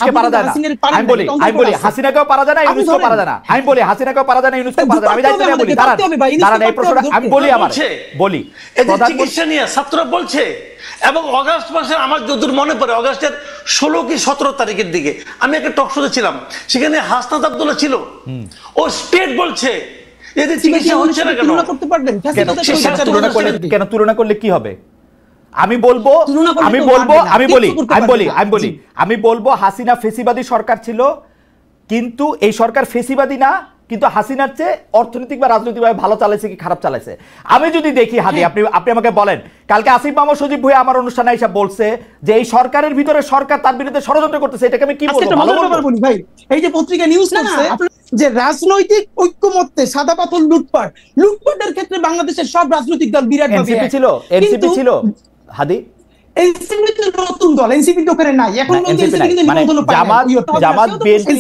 কে পারা যায় না। আমি বলি হাসিনাকেও পারা যায় না, ইউনূসকেও পারা যায় না। আমি বলি হাসিনাকেও পারা যায় না, ইউনূসকেও পারা যায় না। আমি দায়িত্ব নিয়ে বলি, দাঁড়ান এই প্রশ্নটা আমি বলি। বলি চিকিৎসা নিয়ে ছাত্ররা বলছে, এবং অগাস্ট মাসের আমার যতদূর মনে পড়ে অগাস্টের 16 কি 17 তারিখের দিকে আমি একটা টক শোতে ছিলাম, সেখানে হাসনাত আব্দুল্লাহ ছিল। ও স্টেট বলছে এদের চিকিৎসা হচ্ছে না কেন? কেন তুলনা করলে কি হবে? আমি বলবো হাসিনা ফেসিবাদী সরকার ছিল, কিন্তু এই সরকার ফেসিবাদী না, কিন্তু হাসিনার চেয়ে অর্থনৈতিক বা রাজনৈতিকভাবে ভালো চালাইছে কি খারাপ চালাইছে। আমি যদি দেখি হাদি, আপনি আমাকে বলেন, কালকে আসিফ মাহমুদ সজীব ভুঁইয়া আমার অনুষ্ঠানে এসে বলছে যে এই সরকারের ভিতরে সরকার তার বিরুদ্ধে ষড়যন্ত্র করতেছে, এটাকে আমি কি বলবো? ভাই এই যে পত্রিকা নিউজ করছে যে রাজনৈতিক ঐক্যমত্যে সাদা পাথর লুটপাটের ক্ষেত্রে বাংলাদেশের সব রাজনৈতিক দল বিরাট এনসিপি ছিল হাদি, এনসিপি তো নতুন দল, এনসিপি তো ওখানে নাই এখন। জামাত বিএনপি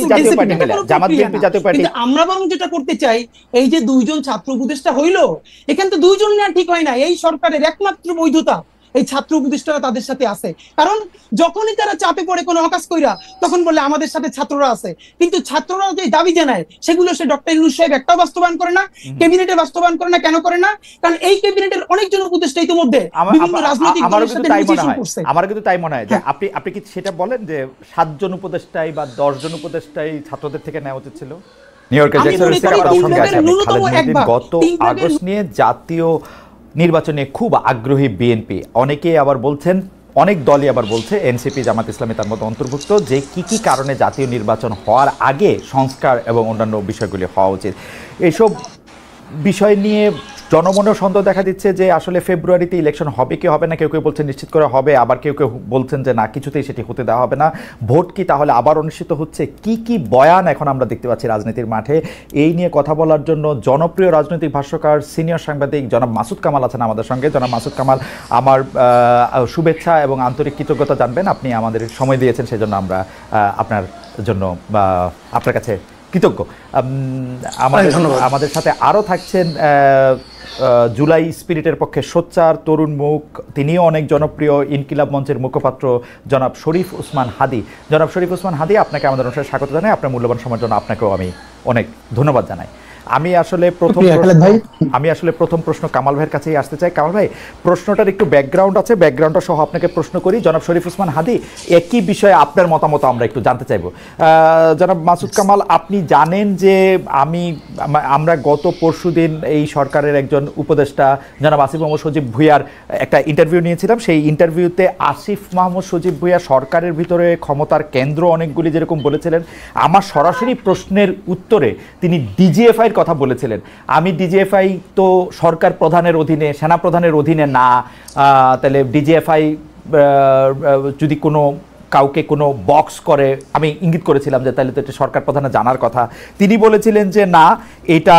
জাতীয় পার্টি। আমরা বরং যেটা করতে চাই, এই যে দুইজন ছাত্র উপদেষ্টা হইলো, এখানে তো দুইজন না ঠিক হয় না। এই সরকারের একমাত্র বৈধতা এই ছাত্র উপদেষ্টারা তাদের সাথে আছে, কারণ যখনই তারা চাপে পড়ে কোনো অকাজ কইরা তখন বলে আমাদের সাথে ছাত্ররা আছে, কিন্তু ছাত্ররা যে দাবি জানায় সেগুলো সে ডক্টর ইউনূস সাহেব একটাও বাস্তবায়ন করে না, ক্যাবিনেটে বাস্তবায়ন করে না। কেন করে না? কারণ এই ক্যাবিনেটের অনেকজন উপদেষ্টা ইতিমধ্যে বিভিন্ন রাজনৈতিক দলের সাথে নেগোসিয়েশন করছে। আমার কিন্তু তাই মনে হয় যে আপনি কি সেটা বলেন যে 7 জন উপদেষ্টাই বা 10 জন উপদেষ্টাই ছাত্রদের থেকে নেওয়া উচিত ছিল? নিউ ইয়র্কের গত আগস্ট নিয়ে জাতীয় নির্বাচনে খুব আগ্রহী বিএনপি, অনেকেই আবার বলছেন, অনেক দলই আবার বলছে, এনসিপি জামাত ইসলামী তার মধ্যে অন্তর্ভুক্ত, যে কি কারণে জাতীয় নির্বাচন হওয়ার আগে সংস্কার এবং অন্যান্য বিষয়গুলি হওয়া উচিত। এইসব বিষয় নিয়ে জনমনেও সন্দেহ দেখা দিচ্ছে যে আসলে ফেব্রুয়ারিতে ইলেকশন হবে কি হবে না। কেউ কেউ বলছেন নিশ্চিত করে হবে, আবার কেউ কেউ বলছেন যে না, কিছুতেই সেটি হতে দেওয়া হবে না। ভোট কি তাহলে আবার অনুষ্ঠিত হচ্ছে? কি বয়ান এখন আমরা দেখতে পাচ্ছি রাজনীতির মাঠে। এই নিয়ে কথা বলার জন্য জনপ্রিয় রাজনৈতিক ভাষ্যকার, সিনিয়র সাংবাদিক জনাব মাসুদ কামাল আছেন আমাদের সঙ্গে। জনাব মাসুদ কামাল, আমার শুভেচ্ছা এবং আন্তরিক কৃতজ্ঞতা জানবেন, আপনি আমাদের সময় দিয়েছেন, সেজন্য আমরা আপনার জন্য আপনার কাছে কৃতজ্ঞ। আমাদের সাথে আরও থাকছেন জুলাই স্পিরিটের পক্ষে সোচ্চার তরুণ মুখ, তিনিও অনেক জনপ্রিয়, ইনকিলাব মঞ্চের মুখপাত্র জনাব শরীফ উসমান হাদি। জনাব শরীফ উসমান হাদি, আপনাকে আমাদের অনুষ্ঠানে স্বাগত জানাই। আপনার মূল্যবান সময়ের জন্য আপনাকেও আমি অনেক ধন্যবাদ জানাই। আমি আসলে প্রথম প্রশ্ন কামাল ভাইয়ের কাছেই আসতে চাই। কামাল ভাই, প্রশ্নটার একটু ব্যাকগ্রাউন্ড আছে, ব্যাকগ্রাউন্ডটা সহ আপনাকে প্রশ্ন করি। জনাব শরীফ উসমান হাদি, একই বিষয়ে আপনার মতামত আমরা একটু জানতে চাইব। জনাব মাসুদ কামাল, আপনি জানেন যে আমরা গত পরশুদিন এই সরকারের একজন উপদেষ্টা জনাব আসিফ মাহমুদ সজীব ভুঁইয়ার একটা ইন্টারভিউ নিয়েছিলাম। সেই ইন্টারভিউতে আসিফ মাহমুদ সজীব ভুঁইয়া সরকারের ভিতরে ক্ষমতার কেন্দ্র অনেকগুলি যেরকম বলেছিলেন, আমার সরাসরি প্রশ্নের উত্তরে তিনি ডিজিএফআই কথা বলেছিলেন। আমি ডিজিএফআই তো সরকার প্রধানের অধীনে, সেনা প্রধানের অধীনে না, তাহলে ডিজিএফআই যদি কোনো কাউকে কোনো বক্স করে, আমি ইঙ্গিত করেছিলাম যে তাহলে তো এটা সরকার প্রধানের জানার কথা। তিনি বলেছিলেন যে না, এটা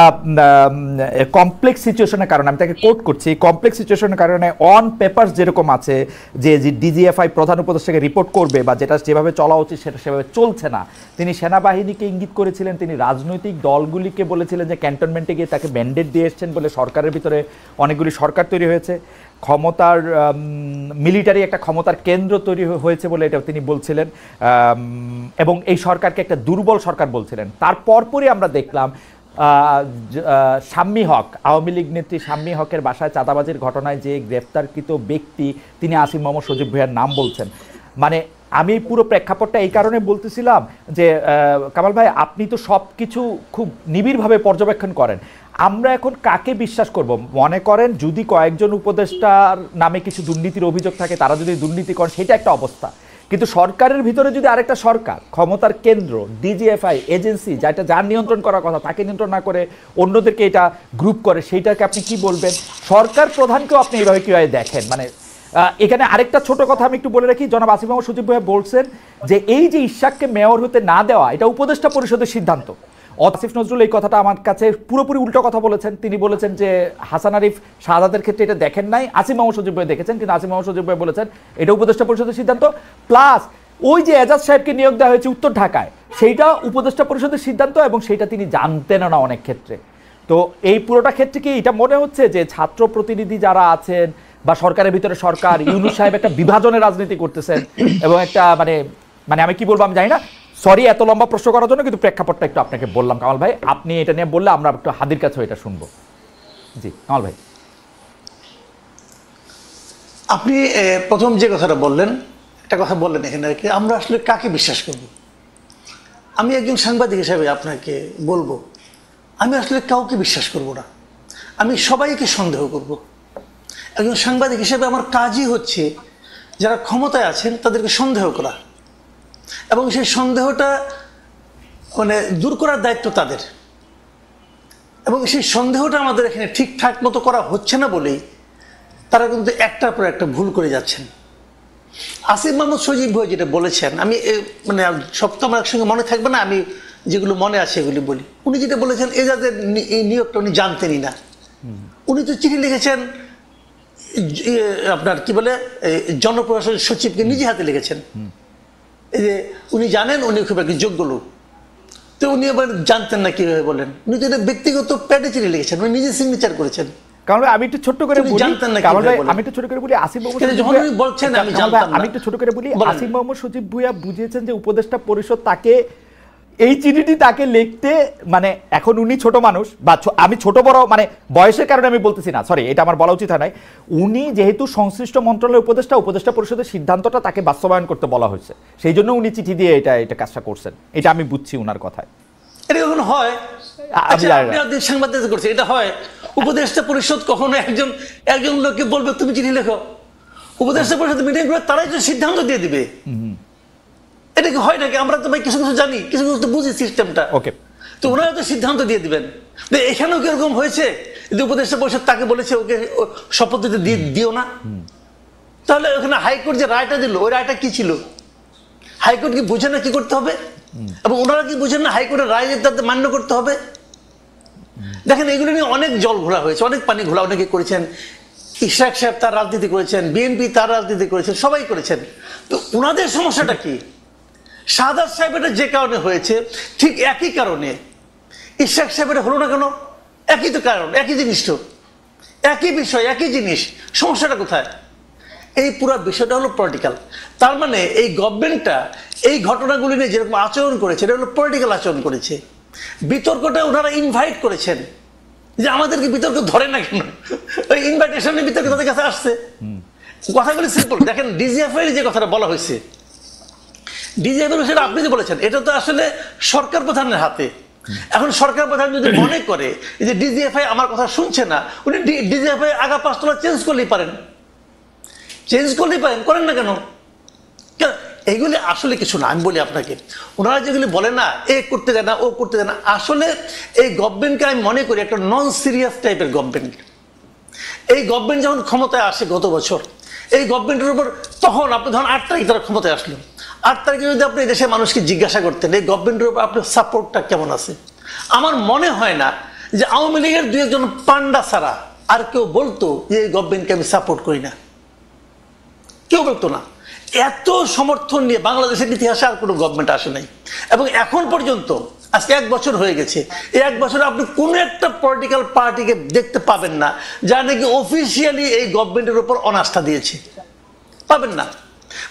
কমপ্লেক্স সিচুয়েশনের কারণে, আমি তাকে কোট করছি, কমপ্লেক্স সিচুয়েশনের কারণে অন পেপার যেরকম আছে যে ডিজিএফআই প্রধান উপদেষ্টাকে রিপোর্ট করবে বা যেটা যেভাবে চলা উচিত সেটা সেভাবে চলছে না। তিনি সেনাবাহিনীকে ইঙ্গিত করেছিলেন, তিনি রাজনৈতিক দলগুলিকে বলেছিলেন যে ক্যান্টনমেন্টে গিয়ে তাকে ম্যান্ডেট দিয়ে এসছেন বলে সরকারের ভিতরে অনেকগুলি সরকার তৈরি হয়েছে, ক্ষমতার মিলিটারি একটা ক্ষমতার কেন্দ্র তৈরি হয়েছে বলে এটা তিনি বলছিলেন, এবং এই সরকারকে একটা দুর্বল সরকার বলছিলেন। তারপরই আমরা দেখলাম শাম্মী হক, আওয়ামী লীগ নেত্রী শাম্মী হকের বাসায় চাঁদাবাজির ঘটনায় যে গ্রেফতারকৃত ব্যক্তি, তিনি আসিফ মাহমুদ সজীব ভুঁইয়ার নাম বলছেন। মানে আমি পুরো প্রেক্ষাপটটা এই কারণে বলতেছিলাম যে কামাল ভাই, আপনি তো সব কিছু খুব নিবিড়ভাবে পর্যবেক্ষণ করেন। আমরা এখন কাকে বিশ্বাস করব? মনে করেন যদি কয়েকজন উপদেষ্টার নামে কিছু দুর্নীতির অভিযোগ থাকে, তারা যদি দুর্নীতি করেন সেটা একটা অবস্থা, কিন্তু সরকারের ভিতরে যদি আরেকটা সরকার, ক্ষমতার কেন্দ্র, ডিজিএফআই এজেন্সি, যেটা যার নিয়ন্ত্রণ করার কথা তাকে নিয়ন্ত্রণ না করে অন্যদেরকে এটা গ্রুপ করে, সেইটাকে আপনি কি বলবেন? সরকার প্রধানকেও আপনি এইভাবে কীভাবে দেখেন? মানে এখানে আরেকটা ছোট কথা আমি একটু বলে রাখি, জনাব আসিফ মাহমুদ সজীব ভুঁইয়া বলছেন যে এই যে ইশাককে মেয়র হতে না দেওয়া, এটা উপদেষ্টা পরিষদের সিদ্ধান্ত। আসিফ নজরুল এই কথাটা আমার কাছে পুরোপুরি উল্টো কথা বলেছেন। তিনি বলেছেন যে হাসান আরিফ শাহাদাতের ক্ষেত্রে এটা দেখেন নাই, আসিফ মাহমুদ সজীব ভুঁইয়া দেখেছেন, কিন্তু আসিফ মাহমুদ সজীব ভুঁইয়া বলেছেন এটা উপদেষ্টা পরিষদের সিদ্ধান্ত। প্লাস ওই যে এজাজ সাহেবকে নিয়োগ দেওয়া হয়েছে উত্তর ঢাকায়, সেইটা উপদেষ্টা পরিষদের সিদ্ধান্ত এবং সেইটা তিনি জানতেন না অনেক ক্ষেত্রে। তো এই পুরোটা ক্ষেত্রে কি এটা মনে হচ্ছে যে ছাত্র প্রতিনিধি যারা আছেন বা সরকারের ভিতরে সরকার, ইউনূস সাহেব একটা বিভাজনের রাজনীতি করতেছেন এবং একটা মানে মানে আমি কি বলবো আমি জানি না, সরি এত লম্বা প্রশ্ন করার জন্য, কিন্তু প্রেক্ষাপটটা একটু আপনাকে বললাম কামাল ভাই, আপনি এটা নিয়ে বললে আমরা একটু হাদির কাছেও এটা শুনবো। জি কামাল ভাই। আপনি প্রথম যে কথাটা বললেন, একটা কথা বললেন এখানে আর কি, আমরা আসলে কাকে বিশ্বাস করব? আমি একজন সাংবাদিক হিসেবে আপনাকে বলবো, আমি আসলে কাউকে বিশ্বাস করব না, আমি সবাইকে সন্দেহ করব। একজন সাংবাদিক হিসেবে আমার কাজই হচ্ছে যারা ক্ষমতায় আছেন তাদেরকে সন্দেহ করা, এবং সেই সন্দেহটা মানে দূর করার দায়িত্ব তাদের। এবং সেই সন্দেহটা আমাদের এখানে ঠিকঠাক মতো করা হচ্ছে না বলেই তারা কিন্তু একটার পর একটা ভুল করে যাচ্ছেন। আসিফ মাহমুদ সজীব ভাই যেটা বলেছেন, আমি মানে সব তো আমার একসঙ্গে মনে থাকবে না, আমি যেগুলো মনে আছে এগুলি বলি। উনি যেটা বলেছেন এজাজের এই নিয়োগটা উনি জানতেনই না। উনি তো চিঠি লিখেছেন আপনার কি বলে জনপ্রশাসন সচিবকে নিজে হাতে লিখেছেন, এই যে উনি জানেন উনি খুব একটা যোগ্য লোক, তো উনি আবার জানতেন না কিভাবে বলেন? উনি তো এটা ব্যক্তিগত প্যাডে চিঠি লিখেছেন, উনি নিজে সিগনেচার করেছেন। কারণ আমি একটু ছোট্ট করে বলি, আমি একটু ছোট করে বলি, আসিফ মাহমুদ বলছেন আমি জানতাম না। আমি একটু ছোট করে বলি, আসিফ মাহমুদ সজীব ভুঁইয়া বুঝিয়েছেন যে উপদেষ্টা পরিষদ তাকে এই চিঠিটি তাকে লিখতে, মানে এখন উনি ছোট মানুষ বা আমি ছোট বড় মানে বয়সের কারণে আমি বলতেছি না, সরি এটা আমার বলা উচিত হয় নাই, উনি যেহেতু সংশ্লিষ্ট মন্ত্রণালয়ের উপদেষ্টা পরিষদের সিদ্ধান্তটা তাকে বাস্তবায়ন করতে বলা হয়েছে, সেই জন্য উনি চিঠি দিয়ে এটা কাজটা করছেন, এটা আমি বুঝছি উনার কথায়। এটা কখন হয়? আপনি সাংবাদিক করছেন, এটা হয়? উপদেষ্টা পরিষদ কখনো একজন লোককে বলবে তুমি চিঠি লেখো? উপদেষ্টা পরিষদ মিটিং করে তারাই তো সিদ্ধান্ত দিয়ে দিবে। এটা কি হয় নাকি? আমরা তো ভাই কিছু কিছু জানি, কিছু কিছু তো বুঝি সিস্টেমটা। ওকে, তো ওনারা তো সিদ্ধান্ত দিয়ে দিবেন। এখানেও কি এরকম হয়েছে যে উপদেষ্টা পরিষদ তাকে বলেছে ওকে শপথ দিতে দিও না? তাহলে ওখানে হাইকোর্ট যে রায়টা দিল, ওই রায়টা কি ছিল? হাইকোর্ট কি বুঝে না কি করতে হবে? এবং ওনারা কি বুঝেন না হাইকোর্টের রায় তাদের মান্য করতে হবে? দেখেন এগুলো নিয়ে অনেক জল ঘোলা হয়েছে, অনেক পানি ঘোলা অনেকে করেছেন। ইশরাক সাহেব তার রাজনীতি করেছেন, বিএনপি তার রাজনীতি করেছেন, সবাই করেছেন। তো ওনাদের সমস্যাটা কি? শাহাদাত সাহেবের যে কারণে হয়েছে ঠিক একই কারণে ইশরাক সাহেবের হলো না কেন? একই তো কারণ, একই জিনিস, তো একই বিষয়, একই জিনিস। সমস্যাটা কোথায়? এই পুরো বিষয়টা হলো পলিটিক্যাল। তার মানে এই গভর্নমেন্টটা এই ঘটনাগুলি নিয়ে যেরকম আচরণ করেছে, এটা হলো পলিটিক্যাল আচরণ করেছে। বিতর্কটা ওনারা ইনভাইট করেছেন, যে আমাদেরকে বিতর্ক ধরে না কেন? ওই ইনভাইটেশনের বিতর্ক তাদের কাছে আসছে। কথাগুলি সিম্পল। দেখেন ডিজিএফআই যে কথাটা বলা হয়েছে, ডিজিএফআই সেটা আপনি যে বলেছেন, এটা তো আসলে সরকার প্রধানের হাতে। এখন সরকার প্রধান যদি মনে করে যে ডিজিএফআই আমার কথা শুনছে না, উনি ডিজিএফআই আগা 5 তলা চেঞ্জ করলেই পারেন, করেন না কেন? এইগুলি আসলে কিছু না। আমি বলি আপনাকে, ওনারা যেগুলি বলে না এ করতে দেয় না ও করতে দেয় না, আসলে এই গভর্নমেন্টকে আমি মনে করি একটা নন সিরিয়াস টাইপের গভর্নমেন্ট। এই গভর্নমেন্ট যখন ক্ষমতায় আসে গত বছর, এই গভর্নমেন্টের উপর তখন আপনি ধরুন 8 তারিখ তারা ক্ষমতায় আসলো, 8 তারিখে যদি আপনি দেশের মানুষকে জিজ্ঞাসা করতেন এই গভর্নমেন্টের উপর আপনার সাপোর্টটা কেমন আছে, আমার মনে হয় না যে আওয়ামী লীগের 2-1 পান্ডা ছাড়া আর কেউ বলতো যে এই গভর্নমেন্টকে আমি সাপোর্ট করি না। কেউ বলতো না। এত সমর্থন নিয়ে বাংলাদেশের ইতিহাসে আর কোনো গভর্নমেন্ট আসে নাই। এবং এখন পর্যন্ত আজকে 1 বছর হয়ে গেছে, এই 1 বছরে আপনি কোনো একটা পলিটিক্যাল পার্টিকে দেখতে পাবেন না যারা নাকি অফিসিয়ালি এই গভর্নমেন্টের উপর অনাস্থা দিয়েছে, পাবেন না।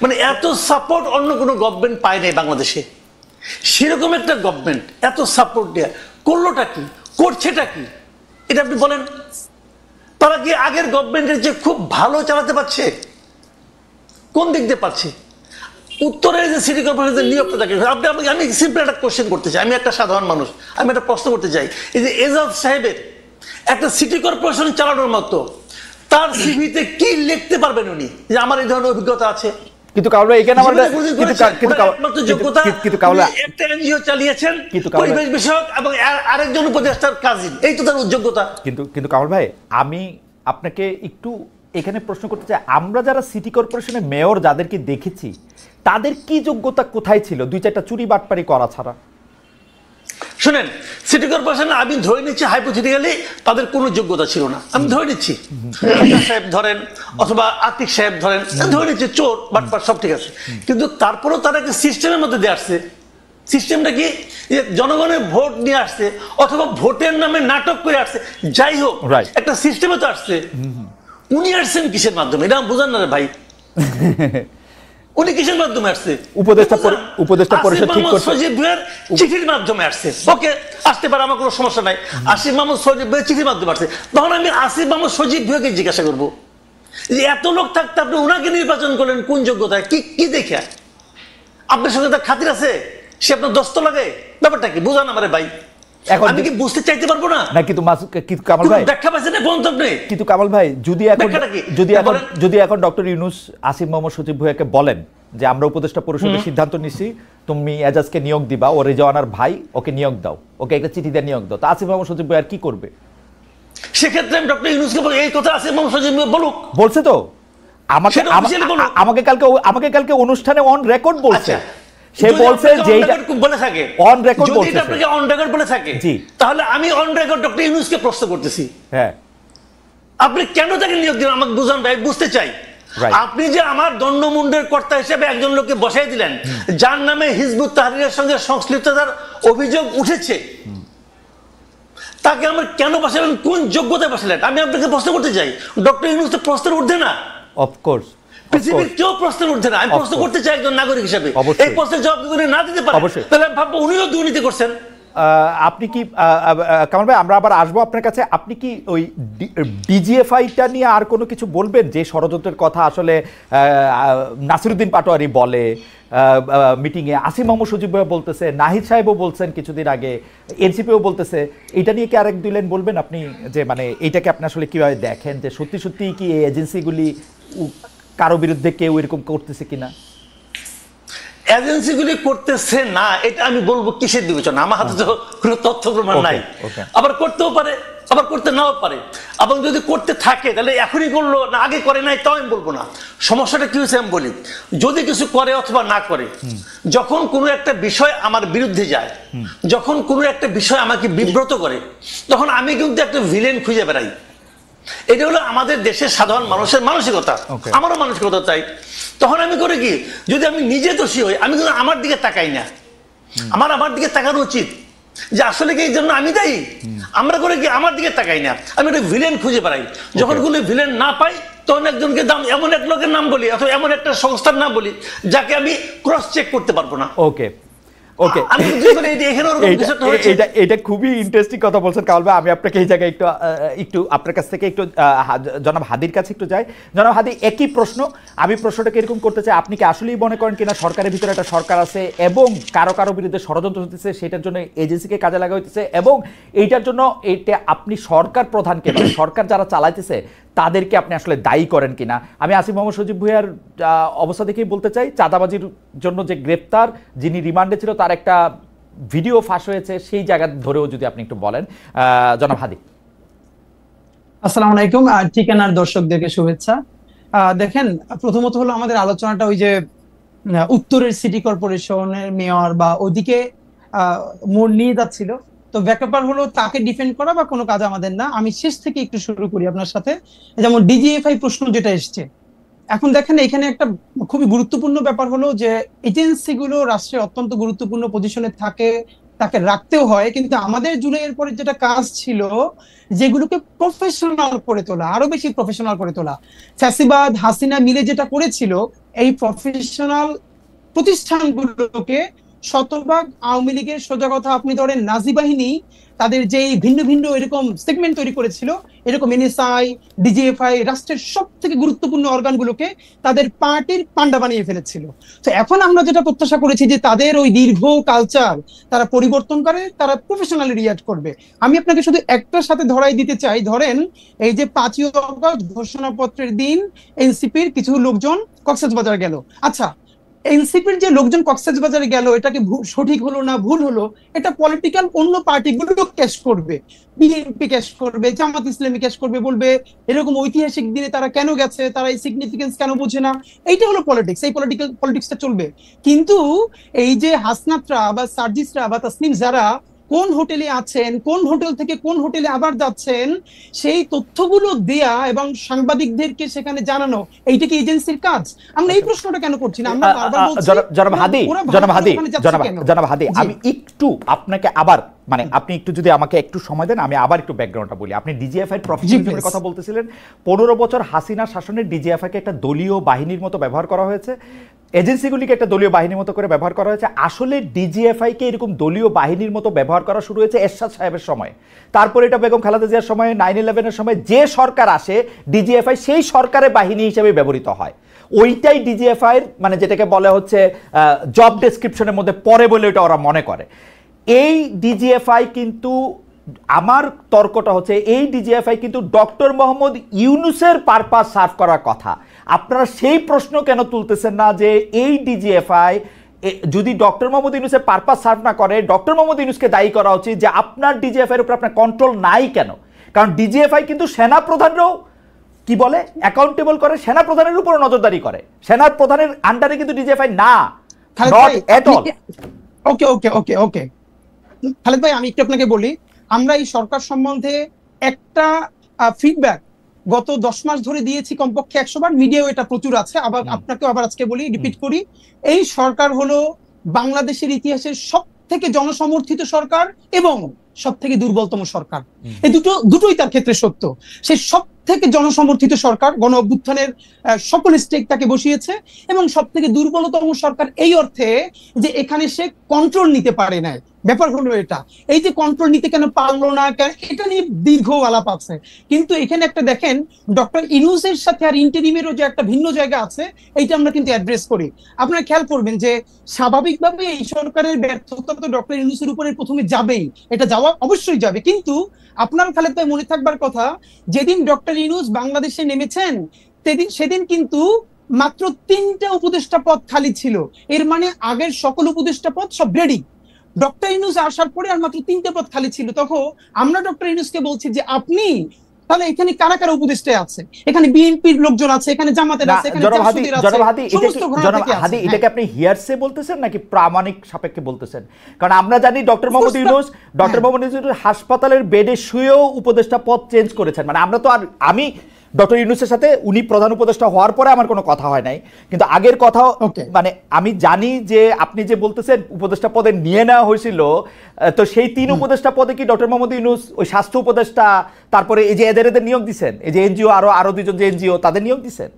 মানে এত সাপোর্ট অন্য কোনো গভর্নমেন্ট পায় নাই বাংলাদেশে। সেরকম একটা গভর্নমেন্ট এত সাপোর্ট দেয়া করলোটা কি, করছেটা কি, এটা আপনি বলেন। তারা কি আগের গভর্নমেন্টের যে খুব ভালো চালাতে পারছে? কোন দিক দিয়ে পাচ্ছে? উত্তরের যে সিটি কর্পোরেশনের নিয়োগটা থাকে, আমি সিম্পল একটা কোশ্চেন করতে চাই, আমি একটা সাধারণ মানুষ, আমি একটা প্রশ্ন করতে চাই। এই যে এজাজ সাহেবের একটা সিটি কর্পোরেশন চালানোর মতো তার সিভিতে কি লিখতে পারবেন উনি যে আমার এই ধরনের অভিজ্ঞতা আছে? কিন্তু কাউলা এখানে আমাদের একটা এনজিও চালিয়েছেন পরিবেশ বিষয়ক এবং আরেকজন উপদেষ্টার কাজিন, এই তো তার যোগ্যতা। কিন্তু কামাল ভাই, আমি আপনাকে একটু এখানে প্রশ্ন করতে চাই, আমরা যারা সিটি কর্পোরেশনের মেয়র যাদেরকে দেখেছি তাদের কি যোগ্যতা কোথায় ছিল 2-4টা চুরি বাটপারি করা ছাড়া? শুনেন, সিটি কর্পোরেশন আমি ধরে নিচ্ছি হাইপোথেটিক্যালি তাদের কোনো যোগ্যতা ছিল না, আমি ধরে নিচ্ছি। সাহেব ধরেন অথবা আতিক সাহেব ধরেন, ধরে নিচ্ছি চোর বাটপার সব ঠিক আছে, কিন্তু তারপরেও তারা একটা সিস্টেমের মধ্যে দিয়ে আসছে। সিস্টেমটা কি? যে জনগণের ভোট নিয়ে আসছে অথবা ভোটের নামে নাটক করে আসছে, যাই হোক একটা সিস্টেমে তো আসছে। উনি আসছেন কিসের মাধ্যমে? এটা বুঝান না রে ভাই। উনি কিসের মাধ্যমে আসছে? উপদেষ্টা পরিষদ ঠিক করছে সজীব ভুঁইয়ার চিঠির মাধ্যমে আসছে। ওকে, আসতে পারে, আমার কোনো সমস্যা নাই। আসিফ মাহমুদ সজীব ভুঁইয়ার চিঠির মাধ্যমে আসছে। তখন আমি আসিফ মাহমুদ সজীব ভুঁইয়াকে জিজ্ঞাসা করবো যে এত লোক থাকতে আপনি ওনাকে নির্বাচন করলেন কোন যোগ্যতায়, কি দেখে? আপনার সঙ্গে তার খাতির আছে? সে আপনার দস্ত লাগে? ব্যাপারটা কি বুঝান আমারে ভাই। আমি কি বুঝতে চাইতে পারবো না? কিন্তু কামাল ভাই ব্যাখ্যা পাচ্ছেন না কোন আপনি? কিন্তু কামাল ভাই যদি এখন ডক্টর ইউনূস আসিফ মোহাম্মদ সজীব ভুঁইয়াকে বলেন যে আমরা উপদেষ্টা পরিষদের সিদ্ধান্ত নিছি, তুমি এজাজকে নিয়োগ দিবা, ও রেজওয়ানার ভাই, ওকে নিয়োগ দাও, ওকে একটা চিঠি দিয়ে নিয়োগ দাও, তা আসিফ মোহাম্মদ সজীব ভুঁইয়া কি করবে? সেক্ষেত্রে আমি ডক্টর ইউনূসকে এই কথা আসিফ মোহাম্মদ সজীব ভুঁইয়া বলুক, বলছে তো আমাকে কালকে অনুষ্ঠানে অন রেকর্ড বলছে। সে বলছে যে এটা বলে থাকে অন রেকর্ড বলছে, যদি আপনাকে অন রেকর্ড বলে থাকে, তাহলে আমি অন রেকর্ড ডক্টর ইউনূসকে প্রশ্ন করতেছি, হ্যাঁ আপনি কেন তাকে নিয়োগ দিলেন? আমাকে বুঝান ভাই, বুঝতে চাই। আপনি যে আমার দণ্ডমুণ্ডের কর্তা হিসেবে একজন লোককে বসাই দিলেন যার নামে হিজবুত তাহরীরের সঙ্গে সংশ্লিষ্টতার অভিযোগ উঠেছে, তাকে আমার কেন বসালেন? কোন যোগ্যতায় বসালেন? আমি আপনাকে প্রশ্ন করতে চাই। ডক্টর ইউনূস তো প্রশ্নের ঊর্ধ্বে না, অফকোর্স পৃথিবীর কেউ প্রশ্নের ঊর্ধ্বে না। আমি প্রশ্ন করতে চাই একজন নাগরিক হিসেবে, এই প্রশ্নের জবাব যদি না দিতে পারেন তাহলে আমি ভাববো উনিও দুর্নীতি করছেন। আপনি কি কামাল ভাই, আমরা আবার আসবো আপনার কাছে, আপনি কি ওই ডিজিএফআইটা নিয়ে আর কোনো কিছু বলবেন? যে ষড়যন্ত্রের কথা আসলে নাসিরুদ্দিন পাটোয়ারি বলে মিটিংয়ে, আসিফ মোহাম্মদ সজীব ভাই বলতেছে, নাহিদ সাহেবও বলছেন কিছুদিন আগে, এনসিপিও বলতেছে, এটা নিয়ে কি আরেক দুই লাইন বলবেন আপনি? যে মানে এইটাকে আপনি আসলে কিভাবে দেখেন, যে সত্যি সত্যি কি এই এজেন্সিগুলি কারো বিরুদ্ধে কেউ এরকম করতেছে কিনা? এজেন্সিগুলি করতেছে না এটা আমি বলবো কিসের বিবেচনা? আমার হাতে তো কোনো তথ্য প্রমাণ নাই। আবার করতেও পারে, আবার করতে নাও পারে। এবং যদি করতে থাকে তাহলে এখনই করলো না আগে করে নাই, তাও আমি বলবো না। সমস্যাটা কি হয়েছে আমি বলি, যদি কিছু করে অথবা না করে, যখন কোনো একটা বিষয় আমার বিরুদ্ধে যায়, যখন কোনো একটা বিষয় আমাকে বিব্রত করে, তখন আমি কিন্তু একটা ভিলেন খুঁজে বেড়াই। এটা হলো আমাদের দেশের সাধারণ মানুষের মানসিকতা, আমারও মানসিকতা তাই। তখন আমি করে কি, যদি আমি নিজে দোষী হই, আমি কিন্তু আমার দিকে তাকাই না, আমার দিকে তাকানো উচিত যে আসলে কি এই জন্য আমি দায়ী। আমরা করে কি আমার দিকে তাকাই না, আমি একটা ভিলেন খুঁজে বেড়াই। যখন কোনো ভিলেন না পাই তখন একজনকে এমন এক লোকের নাম বলি অথবা এমন একটা সংস্থার নাম বলি যাকে আমি ক্রস চেক করতে পারবো না। ওকে ওকে, এটা এটা খুবই ইন্টারেস্টিং কথা বলছেন কামাল ভাই। আমি আপনাকে এই জায়গায় একটু আপনার কাছ থেকে একটু জনাব হাদির কাছে একটু যাই। জনাব হাদি, একই প্রশ্ন, আমি প্রশ্নটাকে এরকম করতে চাই, আপনি কি আসলেই মনে করেন কিনা সরকারের ভিতরে একটা সরকার আছে এবং কারো বিরুদ্ধে ষড়যন্ত্র হতেছে, সেটার জন্য এজেন্সিকে কাজে লাগা হইতেছে, এবং এইটার জন্য এটা আপনি সরকার প্রধানকে, সরকার যারা চালাইতেছে তাদেরকে আপনি আসলে দায়ী করেন কিনা? আমি আসিফ মোহাম্মদ সজীব ভুঁইয়ার অবস্থা দেখেই বলতে চাই, চাঁদাবাজির জন্য যে গ্রেপ্তার, যিনি রিমান্ডে ছিল, তার একটা ভিডিও ফাঁস হয়েছে, সেই জায়গা ধরেও যদি আপনি একটু বলেন। জনাব হাদি। আসসালামু আলাইকুম, ঠিকানার দর্শকদেরকে শুভেচ্ছা। দেখেন, প্রথমত হলো আমাদের আলোচনাটা ওই যে উত্তরের সিটি কর্পোরেশনের মেয়র বা ওদিকে মোড় নিয়ে যাচ্ছিল, তো ব্যাপার হলো তাকে ডিফেন্ড করা বা কোনো কাজ আমাদের না। আমি শেষ থেকে একটু শুরু করি আপনার সাথে। যেমন ডিজিএফআই প্রশ্ন যেটা এসছে, এখন দেখেন এখানে একটা খুবই গুরুত্বপূর্ণ ব্যাপার হলো যে এজেন্সিগুলো রাষ্ট্রের অত্যন্ত গুরুত্বপূর্ণ পজিশনে থাকে, তাকে রাখতেও হয়, কিন্তু আমাদের জুলাইয়ের পরে যেটা কাজ ছিল যেগুলোকে প্রফেশনাল করে তোলা, আরো বেশি প্রফেশনাল করে তোলা। ফ্যাসিবাদ হাসিনা মিলে যেটা করেছিল, এই প্রফেশনাল প্রতিষ্ঠানগুলোকে শতভাগ আওয়ামী লীগের, সোজা কথা আপনি ধরেন নাজি বাহিনী তাদের যে ভিন্ন ভিন্ন এরকম সেগমেন্ট তৈরি করেছিল, এরকম এনএসআই, ডিজিএফআই রাষ্ট্রের সব থেকে গুরুত্বপূর্ণ অর্গানগুলোকে তাদের পার্টির পান্ডা বানিয়ে ফেলেছিল। তো এখন আমরা যেটা প্রত্যাশা করেছি যে তাদের ওই দীর্ঘ কালচার তারা পরিবর্তন করে, তারা প্রফেশনালি রিয়াক্ট করবে। আমি আপনাকে শুধু একটার সাথে ধরাই দিতে চাই, ধরেন এই যে 5ই আগস্ট ঘোষণাপত্রের দিন এনসিপির কিছু লোকজন কক্সবাজার গেল। আচ্ছা, এনসিপির যে লোকজন কক্সবাজারে গেল, এটাকে সঠিক হলো না ভুল হলো, এটা পলিটিক্যাল অন্য পার্টিগুলো ক্যাশ করবে, বিএনপি ক্যাশ করবে, জামাত ইসলামী ক্যাশ করবে, বলবে এরকম ঐতিহাসিক দিনে তারা কেন গেছে, তারা এই সিগনিফিকেন্স কেন বোঝে না। এইটা হলো পলিটিক্স, এই পলিটিক্সটা চলবে। কিন্তু এই যে হাসনাতরা বা সার্জিসরা বা তাসনিম যারা কোন হোটেলে আছেন, কোন হোটেল থেকে কোন হোটেলে আবার যাচ্ছেন, সেই তথ্যগুলো দেয়া এবং সাংবাদিকদেরকে সেখানে জানানো, এইটা কি এজেন্সির কাজ? আমরা এই প্রশ্নটা কেন করছি না? আমরা বারবার বলছি জনাব হাদি, আমি একটু আপনাকে আবার মানে আপনি একটু যদি আমাকে একটু সময় দেন, আমি আবার একটু ব্যাকগ্রাউন্ডটা বলি। আপনি ডিজিএফআই প্রফেশনালিজমের কথা বলতেছিলেন। 15 বছর হাসিনা শাসনের ডিজিএফআইকে একটা দলীয় বাহিনীর মতো ব্যবহার করা হয়েছে, এজেন্সিগুলিকে একটা দলীয় বাহিনীর মতো করে ব্যবহার করা হয়েছে। আসলে ডিজিএফআইকে এরকম দলীয় বাহিনীর মতো ব্যবহার করা শুরু হয়েছে এরশাদ সাহেবের সময়, তারপরে এটা বেগম খালেদা জিয়ার সময়, 9/11-এর সময় যে সরকার আসে ডিজিএফআই সেই সরকারের বাহিনী হিসেবে ব্যবহৃত হয়। ওইটাই ডিজিএফআই মানে যেটাকে বলা হচ্ছে জব ডেসক্রিপশনের মধ্যে পড়ে বলে ওটা ওরা মনে করে। এই ডিজিএফআই কিন্তু, আমার তর্কটা হচ্ছে এই ডিজিএফআই কিন্তু ডক্টর মোহাম্মদ ইউনূসের পারপাস সার্ভ করার কথা। আপনারা সেই প্রশ্ন কেন তুলতেছেন না যে এই ডিজিএফআই যদি ডক্টর মোহাম্মদ ইউনূসের পারপাস সার্ভ না করে, ডক্টর মোহাম্মদ ইউনূসকে দায়ী করা উচিত যে আপনার ডিজিএফআই এর উপর আপনার কন্ট্রোল নাই কেন? কারণ ডিজিএফআই কিন্তু সেনা প্রধানরাও কি বলে অ্যাকাউন্টেবল করে, সেনা প্রধানের উপর নজরদারি করে, সেনা প্রধানের আন্ডারে কিন্তু ডিজিএফআই না, নট এট অল। ওকে ওকে ওকে ওকে খালেদ ভাই, আমি একটু আপনাকে বলি, আমরা এই সরকার সম্বন্ধে একটা ফিডব্যাক গত 10 মাস ধরে দিয়েছি কমপক্ষে 100 বার, মিডিয়াও এটা প্রচুর আছে। আবার আপনাকেও আবার আজকে বলি, রিপিট করি, এই সরকার হলো বাংলাদেশের ইতিহাসের সব থেকে জনসমর্থিত সরকার এবং সব থেকে দুর্বলতম সরকার। এই দুটোই তার ক্ষেত্রে সত্য। সেই সব থেকে জনসমর্থিত সরকার, গণ অভ্যুত্থানের সকল স্টেক তাকে বসিয়েছে, এবং সব থেকে দুর্বলতম সরকার এই অর্থে যে এখানে সে কন্ট্রোল নিতে পারে না। ব্যাপার হলো এটা, এই যে কন্ট্রোল নিতে কেন পারলো না, এটা নিয়ে দীর্ঘ আলাপ আছে। কিন্তু এখানে একটা দেখেন, ডক্টর ইউনূসের সাথে আর ইন্টারিমেরও যে একটা ভিন্ন জায়গা আছে, এইটা আমরা কিন্তু অ্যাড্রেস করি। আপনারা খেয়াল করবেন যে স্বাভাবিকভাবে এই সরকারের ব্যর্থতা তো ডক্টর ইউনূসের উপরে প্রথমে যাবেই, এটা যাওয়া অবশ্যই যাবে। কিন্তু আপনার খালেদ ভাই মনে থাকবার কথা, যেদিন ডক্টর ইউনূস বাংলাদেশে নেমেছেন সেদিন কিন্তু মাত্র 3টা উপদেষ্টা পদ খালি ছিল। এর মানে আগের সকল উপদেষ্টা পদ সব রেডি, ডক্টর ইউনূস আসার পরে আর মাত্র 3টে পদ খালি ছিল। তখন আমরা ডক্টর ইউনূসকে বলছি যে আপনি তাহলে এখানে কারা কারা উপদেষ্টা আছে, এখানে বিএনপির লোকজন আছে, এখানে জামাতের আছে, এখানে জাসদের আছে, জনাব হাদি, এটাকে আপনি হিয়ারসে বলতেছেন নাকি প্রামাণিক সাপেক্ষে বলতেছেন? কারণ আমরা জানি ডক্টর মোহাম্মদ ইউনূস হাসপাতালের বেডে শুয়েও উপদেষ্টা পদ চেঞ্জ করেছেন। মানে আমরা তো, আর আমি ডক্টর ইউনূসের সাথে উনি প্রধান উপদেষ্টা হওয়ার পরে আমার কোনো কথা হয় নাই, কিন্তু আগের কথা মানে আমি জানি যে আপনি যে বলতেছেন উপদেষ্টা পদে নিয়ে নেওয়া হয়েছিল, তো সেই 3 উপদেষ্টা পদে কি ডক্টর মোহাম্মদ ইউনূস ওই স্বাস্থ্য উপদেষ্টা, তারপরে এই যে এদের নিয়োগ দিচ্ছেন, এই যে এনজিও আরো 2জন যে এনজিও তাদের নিয়োগ দিচ্ছেন?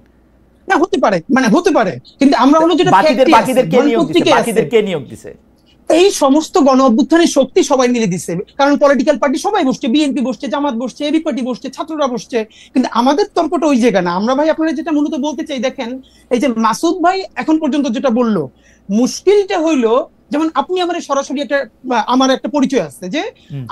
না, হতে পারে, মানে হতে পারে, কিন্তু আমরা হলো যেটা বাকিদের কে নিয়োগ দিছে? এই সমস্ত গণ অভ্যুত্থানের শক্তি সবাই মিলে দিচ্ছে, কারণ পলিটিক্যাল পার্টি সবাই বসছে, বিএনপি বসছে, জামাত বসছে, এবি পার্টি বসছে, ছাত্ররা বসছে। কিন্তু আমাদের তর্কটা ওই জায়গা না। আমরা ভাই আপনারা যেটা মূলত বলতে চাই, দেখেন এই যে মাসুদ ভাই এখন পর্যন্ত যেটা বললো, মুশকিলটা হইলো, যেমন আপনি আমার সরাসরি আমার একটা পরিচয় আছে যে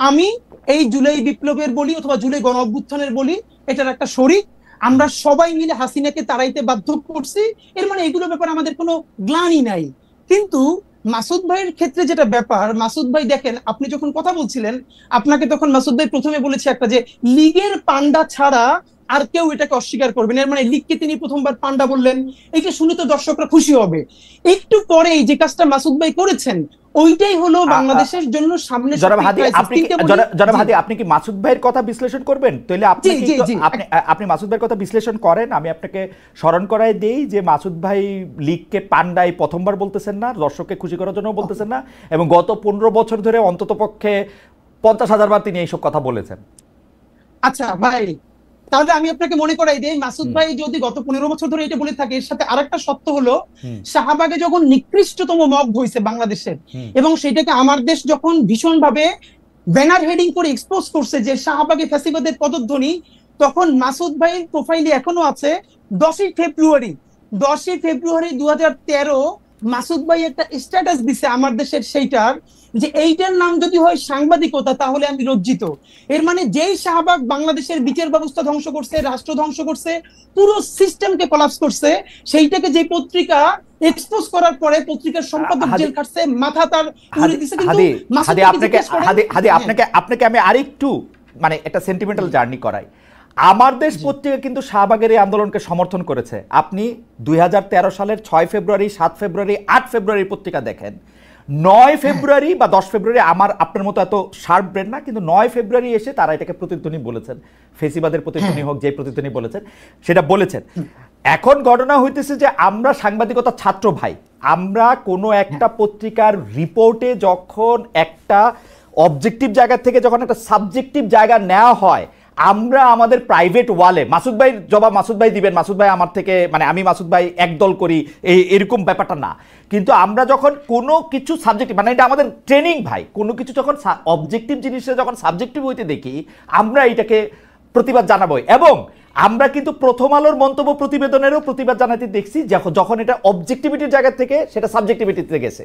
আমি এই জুলাই বিপ্লবের বলি অথবা জুলাই গণ অভ্যুত্থানের বলি, এটার একটা শরীক। আমরা সবাই মিলে হাসিনাকে তাড়াইতে বাধ্য করছি, এর মানে এগুলোর ব্যাপারে আমাদের কোনো গ্লানি নাই। কিন্তু মাসুদ ভাইয়ের ক্ষেত্রে যেটা ব্যাপার, মাসুদ ভাই দেখেন, আপনি যখন কথা বলছিলেন, আপনাকে তখন মাসুদ ভাই প্রথমে বলেছে একটা যে লীগের পান্ডা ছাড়া আর কেউ এটাকে অস্বীকার করবেন, এর মানে লীগকে তিনি প্রথমবার পান্ডা বললেন। এইটা শুনে তো দর্শকরা খুশি হবে। একটু পরে যে কাজটা মাসুদ ভাই করেছেন, ওইটাই হলো বাংলাদেশের জন্য সামনে। জনাব হাদি, আপনি কি মাসুদ ভাইয়ের কথা বিশ্লেষণ করবেন? তাহলে আপনি মাসুদ ভাইয়ের কথা বিশ্লেষণ করেন, আমি আপনাকে স্মরণ করাই দেই যে মাসুদ ভাই লীগকে পান্ডাই প্রথমবার বলতেছেন না, দর্শককে খুশি করার জন্য বলতেছেন না, এবং গত 15 বছর ধরে অন্তত পক্ষে 50,000 বার তিনি এইসব কথা বলেছেন। আচ্ছা ভাই, তাহলে আমি আপনাকে মনে করাই দিই, মাসুদ ভাই যদি গত 15 বছর ধরে এটা বলে থাকে, এর সাথে আরেকটা সত্য হলো, শাহবাগে যখন নিকৃষ্টতম মব হয়েছে বাংলাদেশের, এবং সেটাকে আমার দেশ যখন ভীষণ ভাবে ব্যানার হেডিং করে এক্সপোজ করছে যে শাহবাগে ফ্যাসিবাদের পদধ্বনি, তখন মাসুদ ভাইয়ের প্রোফাইলে এখনো আছে 10ই ফেব্রুয়ারি 2013 মাসুদ ভাই একটা স্ট্যাটাস দিছে আমার দেশের, সেইটার যে এইটার নাম যদি হয় সাংবাদিকতা তাহলে আমি লজ্জিত। এর মানে যেই শাহবাগ বাংলাদেশের বিচার ব্যবস্থা ধ্বংস করছে, রাষ্ট্র ধ্বংস করছে, পুরো সিস্টেমকে কোলাপস করছে, সেইটাকে যে পত্রিকা এক্সপোজ করার পরে পত্রিকার সম্পাদক জেল খাটছে, মাথা তার উড়ে দিছে। কিন্তু আপনাকে আমি আরেকটু মানে একটা সেন্টিমেন্টাল জার্নি করাই। আমার দেশ পত্রিকা কিন্তু শাহবাগের এই আন্দোলনকে সমর্থন করেছে। আপনি 2013 সালের 6 ফেব্রুয়ারি, 7 ফেব্রুয়ারি, 8 ফেব্রুয়ারি পত্রিকা দেখেন। 9 ফেব্রুয়ারি বা 10 ফেব্রুয়ারি, আমার আপনার মতো এত শার্প ব্রেন না, কিন্তু 9 ফেব্রুয়ারি এসে তারা এটাকে প্রতিধ্বনি বলেছেন, ফেসিবাদের প্রতিধ্বনি হোক, যে প্রতিধ্বনি বলেছেন সেটা বলেছেন। এখন ঘটনা হইতেছে যে আমরা সাংবাদিকতা ছাত্র ভাই, আমরা কোনো একটা পত্রিকার রিপোর্টে যখন একটা অবজেক্টিভ জায়গা থেকে যখন একটা সাবজেক্টিভ জায়গা নেওয়া হয়, আমরা আমাদের প্রাইভেট ওয়ালে, মাসুদ ভাই জবাব মাসুদ ভাই দিবেন, মাসুদ ভাই আমার থেকে মানে আমি মাসুদ ভাই একদল করি এরকম ব্যাপারটা না, কিন্তু আমরা যখন কোনো কিছু সাবজেক্টিভ, মানে এটা আমাদের ট্রেনিং ভাই, কোনো কিছু যখন অবজেক্টিভ জিনিসটা যখন সাবজেক্টিভ হইতে দেখি আমরা এটাকে প্রতিবাদ জানাবো। এবং আমরা কিন্তু প্রথম আলোর মন্তব্য প্রতিবেদনেরও প্রতিবাদ জানাতে দেখছি যখন এটা অবজেক্টিভিটির জায়গা থেকে সেটা সাবজেক্টিভিটিতে গেছে।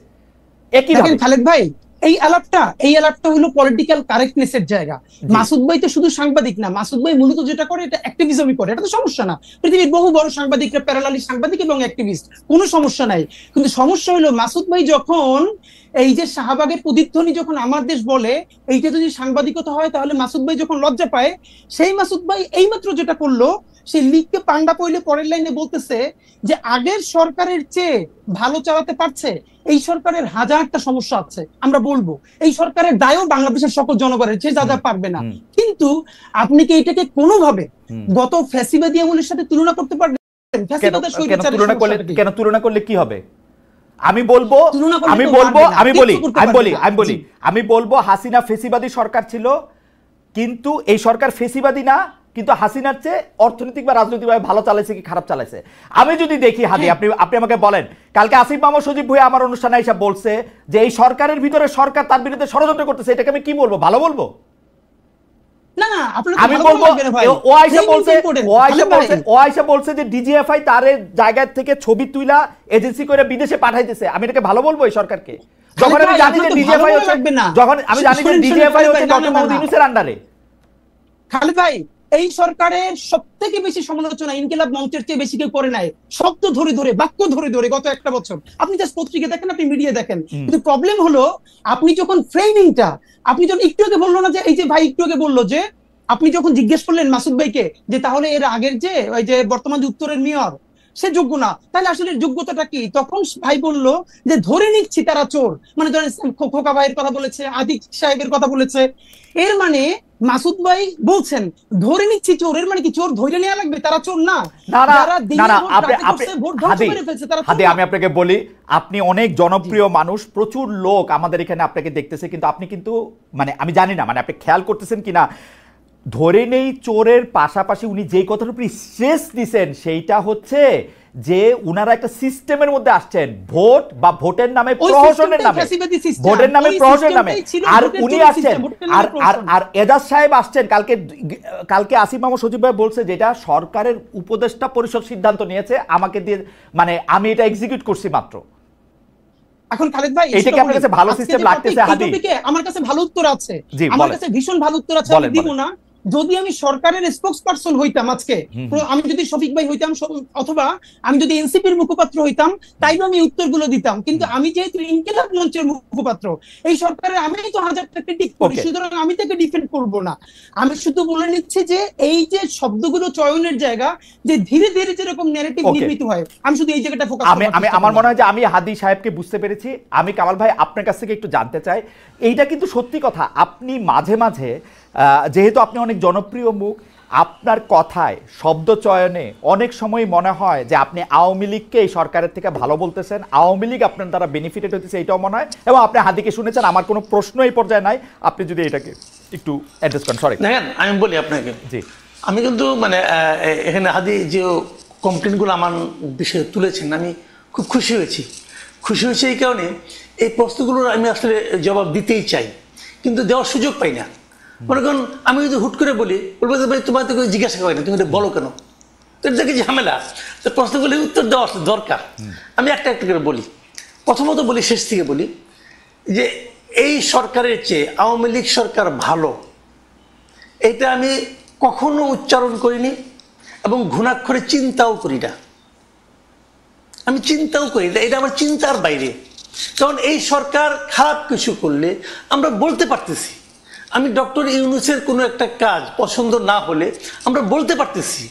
একই খালেদ ভাই, এই আলাপটা হলো পলিটিক্যাল কারেক্টনেসের জায়গা। মাসুদ ভাই তো শুধু সাংবাদিক না, মাসুদ ভাই মূলত যেটা করে এটা অ্যাক্টিভিজমই করে, এটা তো সমস্যা না। পৃথিবীর বহু বড় সাংবাদিকরা প্যারালালি সাংবাদিক এবং অ্যাক্টিভিস্ট, কোনো সমস্যা নাই। কিন্তু সমস্যা হলো মাসুদ ভাই যখন এই যে শাহবাগের প্রতিধ্বনি যখন আমার দেশ বলে, এইটা যদি সাংবাদিকতা হয় তাহলে মাসুদ ভাই যখন লজ্জা পায়, সেই মাসুদ ভাই এইমাত্র যেটা করলো, সেই লিগকে পান্ডা পইলে পরের লাইনে বলতেছে যে আগের সরকারের চেয়ে ভালো চালাতে পারছে, এই সরকারের হাজারটা সমস্যা আছে আমরা বলবো, এই সরকারের দায়ও বাংলাদেশের সকল জনগণের, যে যা পারবে না। কিন্তু আপনি কি এটাকে কোনোভাবে গত ফ্যাসিবাদী আমলের সাথে তুলনা করতে পারবেন? কেন তুলনা করলে কি হবে? আমি বলবো হাসিনা ফেসিবাদী সরকার ছিল, কিন্তু এই সরকার ফেসিবাদী না, কিন্তু হাসিনার চেয়ে অর্থনৈতিক বা রাজনৈতিকভাবে ভালো চালাইছে কি খারাপ চালাইছে। আমি যদি দেখি হাদি, আপনি আমাকে বলেন, কালকে আসিফ মাহমুদ সজীব ভুঁইয়া আমার অনুষ্ঠানে এসে বলছে যে এই সরকারের ভিতরে সরকার তার বিরুদ্ধে ষড়যন্ত্র করতেছে, এটাকে আমি কি বলবো? ভালো বলবো? আমি বলবো ও আইসা বলছে যে ডিজিএফআই তার জায়গা থেকে ছবি তুইলা এজেন্সি করে বিদেশে পাঠাইতেছে, আমি এটাকে ভালো বলবো এই সরকারকে? যখন আমি জানি যে ডিজিএফআই হচ্ছে, যখন আমি জানি যে ডিজিএফআই হচ্ছে ডক্টর মোহাম্মদ ইউনূসের আন্ডারে। খালেদ ভাই, এই সরকারের সবথেকে বেশি সমালোচনা ইনকিলাব মঞ্চের চেয়ে বেশি কেউ করে নাই। শব্দ ধরে ধরে, বাক্য ধরে ধরে গত একটা বছর, আপনি জাস্ট পত্রিকা দেখেন, আপনি মিডিয়া দেখেন। কিন্তু প্রবলেম হলো আপনি যখন ফ্রেমিংটা, আপনি যখন একটু আগে বললো না যে, এই যে ভাই একটু আগে বললো যে, আপনি যখন জিজ্ঞেস করলেন মাসুদ ভাইকে যে তাহলে এর আগের যে ওই যে বর্তমান উত্তরের মেয়র সে যোগ্য না, তাহলে আসলে যোগ্যতাটা কি? তখন ভাই বলল যে ধরে নিচ্ছি তারা চোর, মানে ধরেন খোকা ভাইয়ের কথা বলেছে, আদিক সাহেবের কথা বলেছে, এর মানে মাসুদ ভাই বলছেন ধরে নিচ্ছি চোর, এর মানে কি চোর ধরে নেওয়া লাগবে? তারা চোর না। আমি আপনাকে বলি, আপনি অনেক জনপ্রিয় মানুষ, প্রচুর লোক আমাদের এখানে আপনাকে দেখতেছে, কিন্তু আপনি কিন্তু মানে আমি জানি না, মানে আপনি খেয়াল করতেছেন কিনা, ধরে নেই চোরের পাশাপাশি উনি যেই কথার উপর স্ট্রেস দিচ্ছেন সেইটা হচ্ছে যে উনারা একটা সিস্টেমের মধ্যে আসছেন, ভোট বা ভোটের নামে প্রহসনের নামে, ভোটের নামে প্রহসনের নামে, আর উনি আসছেন, আর এজাজ সাহেব আসছেন। কালকে আসিফ মাহমুদ সজীব ভাই বলছে যেটা সরকারের উপদেষ্টা পরিষদ সিদ্ধান্ত নিয়েছে আমাকে দিয়ে, মানে আমি এটা এক্সিকিউট করছি মাত্র। এখন খালেদ ভাই, এটা কি আপনার কাছে ভালো সিস্টেম লাগতেছে? হাদি, আমার কাছে ভালো উত্তর আছে, আমার কাছে ভীষণ ভালো উত্তর আছে, আমি দিব না। যদি আমি সরকারের স্পোকসপারসন হইতাম আজকে, আমি যদি শফিক ভাই হইতাম, অথবা আমি যদি এনসিপির মুখপাত্র হইতাম, তাইলে আমি উত্তরগুলো দিতাম। কিন্তু আমি যেহেতু ইনকিলাব মঞ্চের মুখপাত্র, এই সরকারের আমি তো হাজারটা ক্রিটিক করি, সুতরাং আমি তাকে ডিফেন্ড করব না। আমি শুধু বলে নিচ্ছি যে এই যে শব্দগুলো চয়নের জায়গা, যে ধীরে ধীরে যেরকম ন্যারেটিভ নির্মিত হয়, আমি শুধু এই জায়গাটা ফোকাস করব। আমার মনে হয় যে আমি হাদি সাহেবকে বুঝতে পেরেছি। আমি কামাল ভাই আপনার কাছ থেকে একটু জানতে চাই, এইটা কিন্তু সত্যি কথা, আপনি মাঝে মাঝে যেহেতু আপনি অনেক জনপ্রিয় মুখ, আপনার কথায় শব্দ চয়নে অনেক সময় মনে হয় যে আপনি আওয়ামী লীগকে এই সরকারের থেকে ভালো বলতেছেন, আওয়ামী লীগ আপনার দ্বারা বেনিফিটেড হতেছে, এটাও মনে হয়। এবং আপনি হাদিকে শুনেছেন, আমার কোনো প্রশ্ন এই পর্যায়ে নাই, আপনি যদি এটাকে একটু অ্যাড্রেস করেন। সরি, দেখেন আমি বলি আপনাকে, জি আমি কিন্তু মানে এখানে হাদি যে কমপ্লেনগুলো আমার বিষয়ে তুলেছেন, আমি খুব খুশি হয়েছি এই কারণে, এই প্রশ্নগুলোর আমি আসলে জবাব দিতেই চাই, কিন্তু দেওয়ার সুযোগ পাই না। মনে করেন আমি যদি হুট করে বলি, বলবো যে ভাই তোমার তো জিজ্ঞাসা করে না, তুমি এটা বলো কেন? তো এটা কি ঝামেলা? তো প্রশ্নগুলি উত্তর দেওয়া দরকার। আমি একটা একটা করে বলি। প্রথমত বলি, শেষ থেকে বলি, যে এই সরকারের চেয়ে আওয়ামী লীগ সরকার ভালো, এটা আমি কখনো উচ্চারণ করিনি এবং ঘুণাক্ষরে চিন্তাও করি না। আমি চিন্তাও করি না, এটা আমার চিন্তার বাইরে। কারণ এই সরকার খারাপ কিছু করলে আমরা বলতে পারতেছি। আমি ডক্টর ইউনূসের কোনো একটা কাজ পছন্দ না হলে আমরা বলতে পারতেছি।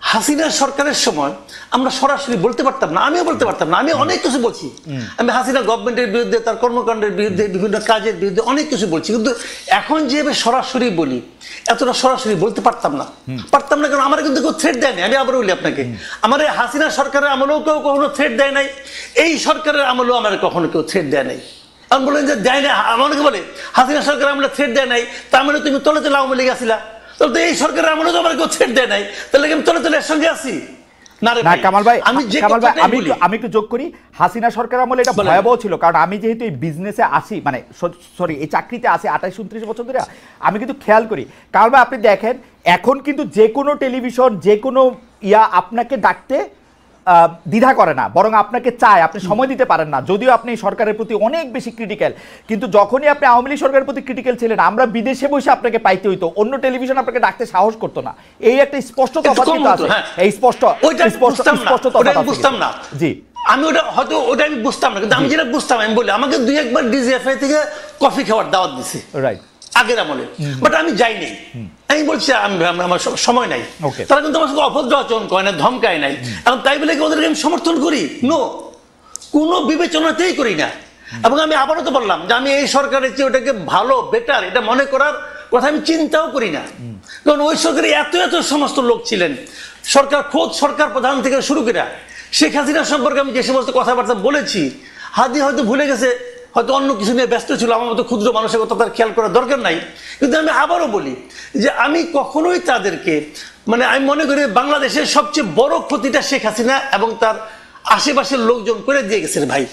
হাসিনা সরকারের সময় আমরা সরাসরি বলতে পারতাম না, আমিও বলতে পারতাম না, আমি অনেক কিছু বলছি। আমি হাসিনা গভর্নমেন্টের বিরুদ্ধে, তার কর্মকাণ্ডের বিরুদ্ধে, বিভিন্ন কাজের বিরুদ্ধে অনেক কিছু বলছি, কিন্তু এখন যেভাবে সরাসরি বলি, এতটা সরাসরি বলতে পারতাম না। কারণ আমার কিন্তু কেউ থ্রেট দেয় নাই। আমি আবার বলি আপনাকে, আমার এই হাসিনা সরকারের আমলেও কেউ কখনো থ্রেট দেয় নাই, এই সরকারের আমলেও আমার কখনো কেউ থ্রেট দেয় নাই। আমি বললেন যে দেয় না, আমাকে বলে হাসিনা সরকার আমরা থ্রেট দেয় নাই, তার মানে তুমি তলে তলে আওয়ামী লীগ আসিলা, তাহলে তো এই সরকারের আমলে তো আমার কেউ থ্রেট দেয় নাই, তাহলে আমি তলে তলে এর সঙ্গে আসি না রে ভাই। কামাল ভাই, আমি একটু যোগ করি, হাসিনা সরকার আমলে এটা ভয়াবহ ছিল, কারণ আমি যেহেতু এই বিজনেসে আসি, মানে সরি এই চাকরিতে আসি 28-29 বছর ধরে, আমি কিন্তু খেয়াল করি। কামাল ভাই আপনি দেখেন এখন কিন্তু যে কোনো টেলিভিশন যে কোনো আপনাকে ডাকতে দ্বিধা করে না, বরং আপনাকে চায়, আপনি সময় দিতে পারেন না, যদিও আপনি সরকারের প্রতি অনেক বেশি ক্রিটিক্যাল, কিন্তু যখনই আপনি আওয়ামী লীগ সরকারের প্রতি ক্রিটিক্যাল ছিলেন, আমরা বিদেশে বসে আপনাকে পাইতে হইতো, অন্য টেলিভিশন আপনাকে ডাকতে সাহস করতো না। এই একটা স্পষ্ট তফাৎ আছে, এই স্পষ্ট তফাৎ বুঝতাম না। জি, আমি ওটা আমি বুঝতাম না, কিন্তু আমি যেটা বুঝতাম, আমি বলি আমাকে 2-1 বার ডিজিএফআই থেকে কফি খাওয়ার দাওয়াত দিছে, রাইট, আগের আমলে, বাট আমি যাইনি। আমি বলছি আমার সময় নাই, তারা কিন্তু আমার সঙ্গে অভদ্র আচরণ করে না, ধমকায় নাই, এখন তাই বলে কি ওদেরকে আমি সমর্থন করি? নো, কোনো বিবেচনাতেই করি না। এবং আমি আবারও তো বললাম যে আমি এই সরকারের চেয়ে ওটাকে ভালো বেটার এটা মনে করার কথা আমি চিন্তাও করি না, কারণ ওই সরকারে এত এত সমস্ত লোক ছিলেন, খোদ সরকার প্রধান থেকে শুরু করে শেখ হাসিনা সম্পর্কে আমি যে সমস্ত কথাবার্তা বলেছি, হাদি হয়তো ভুলে গেছে, হয়তো অন্য কিছু নিয়ে ব্যস্ত ছিল, আমার মতো ক্ষুদ্র মানুষের কথা তার খেয়াল করার দরকার নাই। কিন্তু আমি আবারও বলি যে আমি কখনোই তাদেরকে, মানে আমি মনে করি বাংলাদেশের সবচেয়ে বড় ক্ষতিটা শেখ হাসিনা এবং তার আশেপাশের লোকজন করে দিয়ে গেছেন ভাই,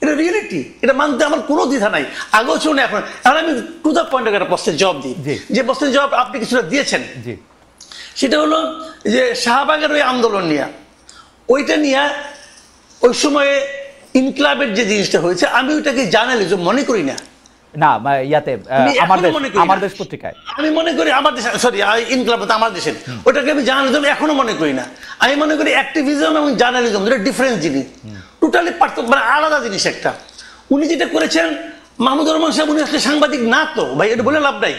এটা রিয়েলিটি, এটা মানতে আমার কোনো দ্বিধা নাই, আগেও ছিল না এখন। এখন আমি টু দ্য পয়েন্ট একটা প্রশ্নের জবাব দিই, যে প্রশ্নের জবাব আপনি কিছুটা দিয়েছেন, সেটা হলো যে শাহবাগের ওই আন্দোলন নিয়ে, ওইটা নিয়ে ওই সময়ে ইনকলাবের যে জিনিসটা হয়েছে, আমি ওইটাকে জার্নালিজম মনে করি না। না ইয়াতে আমার দেশ পত্রিকায় আমি মনে করি, আমার দেশ, সরি ইনকলাব আমার দেশের, ওটাকে আমি জার্নালিজম এখনো মনে করি না। আমি মনে করি অ্যাক্টিভিজম এবং জার্নালিজম দুটো ডিফারেন্ট জিনিস, টোটালি পার্থক্য, মানে আলাদা জিনিস একটা। উনি যেটা করেছেন, মাহমুদুর রহমান সাহেব উনি আসলে সাংবাদিক না তো ভাই, এটা বলে লাভ নাই।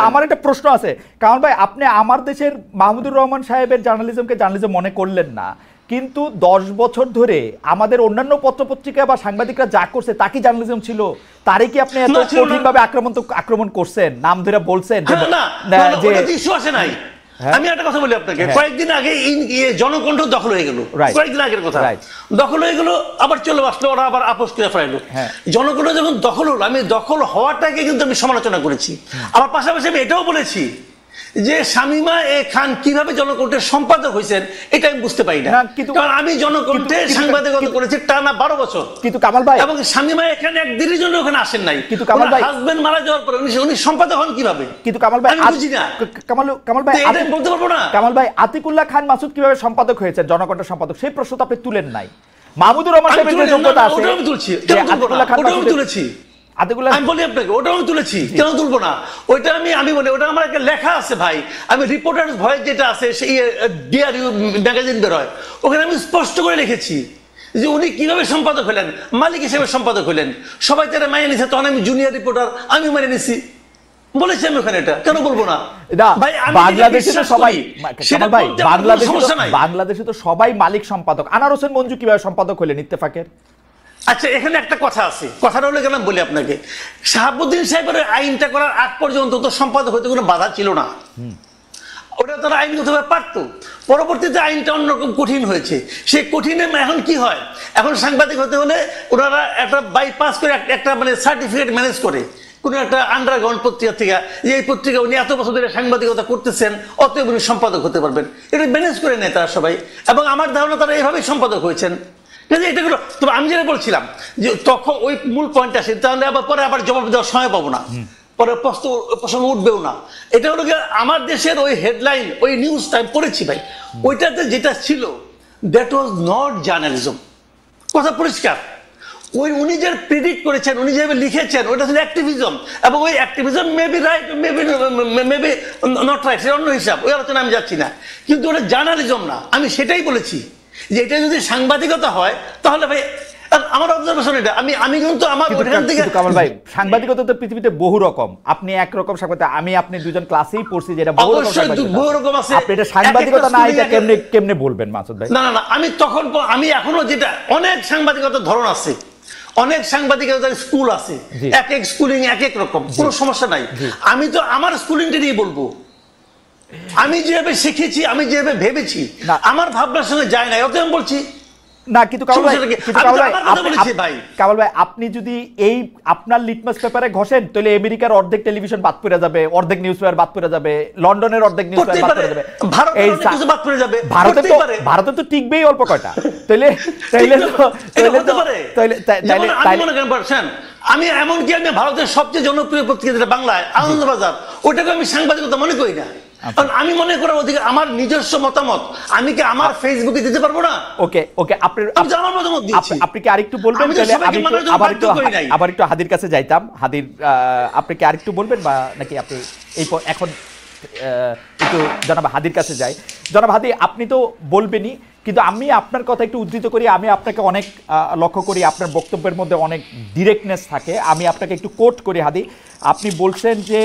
আমার একটা প্রশ্ন আছে, কারণ ভাই আপনি আমার দেশের মাহমুদুর রহমান সাহেবের জার্নালিজমকে জার্নালিজম মনে করলেন না, কিন্তু 10 বছর ধরে আমাদের অন্যান্য পত্রপত্রিকা বা সাংবাদিকরা যা করছে তা কি জার্নালিজম ছিল? তারে কি আপনি এত কঠিনভাবে আক্রমণ করছেন, নাম ধরে বলছেন যে আমি একটা কথা বলি আপনাকে, কয়েকদিন আগে জনকণ্ঠ দখল হয়ে গেল, কয়েকদিন আগের কথা, দখল হয়ে গেল, আবার চলে আসলো, ওরা আবার আপোষ করে ফেরাইলো। জনকণ্ঠ যখন দখল হলো, আমি দখল হওয়াটাকে কিন্তু আমি সমালোচনা করেছি, আবার পাশাপাশি আমি এটাও বলেছি যে শামীমা খান কিভাবে জনকণ্ঠের সম্পাদক হয়েছেন এটা আমি বুঝতে পারি না, কারণ আমি জনকণ্ঠে সাংবাদিকতা করেছি টানা 12 বছর, কিন্তু কামাল ভাই এবং শামীমা এখানে একদিনের জন্য ওখানে আসেন নাই, কিন্তু কামাল ভাই হাজবেন্ড মারা যাওয়ার পরে উনি সম্পাদক হন কিভাবে? কিন্তু কামাল ভাই আমি বুঝি না, কামাল ভাই এটা বলতে পারবো না। কামাল ভাই আতিকুল্লাহ খান মাসুদ কিভাবে সম্পাদক হয়েছে, জনকণ্ঠের সম্পাদক, সেই প্রশ্ন তো আপনি তুলেন নাই। মাহমুদুর রহমান সাহেবের যোগ্যতা আছে, ওটা আমি তুলছি, আতিকুল্লাহ খান মাসুদ তুলেছি, আমি বলি আপনাকে ওটাও আমি তুলেছি, কেন তুলবো না? ওইটা আমি বলি, ওটা আমার একটা লেখা আছে ভাই, আমি রিপোর্টার্স ভয়েস যেটা আছে সেই ডিআরইউ ম্যাগাজিন বের হয়, ওখানে আমি স্পষ্ট করে লিখেছি যে উনি কিভাবে সম্পাদক হলেন, মালিক হিসেবে সম্পাদক হলেন, সবাই তারা মানিয়ে নিছে, তখন আমি জুনিয়র রিপোর্টার, আমি মেনে নিছি, বলেছি আমি ওখানে, এটা কেন বলবো না? বাংলাদেশে তো সবাই, বাংলাদেশে তো সবাই মালিক সম্পাদক। আনার হোসেন মঞ্জু কিভাবে সম্পাদক হলেন ইত্তেফাকের? আচ্ছা, এখানে একটা কথা আছে, কথাটা হলো কেন বলি আপনাকে, শাহাবুদ্দিন সাহেবের আইনটা করার আগ পর্যন্ত তো সম্পাদক হইতে কোনো বাধা ছিল না, ওটা তারা আইনগতভাবে পারতো। পরবর্তীতে আইনটা অন্যরকম কঠিন হয়েছে, সেই কঠিনে এখন কি হয়, এখন সাংবাদিক হতে হলে ওনারা একটা বাইপাস করে একটা মানে সার্টিফিকেট ম্যানেজ করে কোন একটা আন্ডারগ্রাউন্ড পত্রিকা থেকে, যে এই পত্রিকা উনি এত বছর ধরে সাংবাদিকতা করতেছেন, অতএব উনি সম্পাদক হতে পারবেন, এটা ম্যানেজ করে নেয় তারা সবাই, এবং আমার ধারণা তারা এইভাবেই সম্পাদক হয়েছেন। এটাগুলো তবে আমি যেটা বলছিলাম যে তখন ওই মূল পয়েন্ট আসে, তাহলে আবার পরে আবার জবাব দেওয়ার সময় পাবো না, পরে প্রশ্ন উঠবেও না। এটা হলো আমার দেশের ওই হেডলাইন, ওই নিউজটা আমি পড়েছি ভাই, ওইটাতে যেটা ছিল দ্যাট ওয়াজ নট জার্নালিজম, কথা পরিষ্কার। উনি যে প্রেডিক্ট করেছেন, উনি যেভাবে লিখেছেন, ওইটা ছিল অ্যাক্টিভিজম, এবং ওই activism maybe right, maybe not right, সেটা অন্য হিসাব, ওই আলোচনা আমি যাচ্ছি না, কিন্তু ওটা জার্নালিজম না। আমি সেটাই বলেছি যে এটা যদি সাংবাদিকতা হয় তাহলে ভাই আমার অবজারভেশন এটা, আমি কিন্তু আমার ওখান থেকে কামাল ভাই সাংবাদিকতা তো পৃথিবীতে বহু রকম, আপনি একরকম সাংবাদিক, আমি আপনি দুজন ক্লাসেই পড়ছি যে এটা বহু রকম আছে, আপনি এটা সাংবাদিকতা না এটা কেমনে বলবেন মাসুদ ভাই? না না, আমি এখনো যেটা, অনেক সাংবাদিকতার ধরন আছে, অনেক সাংবাদিকতার স্কুল আছে, এক এক স্কুলিং এক এক রকম, কোনো সমস্যা নাই। আমি তো আমার স্কুলিংটা নিয়ে বলবো, আমি যেভাবে শিখেছি, আমি যেভাবে ভেবেছি, আমার ভাবনার সঙ্গে যায় না, অতএব বলছি না, কিন্তু কামাল ভাই, ভাই কামাল ভাই, আপনি যদি এই আপনার লিটমাস পেপারে ঘষেন, তাহলে আমেরিকার অর্ধেক টেলিভিশন বাদ পড়ে যাবে, অর্ধেক নিউজ পেপার বাদ পড়ে যাবে, লন্ডনের অর্ধেক নিউজ পেপার বাদ পড়ে যাবে, ভারতে তো টিকবেই অল্প কয়টা। আমি এমনকি আমি ভারতের সবচেয়ে জনপ্রিয় পত্রিকা যেটা বাংলায়, আনন্দবাজার, ওটাকে আমি সাংবাদিকতা মনে করি না। কারণ আমি মনে করার অধিকার, আমার নিজস্ব মতামত আমি কি আমার ফেসবুকে দিতে পারবো না? ওকে, আপনি কি আরেকটু বলবেন? আবার একটু হাদির কাছে যাইতাম। হাদির, আপনি কি আরেকটু বলবেন, বা নাকি আপনি এখন একটু জনাব হাদির কাছে যাই? জনাব হাদি, আপনি তো বলবেনই, কিন্তু আমি আপনার কথা একটু উদ্ধৃত করি। আমি আপনাকে অনেক লক্ষ্য করি, আপনার বক্তব্যের মধ্যে অনেক ডিরেক্টনেস থাকে। আমি আপনাকে একটু কোট করি হাদি। আপনি বলছেন যে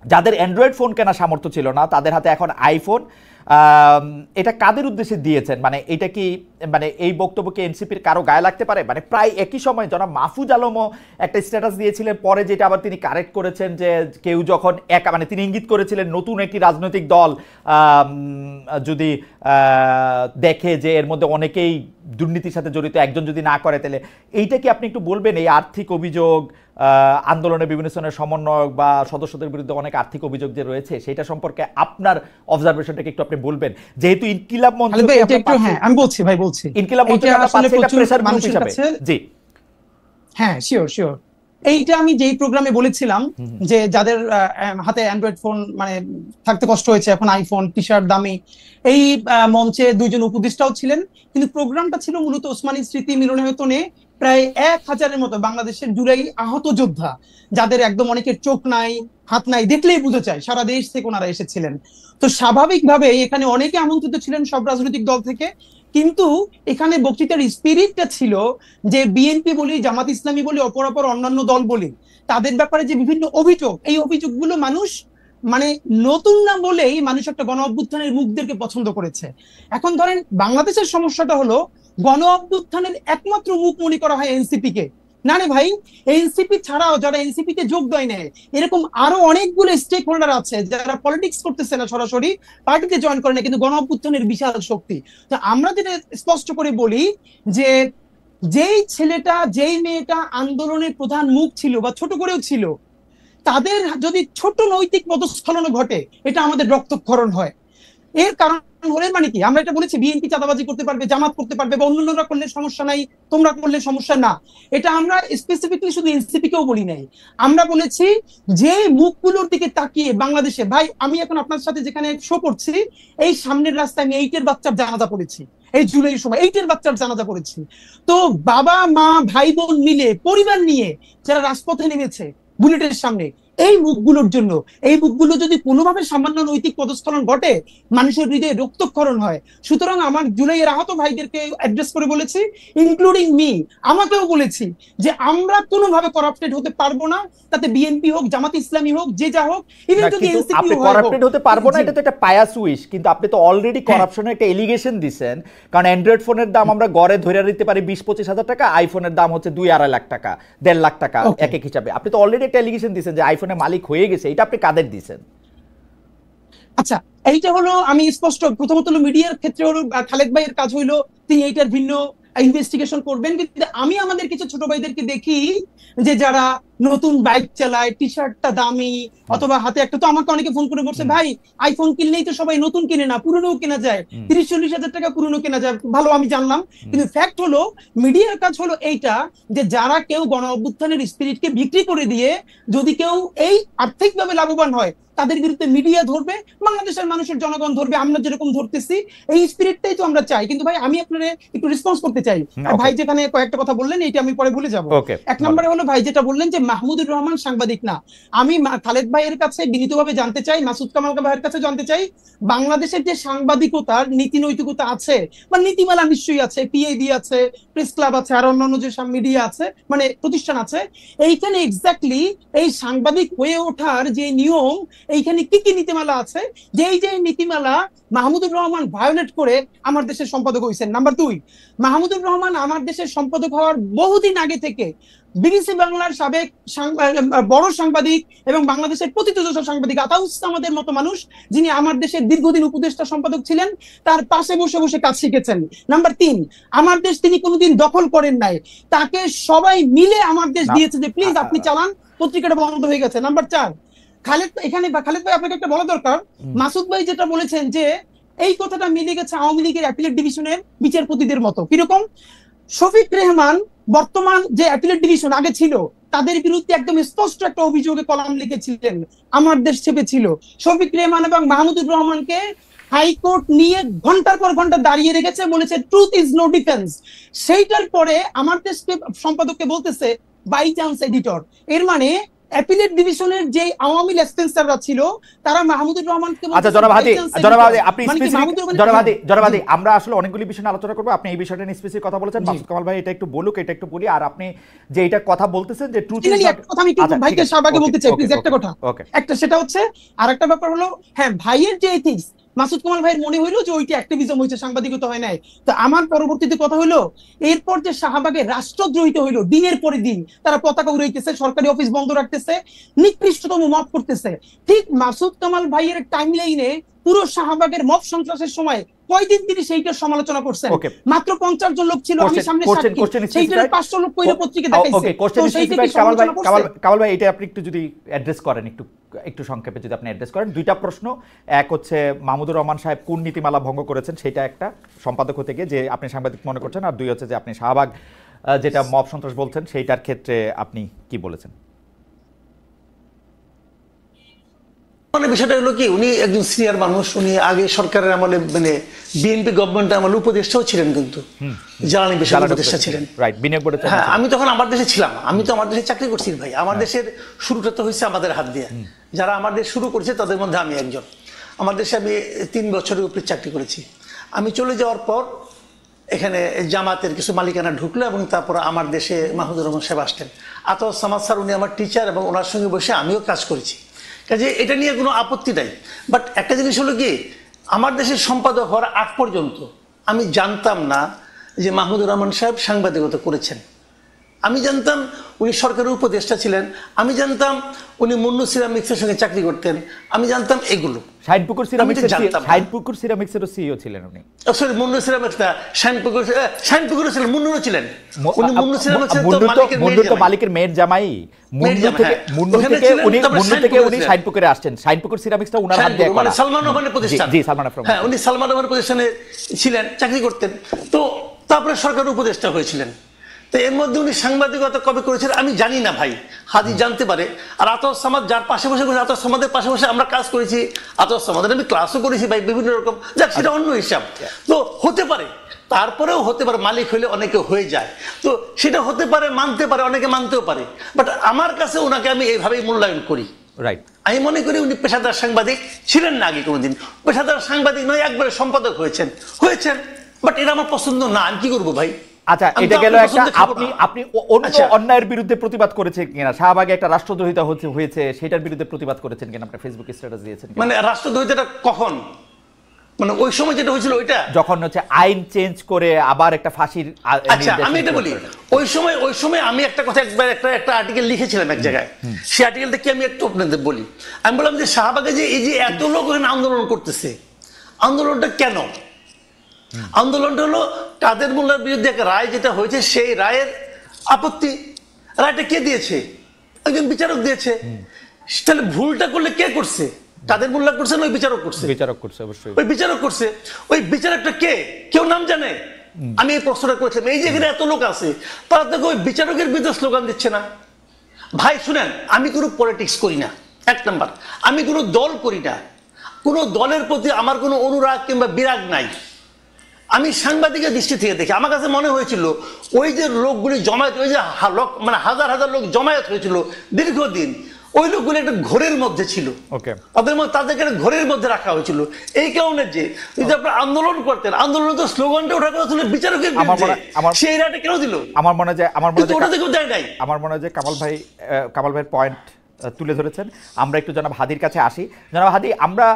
যাদের অ্যান্ড্রয়েড ফোন কেনা সামর্থ্য ছিল না, তাদের হাতে এখন আইফোন। এটা কাদের উদ্দেশ্যে দিয়েছেন? মানে এটা কি, মানে এই বক্তব্যকে এনসিপির কারো গায়ে লাগতে পারে? মানে প্রায় একই সময় জনাব মাহফুজ আলমও একটা স্ট্যাটাস দিয়েছিলেন, পরে যেটা আবার তিনি কারেক্ট করেছেন যে কেউ যখন একা, মানে তিনি ইঙ্গিত করেছিলেন নতুন একটি রাজনৈতিক দল যদি দেখে যে এর মধ্যে অনেকেই দুর্নীতির সাথে জড়িত, একজন যদি না করে, তাহলে এইটা কি আপনি একটু বলবেন? এই আর্থিক অভিযোগ, আন্দোলনের বিভিন্ন ধরনের সমন্বয়ক বা সদস্যদের বিরুদ্ধে অনেক আর্থিক অভিযোগ যে রয়েছে, সেটা সম্পর্কে আপনার অবজারভেশনটাকে একটু আপনি বলবেন। যেহেতু ইনকিলাব মঞ্চ, আমি বলছি ভাই, বলছি ইনকিলাব মঞ্চ প্রেসার গ্রুপ হিসেবে, জি হ্যাঁ, শিওর। এইটা আমি যেই প্রোগ্রামে বলেছিলাম যে যাদের হাতে অ্যান্ড্রয়েড ফোন মানে থাকতে কষ্ট হয়েছে, এখন আইফোন, টি শার্ট দামি, এই মঞ্চে দুইজন উপদেষ্টাও ছিলেন। কিন্তু প্রোগ্রামটা ছিল মূলত ওসমানী স্মৃতি মিলনায়তনে প্রায় 1000-এর মতো বাংলাদেশের জুলাই আহত যোদ্ধা, যাদের একদম অনেকের চোখ নাই, হাত নাই, দেখলেই বুঝে যায় সারা দেশ থেকে ওনারা এসেছিলেন। তো স্বাভাবিকভাবে এখানে অনেকে আমন্ত্রিত ছিলেন সব রাজনৈতিক দল থেকে, কিন্তু এখানে বক্তৃতার স্পিরিটটা ছিল যে বিএনপি বলি, জামাত ইসলামী বলি, অপরাপর অন্যান্য দল বলি, তাদের ব্যাপারে যে বিভিন্ন অভিযোগ, এই অভিযোগগুলো মানুষ মানে নতুন না বলেই মানুষ একটা গণ অভ্যুত্থানের মুখদেরকে পছন্দ করেছে। এখন ধরেন বাংলাদেশের সমস্যাটা হলো গণ অভ্যুত্থানের একমাত্র মুখ মনে করা হয় এনসিপি কে। না রে ভাই, এনসিপি ছাড়াও যারা এনসিপি তে যোগ দেয় না, এরকম আরো অনেকগুলো স্টেক হোল্ডার আছে যারা পলিটিক্স করতেছে না, সরাসরি পার্টিতে জয়েন করে না, কিন্তু গণ অভ্যুত্থানের বিশাল শক্তি। তো আমরা যেটা স্পষ্ট করে বলি যে যেই ছেলেটা, যেই মেয়েটা আন্দোলনের প্রধান মুখ ছিল বা ছোট করেও ছিল, তাদের যদি ছোট নৈতিক পদস্খলন ঘটে, এটা আমাদের রক্তক্ষরণ হয়। এর কারণ হলে মানে কি, আমরা এটা বলেছি বিএনপি চাঁদাবাজি করতে পারবে, জামাত করতে পারবে, বা অন্যান্যরা করলে সমস্যা নাই, তোমরা করলে সমস্যা না, এটা আমরা স্পেসিফিকলি শুধু এনসিপি কেও বলি নাই। আমরা বলেছি যে মুখগুলোর দিকে তাকিয়ে বাংলাদেশে, ভাই আমি এখন আপনার সাথে যেখানে শো করছি, এই সামনের রাস্তায় আমি 8-এর বাচ্চার জানাজা পড়েছি, এই জুলাইয়ের সময় 8-এর বাচ্চার জানাজা পড়েছি। তো বাবা মা ভাই বোন মিলে, পরিবার নিয়ে যারা রাজপথে নেমেছে বুলেটের সামনে, এই মুখগুলোর জন্য, এই মুখগুলো যদি কোনোভাবে সামান্য নৈতিক পদস্খলন ঘটে, মানুষের হৃদয়ে রক্তক্ষরণ হয়। সুতরাং আমার জুলাইয়ের আহত ভাইদেরকে অ্যাড্রেস করে বলেছি, ইনক্লুডিং মি, আমাকেও বলেছি যে আমরা কোনোভাবে করাপ্টেড হতে পারবো না, তাতে বিএনপি হোক, জামাত ইসলামী হোক, যে যা হোক, ইভেন যদি এনসিপি হোক, করাপ্টেড হতে পারবো না, এটা তো একটা পায়াস উইশ। কিন্তু আপনি তো অলরেডি করাপশনের একটা এলিগেশন দিবেন। কারণ অ্যান্ড্রয়েড ফোনের দাম আমরা গড়ে ধরে নিতে পারি 20-25 হাজার টাকা, আইফোনের দাম হচ্ছে 2-2.5 লাখ টাকা, 1.5 লাখ টাকা এক এক হিসাবে। আপনি তো অলরেডি একটা এলিগেশন দিবেন যে আইফোনের মালিক হয়ে গেছে, এটা আপনি কাদের দিবেন? আচ্ছা, এইটা হলো আমি স্পষ্ট, প্রথমত হলো মিডিয়ার ক্ষেত্রে হলো খালেদ ভাইয়ের কাজ হইলো তিনি এইটার ভিন্ন ইনভেস্টিগেশন করবেন। কিন্তু আমি আমাদের কিছু ছোট ভাইদেরকে দেখি যে যারা নতুন বাইক চালায়, টি শার্টটা দামি, অথবা হাতে একটা, তো আমাকে অনেকে ফোন করে বলছে, ভাই আইফোন কিনলেই তো সবাই নতুন কিনে না, পুরনো কেনা যায়, 30-40 হাজার টাকা পুরনো কেনা যায়। ভালো, আমি জানলাম, কিন্তু ফ্যাক্ট হলো মিডিয়ার কাজ হলো এইটা যে যারা কেউ গণ অভ্যুত্থানের স্পিরিটকে বিক্রি করে দিয়ে যদি কেউ এই আর্থিকভাবে লাভবান হয়, তাদের বিরুদ্ধে মিডিয়া ধরবে, বাংলাদেশের মানুষের জনগণ ধরবে, আমরা যেরকম ধরতেছি। এই স্পিরিটটাই তো আমরা চাই। কিন্তু ভাই আমি আপনারা একটু রেসপন্স করতে চাই। ভাই যেখানে কয়েকটা কথা বললেন, এইটা আমি পরে ভুলে যাব। এক নম্বরে হলো ভাই যেটা বললেন যে মাহমুদুর রহমান সাংবাদিক না, আমি খালেদ ভাইয়ের কাছে বিনীতভাবে জানতে চাই, মাসুদ কামাল ভাইয়ের কাছে জানতে চাই, বাংলাদেশের যে সাংবাদিকতার নীতি নৈতিকতা আছে বা নীতিমালা নিশ্চয়ই আছে, পিআইবি আছে, প্রেস ক্লাব আছে, আর অন্যান্য যে মিডিয়া আছে, মানে প্রতিষ্ঠান আছে, এইখানে এক্স্যাক্টলি এই সাংবাদিক হয়ে ওঠার যে নিয়ম, এইখানে কি কি নীতিমালা আছে, যে নীতিমালা মাহমুদুর রহমান ভায়োলেট করে আমার দেশের সম্পাদক হয়েছেন। নাম্বার 2, মাহমুদুর রহমান আমার দেশের সম্পাদক হওয়ার বহুদিন আগে থেকে বিবিসি বাংলার সাবেক বড় সাংবাদিক এবং বাংলাদেশের প্রথিতযশা সাংবাদিক আতাউস সামাদের মতো মানুষ, যিনি আমার দেশের দীর্ঘদিন উপদেষ্টা সম্পাদক ছিলেন, তার পাশে বসে বসে কাজ শিখেছেন। নাম্বার 3, আমার দেশ তিনি কোনোদিন দখল করেন নাই, তাকে সবাই মিলে আমার দেশ দিয়েছে যে প্লিজ আপনি চালান, পত্রিকাটা বন্ধ হয়ে গেছে। নাম্বার 4, খালেদ ভাই আপনাকে একটা বলা দরকার, মাসুদ ভাই যেটা বলেছেন যে এই কথাটা মিলে গেছে আওয়ামী লীগের অ্যাপিলেট ডিভিশনের বিচারপতিদের মতো। কিরকম? শফিক রেহমান বর্তমান যে অ্যাপিলেট ডিভিশন আগে ছিল, তাদের বিরুদ্ধে একদম স্পষ্ট একটা অভিযোগে কলাম লিখেছিলেন, আমার দেশ চেপেছিল। শফিক রেহমান এবং মাহমুদুর রহমানকে হাইকোর্ট নিয়ে ঘন্টার পর ঘন্টা দাঁড়িয়ে রেখেছে, বলেছে ট্রুথ ইজ নো ডিফেন্স। সেইটার পরে আমার দেশকে সম্পাদককে বলতেছে বাই চান্স এডিটর। এর মানে অ্যাপিলেট ডিভিশনের যে আওয়ামী লেসপেন্সাররা ছিল তারা মাহমুদুর রহমানকে আচ্ছা জনাব হাদি আপনি জনাব হাদি আমরা আসলে অনেকগুলি বিষয় নিয়ে আলোচনা করব, আপনি এই বিষয়টা নিয়ে স্পেসিফিক কথা বলেছেন, মাসুদ কামাল ভাই এটা একটু বলুক, এটা একটু বলি, আর আপনি যে এটা কথা বলতেছেন যে ট্রুথ ইজ একটা কথা আমি কিন্তু ভাইকে শাহবাগে বলতে চাই প্লিজ, একটা কথা। একটা সেটা হচ্ছে, আরেকটা ব্যাপার হলো হ্যাঁ ভাইয়ের যে এথিক্স, মাসুদ কামাল ভাইয়ের মনে হইলো যে ওইটা অ্যাক্টিভিজম হয়েছে, সাংবাদিকতা হয় নাই। তো আমার পরবর্তীতে কথা হলো, এরপর যে শাহবাগে রাষ্ট্রদ্রোহিত হইলো, দিনের পরে দিন তারা পতাকা উড়াইতেছে, সরকারি অফিস বন্ধ রাখতেছে, নিকৃষ্টতম মব করতেছে। ঠিক মাসুদ কামাল ভাইয়ের টাইমলাইনে পুরো শাহবাগের মব সন্ত্রাসের সময় কয়দিন তিনি সেইটার সমালোচনা করছেন? মাত্র 50 জন লোক ছিল, আমি সামনে সাক্ষী, সেইটার 500 লোক কইরা পত্রিকা দেখাইছে। তো সেইটা কি সমালোচনা করছে? কামাল ভাই এটা আপনি একটু যদি অ্যাড্রেস করেন, একটু সংক্ষেপে যদি আপনি অ্যাড্রেস করেন। দুইটা প্রশ্ন, এক হচ্ছে মাহমুদুর রহমান সাহেব কোন নীতিমালা ভঙ্গ করেছেন সেটা একটা সম্পাদক হতে গিয়ে যে আপনি সাংবাদিক মনে করছেন, আর দুই হচ্ছে যে আপনি শাহবাগ যেটা মব সন্ত্রাস বলছেন সেইটার ক্ষেত্রে আপনি কি বলেছেন? মানে বিষয়টা হলো কি, উনি একজন সিনিয়র মানুষ, উনি আগে সরকারের আমলে মানে বিএনপি গভর্নমেন্টের আমলে উপদেষ্টাও ছিলেন, কিন্তু জ্বালানি বিষয়ে উপদেষ্টা ছিলেন। হ্যাঁ, আমি তখন আমার দেশে ছিলাম, আমি তো আমার দেশে চাকরি করছি ভাই। আমার দেশের শুরুটা তো হয়েছে আমাদের হাত দিয়ে, যারা আমার দেশ শুরু করেছে তাদের মধ্যে আমি একজন। আমার দেশে আমি 3 বছরের উপরে চাকরি করেছি। আমি চলে যাওয়ার পর এখানে জামাতের কিছু মালিকানা ঢুকলো এবং তারপর আমার দেশে মাহমুদুর রহমান সাহেব আসতেন। আতাউস সামাদ স্যার উনি আমার টিচার এবং ওনার সঙ্গে বসে আমিও কাজ করেছি, কাজে এটা নিয়ে কোনো আপত্তি নাই। বাট একটা জিনিস হলো কি, আমার দেশের সম্পাদক হওয়ার আগ পর্যন্ত আমি জানতাম না যে মাহমুদুর রহমান সাহেব সাংবাদিকতা করেছেন। আমি জানতাম উনি সরকারের উপদেষ্টা ছিলেন, আমি জানতাম উনি মুন্নু সিরামিক্সের সঙ্গে চাকরি করতেন, আমি জানতাম এগুলো। শাহিনপুকুর সিরামিক্সের সিইও ছিলেন উনি। সরি, মুন্নু সিরামিক্স না, শাহিনপুকুর ছিলেন, মুন্নুরও ছিলেন। উনি মুন্নু সিরামিক্সের তো মালিকের মেয়ের জামাই। মুন্নু থেকে উনি শাহিনপুকুরে আসছেন, শাহিনপুকুর সিরামিক্সটা উনার হাত দিয়ে করা। সালমান রহমানের প্রতিষ্ঠান। জি, সালমান রহমান। হ্যাঁ, উনি সালমান রহমানের প্রতিষ্ঠানে ছিলেন, চাকরি করতেন। তো তারপরে সরকারের উপদেষ্টা হয়েছিলেন। তো এর মধ্যে উনি সাংবাদিকতা কবে করেছিলেন আমি জানি না ভাই, হাদি জানতে পারে। আর আতাউস সামাদ যার পাশে বসে করেছে, আতাউস সামাদের পাশে বসে আমরা কাজ করেছি, আতাউস সামাদের আমি ক্লাসও করেছি ভাই, বিভিন্ন রকম, যাক সেটা অন্য হিসাব। তো হতে পারে, তারপরেও হতে পারে, মালিক হলে অনেকে হয়ে যায়, তো সেটা হতে পারে, মানতে পারে, অনেকে মানতেও পারে। বাট আমার কাছে ওনাকে আমি এইভাবেই মূল্যায়ন করি। রাইট, আমি মনে করি উনি পেশাদার সাংবাদিক ছিলেন না আগে কোনোদিন, পেশাদার সাংবাদিক নয়, একবারে সম্পাদক হয়েছেন। বাট এটা আমার পছন্দ না, আমি কি করবো ভাই? আচ্ছা, এটা গেল একটা। আপনি অন্য অন্যায়ের বিরুদ্ধে প্রতিবাদ করেছেন কিনা? শাহবাগে একটা রাষ্ট্রদ্রোহিতা হয়েছে, সেটার বিরুদ্ধে প্রতিবাদ করেছেন কিনা? আপনি ফেসবুক স্ট্যাটাস দিয়েছেন। মানে রাষ্ট্রদ্রোহিতাটা কখন? মানে ওই সময় যেটা হয়েছিল ওইটা, যখন হচ্ছে আইন চেঞ্জ করে আবার একটা ফাঁসির। আচ্ছা, আমি এটা বলি, ওই সময় আমি একটা কথা একবার একটা আর্টিকেল লিখেছিলাম এক জায়গায়। সেই আর্টিকেলটা কি আমি একটু আপনাদের বলি। আমি বললাম যে শাহবাগে যে এই যে এত লোক আন্দোলন করতেছে, আন্দোলনটা কেন? আন্দোলনটা হলো কাদের মোল্লার বিরুদ্ধে একটা রায় যেটা হয়েছে, সেই রায়ের আপত্তি। রায়টা কে দিয়েছে? একজন বিচারক দিয়েছে। তাহলে ভুলটা করলে কে করছে? কাদের মোল্লা করছে না ওই বিচারক করছে? অবশ্যই ওই বিচারক করছে। ওই বিচারকটা কে? কেউ নাম জানে? আমি এই প্রশ্নটা করেছিলাম। এই যে এখানে এত লোক আছে, তারা তো ওই বিচারকের বিরুদ্ধে স্লোগান দিচ্ছে না। ভাই শুনেন, আমি কোনো পলিটিক্স করি না, 1 নাম্বার। আমি কোনো দল করি না, কোনো দলের প্রতি আমার কোনো অনুরাগ কিংবা বিরাগ নাই। আমি সাংবাদিকের দৃষ্টি থেকে দেখি, আমার কাছে মনে হয়েছিল ওই যে লোকগুলি জমায়েত, ওই যে মানে হাজার হাজার লোক জমায়েত হয়েছিল দীর্ঘদিন, ওই লোকগুলি একটা ঘোরের মধ্যে ছিল। তাদেরকে ঘোরের মধ্যে রাখা হয়েছিল। এই কারণে যে আপনার আন্দোলন করতেন, আন্দোলন তো স্লোগানটা ওঠা কথা ছিল বিচারকের বিরুদ্ধে, সেই রায়টা কেন দিল? আমার মনে হয় যে কামাল ভাইয়ের পয়েন্ট তুলে ধরেছেন। আমরা একটু জনাব হাদির কাছে আসি। জনাব হাদি, আমরা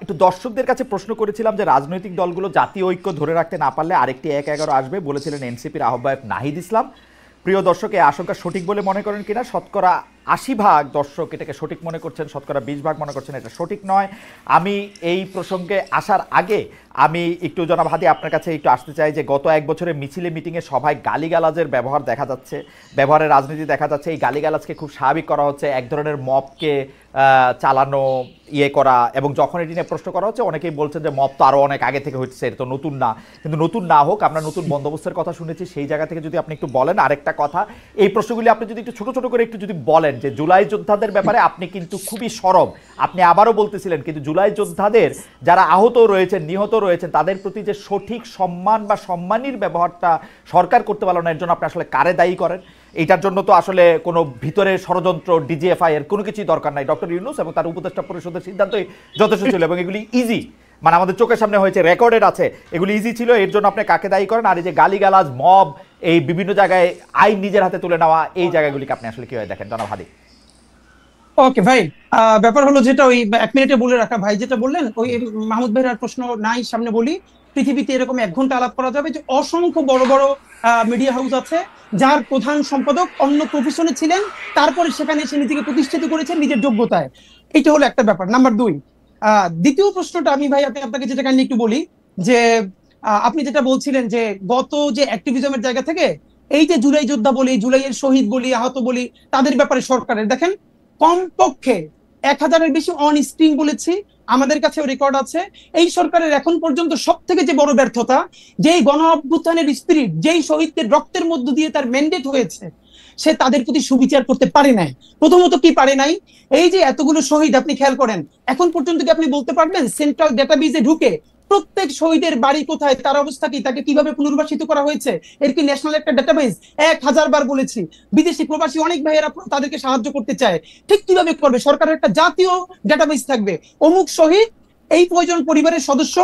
একটু দর্শকদের কাছে প্রশ্ন করেছিলাম যে রাজনৈতিক দলগুলো জাতীয় ঐক্য ধরে রাখতে না পারলে আরেকটি ১-১১ আসবে বলেছিলেন এনসিপির আহ্বায়ক নাহিদ ইসলাম। প্রিয় দর্শক, এই আশঙ্কা সঠিক বলে মনে করেন কিনা? শতকরা ৮০% দর্শক এটাকে সঠিক মনে করছেন, শতকরা ২০% মনে করছেন এটা সঠিক নয়। আমি এই প্রসঙ্গে আসার আগে আমি একটু জনাব হাদি আপনার কাছে একটু আসতে চাই যে গত ১ বছরে মিছিলে মিটিংয়ে সভায় গালিগালাজের ব্যবহার দেখা যাচ্ছে, ব্যবহারের রাজনীতি দেখা যাচ্ছে। এই গালিগালাজকে খুব স্বাভাবিক করা হচ্ছে, এক ধরনের মবকে চালানো, ইয়ে করা, এবং যখন এটি নিয়ে প্রশ্ন করা হচ্ছে অনেকেই বলছেন যে মব তো আরও অনেক আগে থেকে হচ্ছে, এটা তো নতুন না। কিন্তু নতুন না হোক, আমরা নতুন বন্দোবস্তের কথা শুনেছি, সেই জায়গা থেকে যদি আপনি একটু বলেন। আরেকটা কথা, এই প্রশ্নগুলি আপনি যদি একটু ছোট ছোট করে একটু যদি বলেন যে জুলাই যোদ্ধাদের ব্যাপারে আপনি কিন্তু খুবই সরব, আপনি আবারও বলতেছিলেন, কিন্তু জুলাই যোদ্ধাদের যারা আহত রয়েছেন, নিহত রয়েছেন, তাদের প্রতি যে সঠিক সম্মান বা সম্মানীর ব্যবহারটা সরকার করতে পারলো না, এর জন্য আপনি আসলে কারে দায়ী করেন? এটার জন্য তো আসলে কোনো ভিতরে ষড়যন্ত্র, ডিজিএফআই এর কোনো কিছুই দরকার নাই। ডক্টর ইউনূস এবং তার উপদেষ্টা পরিষদের সিদ্ধান্তই যথেষ্ট ছিল, এবং এগুলি ইজি, মানে আমাদের চোখের সামনে হয়েছে, রেকর্ডেড আছে, এগুলি ইজি ছিল। এর জন্য আপনি কাকে দায়ী করেন? আর এই যে গালিগালাজ, মব, এই বিভিন্ন জায়গায় আইন নিজের হাতে তুলে নেওয়া, এই জায়গাগুলিকে আপনি আসলে কিভাবে দেখেন জনাব হাদি? ওকে ভাই, ব্যাপার হলো যেটা ওই 1 মিনিটে বলে রাখা, ভাই যেটা বললেন ওই মাহমুদ ভাইয়ের আর প্রশ্ন নাই সামনে বলি। পৃথিবীতে এরকম 1 ঘন্টা আলাপ করা যাবে যে অসংখ্য বড় বড় মিডিয়া হাউস আছে যার প্রধান সম্পাদক অন্য প্রফেশনে ছিলেন, তারপরে সেখানে সে নিজেকে প্রতিষ্ঠিত করেছেন নিজের যোগ্যতায়। এটা হলো একটা ব্যাপার। নাম্বার 2, দ্বিতীয় প্রশ্নটা আমি ভাই আপনাকে যেটা কাইন্ডলি একটু বলি যে আপনি যেটা বলছিলেন যে গত যে অ্যাক্টিভিজমের জায়গা থেকে এই যে জুলাই যোদ্ধা বলি, জুলাইয়ের শহীদ বলি, আহত বলি, তাদের ব্যাপারে সরকারের দেখেন কমপক্ষে 1000-এর বেশি অন স্ক্রিন বলেছি, আমাদের কাছেও রেকর্ড আছে। এই সরকারের এখন পর্যন্ত সব থেকে যে বড় ব্যর্থতা, যেই গণ অভ্যুত্থানের স্পিরিট, যেই শহীদদের রক্তের মধ্য দিয়ে তার ম্যান্ডেট হয়েছে, সে তাদের প্রতি সুবিচার করতে পারে নাই। প্রথমত কি পারে নাই, এই যে এতগুলো শহীদ আপনি খেয়াল করেন, এখন পর্যন্ত কি আপনি বলতে পারবেন সেন্ট্রাল ডেটাবেজে ঢুকে প্রত্যেক শহীদের বাড়ি কোথায়, তার অবস্থা কি, তাকে কিভাবে পুনর্বাসিত করা হয়েছে, এর কি ন্যাশনাল একটা ডেটাবেজ? 1000 বার বলেছি, বিদেশি প্রবাসী অনেক ভাইয়েরা তাদেরকে সাহায্য করতে চায়, ঠিক কিভাবে করবে? সরকারের একটা জাতীয় ডেটাবেজ থাকবে, অমুক শহীদ এই প্রয়োজন পরিবারের সদস্য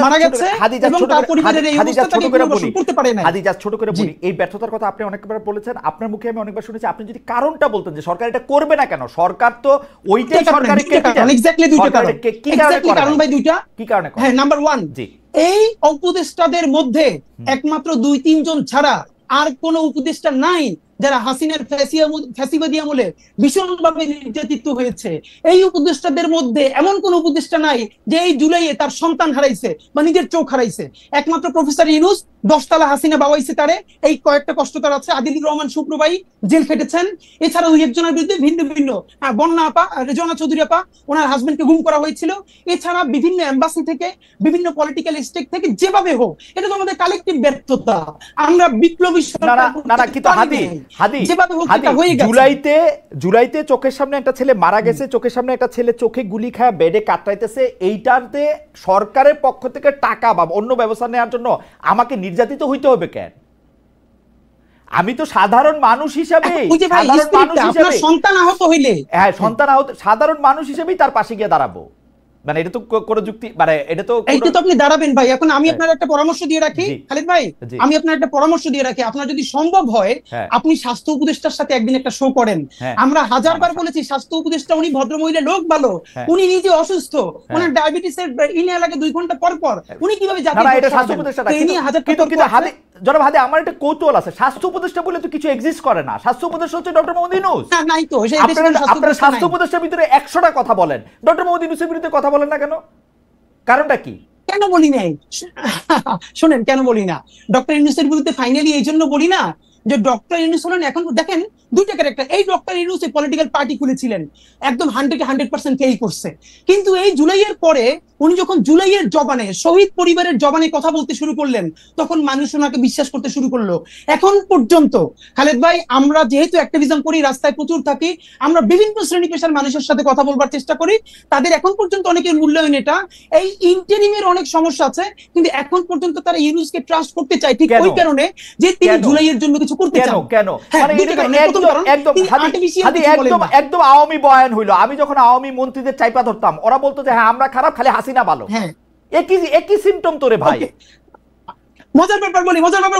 মারা গেছে এবং তার পরিবারের এই অবস্থা তাকে পুনর্বাসন করতে পারে না। হাদি জাস্ট ছোট করে বলি, এই ব্যর্থতার কথা আপনি অনেকবার বলেছেন, আপনার মুখে আমি অনেকবার শুনেছি। আপনি যদি কারণটা বলতেন যে সরকার এটা করবে না কেন, সরকার তো ওইটাই সরকারের ক্যাপিটাল। এক্স্যাক্টলি দুইটা কারণ। কি কারণে করে? কারণ ভাই দুইটা। কি কারণে করে? হ্যাঁ, নাম্বার 1, এই উপদেষ্টাদের মধ্যে একমাত্র 2-3 জন ছাড়া আর কোন উপদেষ্টা নাই যারা হাসিনার ফ্যাসিবাদী আমলে ভীষণভাবে নির্যাতিত হয়েছে। এই উপদেষ্টাদের মধ্যে এমন কোন উপদেষ্টা নাই যে এই জুলাইয়ে তার সন্তান হারাইছে বা নিজের চোখ হারাইছে। একমাত্র প্রফেসর ইউনূস 10 তলা হাসিনা বাবাইছে তারে, এই কয়েকটা কষ্ট তার আছে। আদিলুর রহমান শুক্র ভাই জেল খেটেছেন। এছাড়া ওই একজনের বিরুদ্ধে ভিন্ন ভিন্ন, বন্যা আপা, রেজওয়ানা চৌধুরী আপা, ওনার হাজবেন্ডকে গুম করা হয়েছিল। এছাড়া বিভিন্ন এম্বাসি থেকে, বিভিন্ন পলিটিক্যাল স্টেক থেকে, যেভাবে হোক, এটা তো আমাদের কালেকটিভ ব্যর্থতা। আমরা বিপ্লবী জুলাইতে চোখের সামনে একটা ছেলে মারা গেছে, চোখের সামনে একটা ছেলে চোখে গুলি খায় বেডে কাটাইতেছে, এইটাতে সরকারের পক্ষ থেকে টাকা বা অন্য ব্যবস্থা নেওয়ার জন্য আমাকে নির্যাতিত হইতে হবে কেন? আমি তো সাধারণ মানুষ হিসাবে, সন্তান আহত হইলে, হ্যাঁ সন্তান আহত, সাধারণ মানুষ হিসেবেই তার পাশে গিয়ে দাঁড়াবো। মানে এটা তো কোনো যুক্তি, মানে এটা তো আপনি দাঁড়াবেন ভাই। এখন আমি আপনার একটা পরামর্শ দিয়ে রাখি খালিদ ভাই, আমি আপনার একটা পরামর্শ দিয়ে রাখি, আপনার যদি সম্ভব হয় আপনি স্বাস্থ্য উপদেষ্টার সাথে একদিন একটা শো করেন। আমরা 1000 বার বলেছি স্বাস্থ্য উপদেষ্টা উনি ভদ্রমহিলা, লোক ভালো, উনি নিজে অসুস্থ, ওনার ডায়াবেটিসের ইনহেলার লাগে 2 ঘন্টা পর পর, উনি কিভাবে জানেন? না এটা স্বাস্থ্য উপদেষ্টা না, কিন্তু হাদি জনাব হাদি আমার একটা কৌতূহল আছে, স্বাস্থ্য উপদেষ্টা বলে তো কিছু এক্সিস্ট করে না। স্বাস্থ্য উপদেষ্টা হচ্ছে ডক্টর মোহাম্মদ ইউনূস। না, নাই তো। আপনারা স্বাস্থ্য উপদেষ্টার ভিতরে 100টা কথা বলেন, ডক্টর মোহাম্মদ ইউনূসের বিরুদ্ধে কথা বলেন না কেন? কারণটা কি? কেন বলি নাই শোনেন, কেন বলি না? ডক্টর ইউনূসের বিরুদ্ধে ফাইনালি এই জন্য বলি না যে ডক্টর ইউনূস হলেন, এখন দেখেন 2টা ক্যারেক্টার। এই ডক্টর ইউনূস এই পলিটিক্যাল পার্টি খুলেছিলেন, একদম 100% কেই করছে। কিন্তু এই জুলাইয়ের পরে উনি যখন জুলাইয়ের জবানে, শহীদ পরিবারের জবানে কথা বলতে শুরু করলেন, তখন মানুষ ওনাকে বিশ্বাস করতে শুরু করলো। এখন পর্যন্ত খালেদ ভাই, আমরা যেহেতু অ্যাক্টিভিজম করি, রাস্তায় প্রচুর থাকি, আমরা বিভিন্ন শ্রেণী পেশার মানুষের সাথে কথা বলবার চেষ্টা করি, তাদের এখন পর্যন্ত অনেকের মূল্যায়ন এটা। এই ইন্টারিমের অনেক সমস্যা আছে, কিন্তু এখন পর্যন্ত তারা ইউনূসকে ট্রাস্ট করতে চায় ঠিক ওই কারণে যে তিনি জুলাইয়ের জন্য কিছু করতে চান। কেন? একদম আওয়ামী বয়ান হইলো। আমি যখন আওয়ামী মন্ত্রীদের চাইপা ধরতাম, ওরা বলতো যে হ্যাঁ আমরা খারাপ, খালি হাসিনা ভালো। হ্যাঁ, একই সিম্পটম তোরে ভাই। মজার ব্যাপার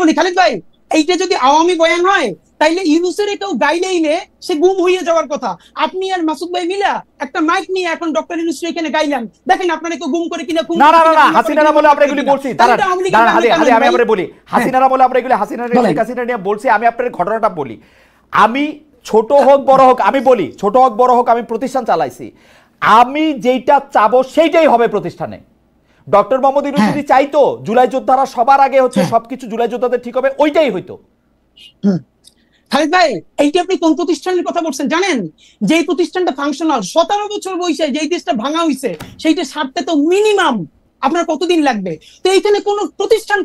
বলি খালিদ ভাই, এইটা যদি আওয়ামী বয়ান হয় তাইলে ইউনুসের কেউ গাইলেইলে সে গুম হয়ে যাওয়ার কথা। আপনি আর মাসুদ ভাই মিলা একটা মাইক নিয়ে এখন ডক্টর ইউনুস এখানে গাইলেন, দেখেন আপনারা কেউ গুম করে কিনা। না না না, হাসিনারা বলে আমরা এগুলি বলছি। আমি আপনারে বলি, হাসিনারা বলে আমরা এগুলি হাসিনা নিয়ে বলছি। আমি আপনার ঘটনাটা বলি। আমি ছোট হোক বড় হোক, আমি বলি ছোট হোক বড় হোক, আমি প্রতিষ্ঠান চালাইছি। আমি যেটা চাবো সেইটাই হবে প্রতিষ্ঠানে। ডক্টর মোহাম্মদ ইউনূস যদি চাইতো জুলাই যোদ্ধারা সবার আগে হচ্ছে সবকিছু জুলাই যোদ্ধাদের ঠিক হবে, ওইটাই হইতো। খালিদ ভাই, এইটা আপনি কোন প্রতিষ্ঠানের কথা বলছেন জানেন? যে প্রতিষ্ঠানটা ফাংশনাল 17 বছর বয়সে যেই দেশটা ভাঙা হইছে, সেইটা সারতে তো মিনিমাম আপনার কতদিন লাগবে? তো এইখানে কোন প্রতিষ্ঠান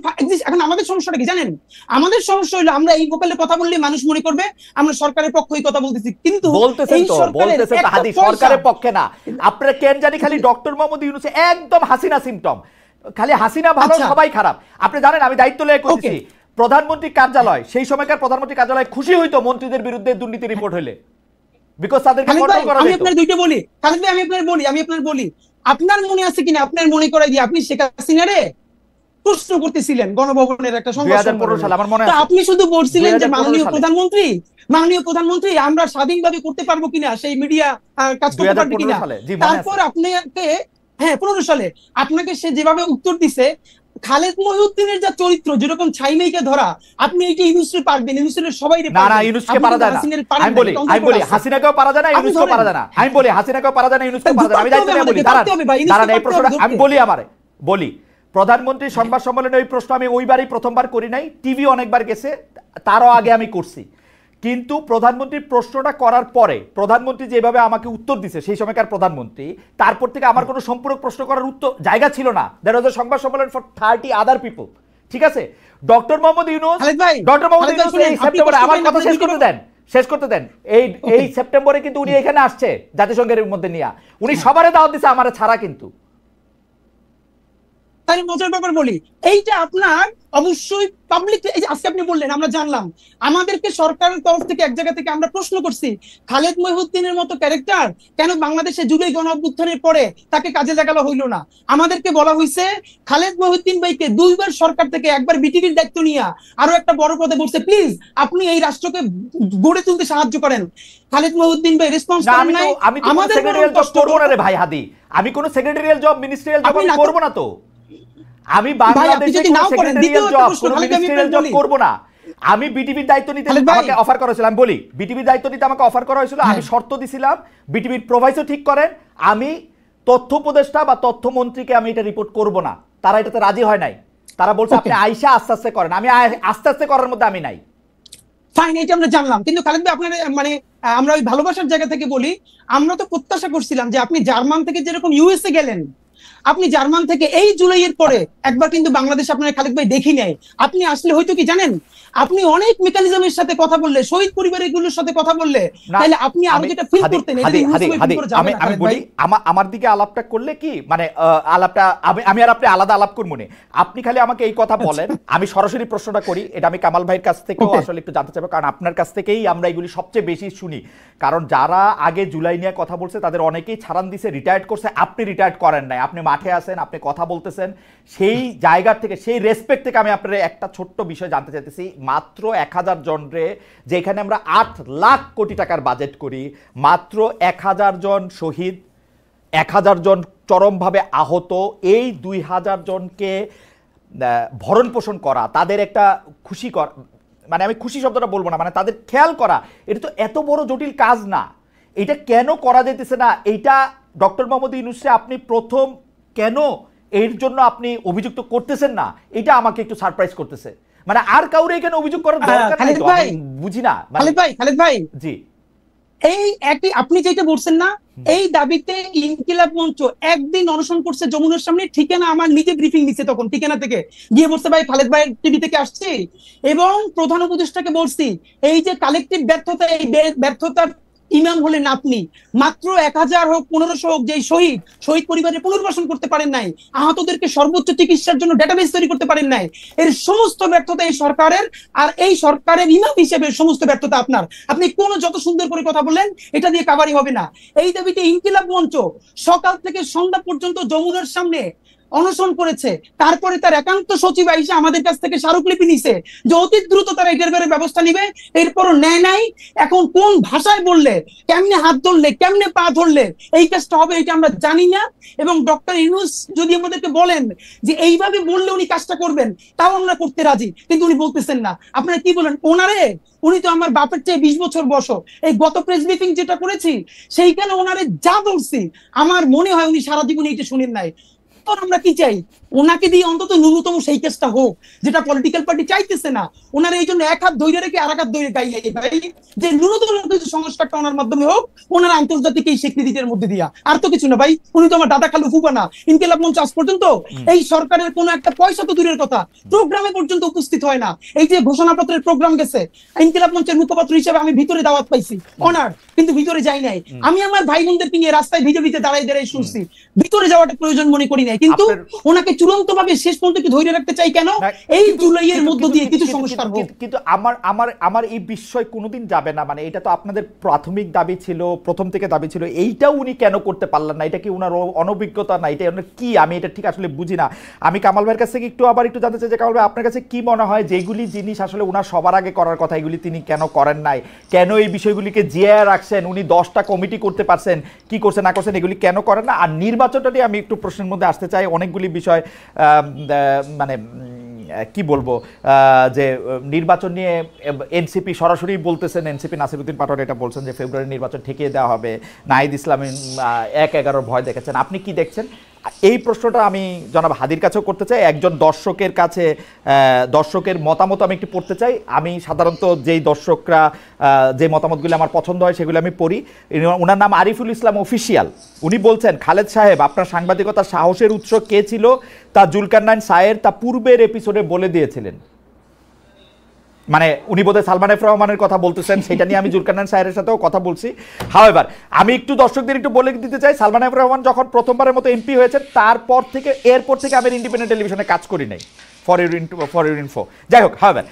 এখন আমাদের সমস্যাটা কি জানেন? আমাদের সমস্যা হলো আমরা এই ভোকালে কথা বললে মানুষ মনে করবে আমরা সরকারের পক্ষেই কথা বলতেছি, কিন্তু বলতেছেন তো হাদি সরকারের পক্ষে না। আপনারা কেন জানি খালি ডক্টর মোহাম্মদ ইউনূস একদম হাসিনা সিম্পটম, খালি হাসিনা ভালো সবাই খারাপ। আপনি জানেন আমি দায়িত্ব লয়ে করতেছি। প্রধানমন্ত্রী কার্যালয়, সেই সময়কার প্রধানমন্ত্রী কার্যালয় খুশি হইতো মন্ত্রীদের বিরুদ্ধে দুর্নীতি রিপোর্ট হইলে, বিকজ তাদেরকে কন্ট্রোল করা যেত। আমি আপনার দুইটা বলি খালিদ ভাই, আমি আপনার বলি, আপনার মনে আছে কিনা, আপনার মনে করাই দিয়ে আপনি শেখ হাসিনারে প্রশ্ন করতেছিলেন গণভবনের একটা সংবাদ সালে, আমার মনে আছে। আপনি শুধু বলছিলেন যে মাননীয় প্রধানমন্ত্রী আমরা স্বাধীনভাবে করতে পারবো কিনা, সেই মিডিয়া কাজ করতে পারবে কিনা। তারপর আপনাকে 15 সালে আপনাকে সে যেভাবে উত্তর দিছে, খালেদ মহিউদ্দিনের যা চরিত্র, যেরকম ছাইমেইকে ধরা, আপনি এইটা ইউনূসকে পারবেন, ইউনূসের সবাই না ইউনূসকে পারা যায় না। আমি বলি হাসিনাকেও পারা যায় না, ইউনূসকেও পারা যায় না। আমি বলি হাসিনাকেও পারা যায় না, ইউনূসকেও পারা যায় না। আমি দায়িত্ব নিয়ে বলি, দাঁড়ান এই প্রশ্নটা আমি বলি প্রধানমন্ত্রী সংবাদ সম্মেলনে ওই প্রশ্ন আমি ওইবারই প্রথমবার করি নাই, টিভি অনেকবার গেছে, তারও আগে আমি করছি। কিন্তু প্রধানমন্ত্রীর প্রশ্নটা করার পরে প্রধানমন্ত্রী যেভাবে আমাকে উত্তর দিছে, সেই সময়কার প্রধানমন্ত্রী, তারপর থেকে আমার কোনো সম্পূরক প্রশ্ন করার জায়গা ছিল না। দ্যাট ওয়াজ আ সংবাদ সম্মেলন ফর 30 আদার পিপল। ঠিক আছে, ডক্টর মোহাম্মদ ইউনূস এই সেপ্টেম্বরে, আমার কথা শেষ করতে দেন। এই সেপ্টেম্বরে কিন্তু উনি এখানে আসছে জাতিসংঘের মধ্যে নিয়ে, উনি সবারে দাওয়াত দিছে, আমার ছাড়া। কিন্তু তাই মজার ব্যাপার বলি, এইটা আপনার অবশ্যই পাবলিক, এই যে আজকে আপনি বললেন আমরা জানলাম, আমাদেরকে সরকারের তরফ থেকে এক জায়গা থেকে আমরা প্রশ্ন করছি খালেদ মহিউদ্দিনের মতো ক্যারেক্টার কেন বাংলাদেশে জুলাই গণ অভ্যুত্থানের পরে তাকে কাজে লাগানো হইলো না। আমাদেরকে বলা হয়েছে খালেদ মহিউদ্দিন ভাইকে 2 বার সরকার থেকে, একবার বিটিভির দায়িত্ব নিয়ে আরো একটা বড় পদে বলছে, প্লিজ আপনি এই রাষ্ট্রকে গড়ে তুলতে সাহায্য করেন। খালেদ মহিউদ্দিন ভাই রেসপন্স করেন নাই। আমাদের সেক্রেটারিয়াল জব করব না রে ভাই হাদি, আমি কোন সেক্রেটারিয়াল জব মিনিস্ট্রিয়াল জব করব না। তো আমি বাংলাদেশে সেক্রেটারিয়াল জব কোন মিনিস্ট্রিয়াল জব করব না। আমি বিটিভির দায়িত্ব নিতে আমাকে অফার করা হয়েছিল, আমি বলি বিটিভির দায়িত্ব নিতে আমাকে অফার করা হয়েছিল। আমি শর্ত দিছিলাম বিটিভির প্রোভাইসও ঠিক করেন, আমি তথ্য উপদেষ্টা বা তথ্যমন্ত্রীকে আমি এটা রিপোর্ট করব না। তারা এটাতে রাজি হয় নাই, তারা বলছে আপনি আইসা আস্তে আস্তে করেন। আমি আস্তে আস্তে করার মধ্যে আমি নাই। ফাইন, এটা আমরা জানলাম। কিন্তু খালেদ ভাই আপনার মানে আমরা ওই ভালোবাসার জায়গা থেকে বলি, আমরা তো প্রত্যাশা করছিলাম যে আপনি জার্মান থেকে যেরকম ইউএসএ গেলেন, আপনি জার্মান থেকে এই জুলাইয়ের পরে একবার কিন্তু বাংলাদেশ আপনার খালেদ ভাই দেখি নাই। আপনি আসলে হয়তো কি জানেন, আপনি অনেক মেকানিজমের সাথে কথা বললে, শহীদ পরিবারগুলোর সাথে কথা বললে, তাহলে আপনি আরো যেটা ফিল করতেন। আমি বলি আমার দিকে আলাপটা করলে কি মানে আলাপটা আমি আর আপনি আলাদা আলাপ করব না। আপনি খালি আমাকে এই কথা বলেন, আমি সরাসরি প্রশ্নটা করি। এটা আমি কামাল ভাইয়ের কাছ থেকেও আসলে একটু জানতে চাইবো, কারণ আপনার কাছ থেকেই আমরা এগুলি সবচেয়ে বেশি শুনি। কারণ যারা আগে জুলাই নিয়ে কথা বলছে তাদের অনেকেই ছাড়ান দিছে, রিটায়ার্ড করছে। আপনি রিটায়ার্ড করেন নাই, আপনি মাঠে আছেন, আপনি কথা বলতেছেন। সেই জায়গা থেকে, সেই রেসপেক্ট থেকে আমি আপনার একটা ছোট্ট বিষয় জানতে চাইতেছি। মাত্র 1000 জন রে, যেখানে আমরা 8 লাখ কোটি টাকার বাজেট করি, মাত্র 1000 জন শহীদ, 1000 জন চরমভাবে আহত, এই 2000 জনকে ভরণ পোষণ করা, তাদের একটা খুশি করা, মানে আমি খুশি শব্দটা বলবো না, মানে তাদের খেয়াল করা, এটা তো এত বড় জটিল কাজ না। এটা কেন করা যেতেছে না? এইটা ডক্টর মোহাম্মদ ইউনূসকে আপনি প্রথম কেন এর জন্য আপনি অভিযুক্ত করতেছেন না, এটা আমাকে একটু সারপ্রাইজ করতেছে। মানে আর কাউরে এখানে অভিযোগ করার দরকার নাই তো, আমি বুঝি না। খালেদ ভাই জি, এই একই আপনি যেটা বলছেন না, এই দাবিতে ইনকিলাব মঞ্চ একদিন অনশন করছে যমুনার সামনে। ঠিকানা আমার নিজে ব্রিফিং দিচ্ছে, তখন ঠিকানা থেকে গিয়ে বলছে ভাই খালেদ ভাই টিভি থেকে আসছি, এবং প্রধান উপদেষ্টাকে বলছি এই যে কালেকটিভ ব্যর্থতা, এই ব্যর্থতার ইমাম হলেন আপনি। মাত্র 1000 হোক 1500 হোক, যে শহীদ পরিবারের পুনর্বাসন করতে পারেন নাই, আহতদেরকে সর্বোচ্চ চিকিৎসার জন্য ডেটাবেস তৈরি করতে পারেন নাই, এর সমস্ত ব্যর্থতা এই সরকারের। আর এই সরকারের ইমাম হিসেবে সমস্ত ব্যর্থতা আপনার। আপনি কোন যত সুন্দর করে কথা বললেন, এটা দিয়ে কাভারি হবে না। এই দাবিতে ইনকিলাব মঞ্চ সকাল থেকে সন্ধ্যা পর্যন্ত যমুনার সামনে অনশন করেছে, তারপরে তার একান্ত সচিব আইসা আমাদের কাছ থেকে স্মারকলিপি নিছে যে অতি দ্রুত তারা এটার ব্যাপারে ব্যবস্থা নিবে, এরপরও নেয় নাই। এখন কোন ভাষায় বললে, কেমনে হাত ধরলে, কেমনে পা ধরলে এই কাজটা হবে এটা আমরা জানি না। এবং ডক্টর ইউনূস যদি আমাদেরকে বলেন যে এইভাবে বললে উনি কাজটা করবেন, তাও আমরা করতে রাজি, কিন্তু উনি বলতেছেন না। আপনারা কি বলেন ওনারে? উনি তো আমার বাপের চেয়ে 20 বছর বয়স। এই গত প্রেস ব্রিফিং যেটা করেছি সেইখানে ওনারে যা বলছি আমার মনে হয় উনি সারা জীবন এইটা শুনেন নাই। আমরা কি চাই? ওনাকে দিয়ে অন্তত ন্যূনতম সেই কেসটা হোক যেটা পলিটিক্যাল পার্টি চাইতেছে না। ওনার এই জন্য এক হাত ধরে রেখে আর এক হাত ধরে গাইলে ভাই যে ন্যূনতম সংস্কারটা ওনার মাধ্যমে হোক, ওনার আন্তর্জাতিক এই স্বীকৃতির মধ্যে দিয়া, আর তো কিছু না ভাই। উনি তো আমার দাদা খালু ফুফা না। ইনকিলাব মঞ্চ আজ পর্যন্ত এই সরকারের কোনো একটা পয়সা তো দূরের কথা, প্রোগ্রামে পর্যন্ত উপস্থিত হয় না। এই যে ঘোষণাপত্রের প্রোগ্রাম গেছে, ইনকিলাব মঞ্চের মুখপাত্র হিসেবে আমি ভিতরে দাওয়াত পাইছি, অনার, কিন্তু ভিতরে যাই নাই। আমি আমার ভাই বোনদেরকে নিয়ে রাস্তায় ভিজে ভিজে দাঁড়াই দাঁড়াই শুনছি, ভিতরে যাওয়াটা প্রয়োজন মনে করি নাই। কিন্তু ওনাকে চূড়ান্ত ভাবে শেষ পর্যন্ত কি ধরে রাখতে চাই কেন? এই জুলাইয়ের মধ্য দিয়ে কিছু সংস্কার হোক। কিন্তু আমার এই বিষয় কোনোদিন যাবে না, মানে এটা তো আপনাদের প্রাথমিক দাবি ছিল, প্রথম থেকে দাবি ছিল, এইটাও উনি কেন করতে পারলেন না? এটা কি ওনার অনভিজ্ঞতা না? এটা কি, আমি এটা ঠিক আসলে বুঝি না। আমি কামাল ভাইয়ের কাছ থেকে একটু জানতে চাই যে কামাল ভাই আপনার কাছে কি মনে হয় যেগুলি জিনিস আসলে ওনার সবার আগে করার কথা, এগুলি তিনি কেন করেন নাই? কেন এই বিষয়গুলিকে জিয়ে রাখছেন? উনি 10টা কমিটি করতে পারছেন, কি করছেন না করছেন এগুলি কেন করেন না? আর নির্বাচনটা নিয়ে আমি একটু প্রশ্নের মধ্যে আসতে চাই। অনেকগুলি বিষয় মানে কি বলবো, যে নির্বাচন নিয়ে এনসিপি সরাসরি বলতেছেন, এনসিপি নাসিরউদ্দিন পাটোয়ারি এটা বলছেন যে ফেব্রুয়ারি নির্বাচন ঠেকিয়ে দেওয়া হবে, নাহিদ ইসলাম 1-11 ভয় দেখেছেন। আপনি কি দেখছেন? এই প্রশ্নটা আমি জনাব হাদির কাছেও করতে চাই, একজন দর্শকের কাছে, দর্শকের মতামত আমি একটু পড়তে চাই। আমি সাধারণত যেই দর্শকরা যে মতামতগুলি আমার পছন্দ হয় সেগুলো আমি পড়ি। ওনার নাম আরিফুল ইসলাম অফিসিয়াল। উনি বলছেন, খালেদ সাহেব আপনার সাংবাদিকতার সাহসের উৎস কে ছিল তা জুলকারনাইন সায়ের তা পূর্বের এপিসোডে বলে দিয়েছিলেন। মানে উনি বোধহয় সালমান এফ রহমানের কথা বলতেছেন, সেটা নিয়ে আমি জুলকারনাইন সায়ের সাথেও কথা বলছি। হাওয়েভার আমি একটু দর্শকদের একটু বলে দিতে চাই, সালমান এফ রহমান যখন প্রথমবারের মতো এমপি হয়েছেন এরপর থেকে আমি ইন্ডিপেন্ডেন্ট টেলিভিশনে কাজ করি নাই, ফর ইউর ইনফো। যাই হোক, হাওয়েভার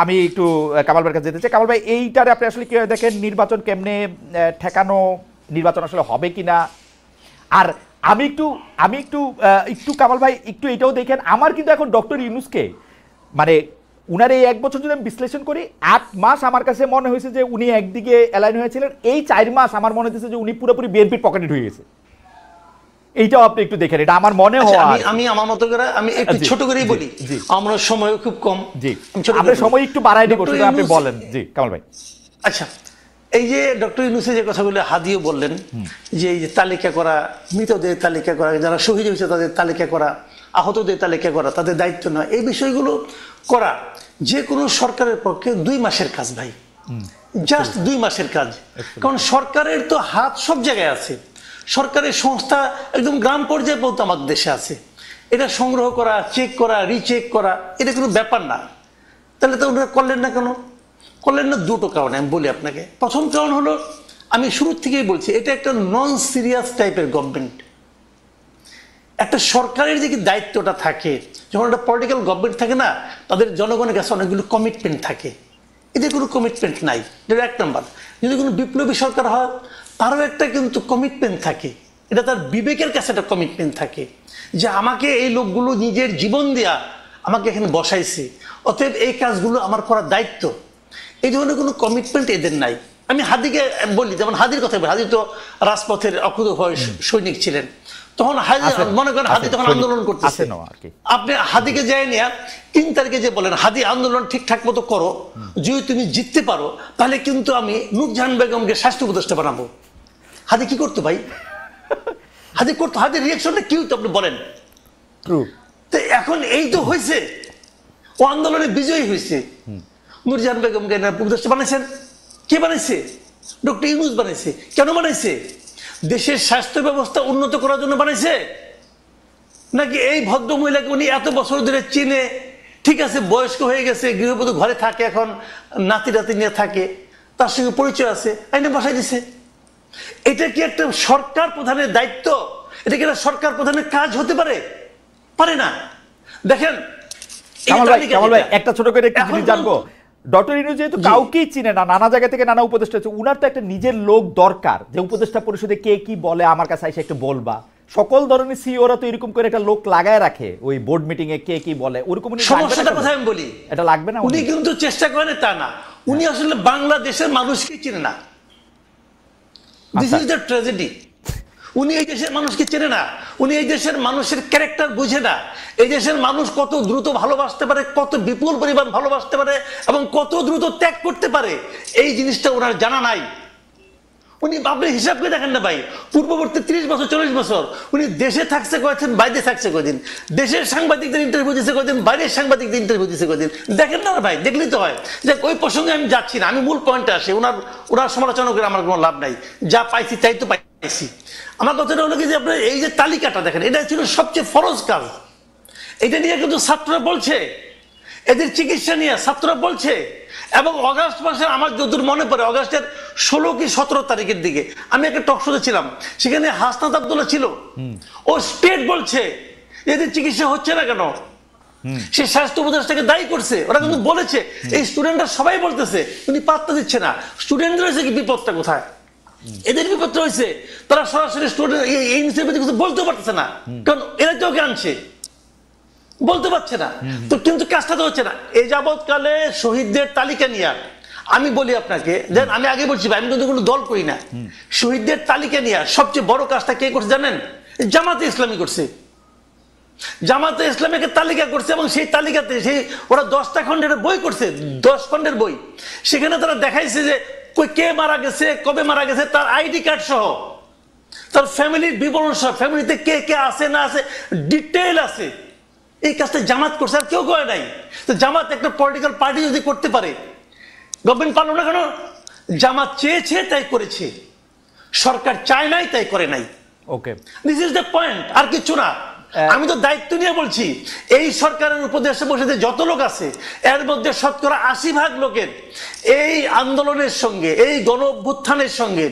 আমি একটু কামাল ভাইয়ের কাছে যেতে চাই। কামাল ভাই, এইটারে আপনি আসলে কীভাবে দেখেন? নির্বাচন কেমনে ঠেকানো, নির্বাচন আসলে হবে কিনা? আর আমি একটু কামাল ভাই একটু এটাও দেখেন, আমার কিন্তু এখন ডক্টর ইউনূসকে মানে উনার এই 1 বছর যদি আমি বিশ্লেষণ করি, 8 মাস আমার কাছে মনে হয়েছে যে উনি একদিকে অ্যালাইন হয়েছিলেন, এই 4 মাস আমার মনে হচ্ছে যে উনি পুরোপুরি বিএনপির পকেটে ঢুকে গেছে। এইটাও আপনি একটু দেখেন, এটা আমার মনে হয়। আমি আমার মতো করে আমি একটু ছোট করেই বলি, আমরা সময় খুব কম। জি, আমরা সময় একটু বাড়াই দিব, সেটা আপনি বলেন। জি কামাল ভাই। আচ্ছা, এই যে ডক্টর ইউনূসের যে কথাগুলো হাদিও বললেন, যে এই যে তালিকা করা, মৃতদের তালিকা করা, যারা শহীদ হয়েছে তাদের তালিকা করা, আহতদের তালিকা করা, তাদের দায়িত্ব নয়, এই বিষয়গুলো করা যে কোনো সরকারের পক্ষে 2 মাসের কাজ ভাই, জাস্ট 2 মাসের কাজ। কারণ সরকারের তো হাত সব জায়গায় আছে, সরকারের সংস্থা একদম গ্রাম পর্যায়ে পর্যন্ত আমাদের দেশে আছে। এটা সংগ্রহ করা, চেক করা, রিচেক করা, এটা কোনো ব্যাপার না। তাহলে তো ওনারা করলেন না কেন? করলেন না দুটো কারণে আমি বলি আপনাকে। প্রথম কারণ হলো, আমি শুরুর থেকেই বলছি, এটা একটা নন সিরিয়াস টাইপের গভর্নমেন্ট। একটা সরকারের যে দায়িত্বটা থাকে, যখন একটা পলিটিক্যাল গভর্নমেন্ট থাকে না, তাদের জনগণের কাছে অনেকগুলো কমিটমেন্ট থাকে, এদের কোনো কমিটমেন্ট নাই। এটা 1 নম্বর। যদি কোনো বিপ্লবী সরকার হয়, তারও একটা কিন্তু কমিটমেন্ট থাকে, এটা তার বিবেকের কাছে একটা কমিটমেন্ট থাকে যে আমাকে এই লোকগুলো নিজের জীবন দেয়া আমাকে এখানে বসাইছে, অতএব এই কাজগুলো আমার করার দায়িত্ব। এই ধরনের কোনো কমিটমেন্ট এদের নাই। আমি হাদিকে বলি, যেমন হাদির কথা বলি, হাদি তো রাজপথের অকুতোভয় সৈনিক ছিলেন। তখন মনে করেন হাদি তখন আন্দোলন করতেছে, আপনি হাদিকে যায় নিয়ে 3 তারিখে যে বলেন হাদি আন্দোলন ঠিকঠাক মতো করো, যদি তুমি জিততে পারো তাহলে কিন্তু আমি নূরজাহান বেগমকে স্বাস্থ্য উপদেষ্টা বানাবো। হাদি কি করতো ভাই? হাদি করতো, হাদির রিয়াকশনটা কি হতো আপনি বলেন? তো এখন এই তো হয়েছে, ও আন্দোলনে বিজয়ী হয়েছে, নূরজাহান বেগমকে উপদেষ্টা বানাইছেন। কে বানাইছে? ডক্টর ইউনূস বানাইছে। কেন বানাইছে? দেশের স্বাস্থ্য ব্যবস্থা উন্নত করার জন্য বানাইছে, নাকি এই ভদ্র মহিলাকে উনি এত বছর ধরে চিনে, ঠিক আছে বয়স্ক হয়ে গেছে, গৃহবধূ ঘরে থাকে, এখন নাতি নাতি নিয়ে থাকে, তার সঙ্গে পরিচয় আছে, আইনে বসাই দিছে? এটা কি একটা সরকার প্রধানের দায়িত্ব? এটা কি একটা সরকার প্রধানের কাজ হতে পারে? পারে না। দেখেন একটা ছোট করে একটু জিনিস জানবো, ডক্টর ইউনূস যেহেতু কাউকেই চিনে না, নানা জায়গা থেকে নানা উপদেষ্টা আছে, উনার তো একটা নিজের লোক দরকার যে উপদেষ্টা পরিষদে কে কি বলে আমার কাছে এসে একটু বলবা, সকল ধরনের সিইওরা তো এরকম করে একটা লোক লাগায় রাখে ওই বোর্ড মিটিং এ কে কি বলে, ওরকম সমস্যাটা কথা আমি বলি, এটা লাগবে না। উনি কিন্তু চেষ্টা করেন তা না, উনি আসলে বাংলাদেশের মানুষকে চিনে না। This is the tragedy. উনি এই দেশের মানুষকে চেনে না, উনি এই দেশের মানুষের ক্যারেক্টার বুঝে না। এই দেশের মানুষ কত দ্রুত ভালোবাসতে পারে, কত বিপুল পরিমাণ ভালোবাসতে পারে এবং কত দ্রুত ত্যাগ করতে পারে, এই জিনিসটা ওনার জানা নাই। উনি আপনি হিসাব করে দেখেন না ভাই, পূর্ববর্তী 30 বছর 40 বছর উনি দেশে থাকছে কয়েকদিন, বাইরে থাকছে কয়েকদিন, দেশের সাংবাদিকদের ইন্টারভিউ দিচ্ছে কয়েকদিন, বাইরের সাংবাদিকদের ইন্টারভিউ দিচ্ছে কয়েকদিন, দেখেন না ভাই, দেখলেই তো হয়। যে ওই প্রসঙ্গে আমি যাচ্ছি না, আমি মূল পয়েন্টে আসি। ওনার সমালোচনা করে আমার কোনো লাভ নাই, যা পাইছি তাই তো পাইছি। আমার কথাটা হলো কি যে আপনার এই যে তালিকাটা দেখেন, এটা ছিল সবচেয়ে ফরজ কাজ। এটা নিয়ে কিন্তু ছাত্ররা বলছে, এদের চিকিৎসা নিয়ে ছাত্ররা বলছে। এবং অগাস্ট মাসের আমার যতদূর মনে পড়ে, অগাস্টের 16 কি 17 তারিখের দিকে আমি একটা টক শোতে ছিলাম, সেখানে হাসনাত আব্দুল্লাহ ছিল। ও স্টেট বলছে এদের চিকিৎসা হচ্ছে না কেন, সে স্বাস্থ্য উপদেষ্টাকে দায়ী করছে। ওরা কিন্তু বলেছে, এই স্টুডেন্টরা সবাই বলতেছে, উনি পাত্তা দিচ্ছে না। স্টুডেন্টদের হয়েছে কি বিপদটা কোথায়, এদের বিপদটা হয়েছে তারা সরাসরি স্টুডেন্ট এই বিষয়ে কিছু বলতে পারতেছে না, কারণ এরা তো ওকে আনছে, বলতে পারছে না। তো কিন্তু কাজটা তো হচ্ছে না। এই যাবৎকালে শহীদদের তালিকা নিয়ে আমি বলি আপনাকে, দেন আমি আগে বলছি আমি কিন্তু কোনো দল করি না, শহীদদের তালিকা নিয়ে সবচেয়ে বড় কাজটা কে করছে জানেন? জামাতে ইসলামী করছে। জামাতে ইসলামীকে তালিকা করছে এবং সেই তালিকাতে সেই ওরা 10টা খণ্ডের বই করছে, 10 খণ্ডের বই। সেখানে তারা দেখাইছে যে কে মারা গেছে, কবে মারা গেছে, তার আইডি কার্ড সহ, তার ফ্যামিলির বিবরণ সহ, ফ্যামিলিতে কে কে আছে না আছে ডিটেইল আছে। এই কাজটা জামাত করছে, আর কেউ করে নাই। তো জামাত একটা পলিটিক্যাল পার্টি যদি করতে পারে, গভর্নমেন্ট পারলো না কেন? জামাত চেয়েছে তাই করেছে, সরকার চায় নাই তাই করে নাই। ওকে, দিস ইজ দ্য পয়েন্ট, আর কিছু না। আমি তো দায়িত্ব নিয়ে বলছি, এই সরকারের উপদেষ্টা পরিষদে যত লোক আছে এর মধ্যে শতকরা 80% লোকের এই আন্দোলনের সঙ্গে, এই গণ অভ্যুত্থানের সঙ্গে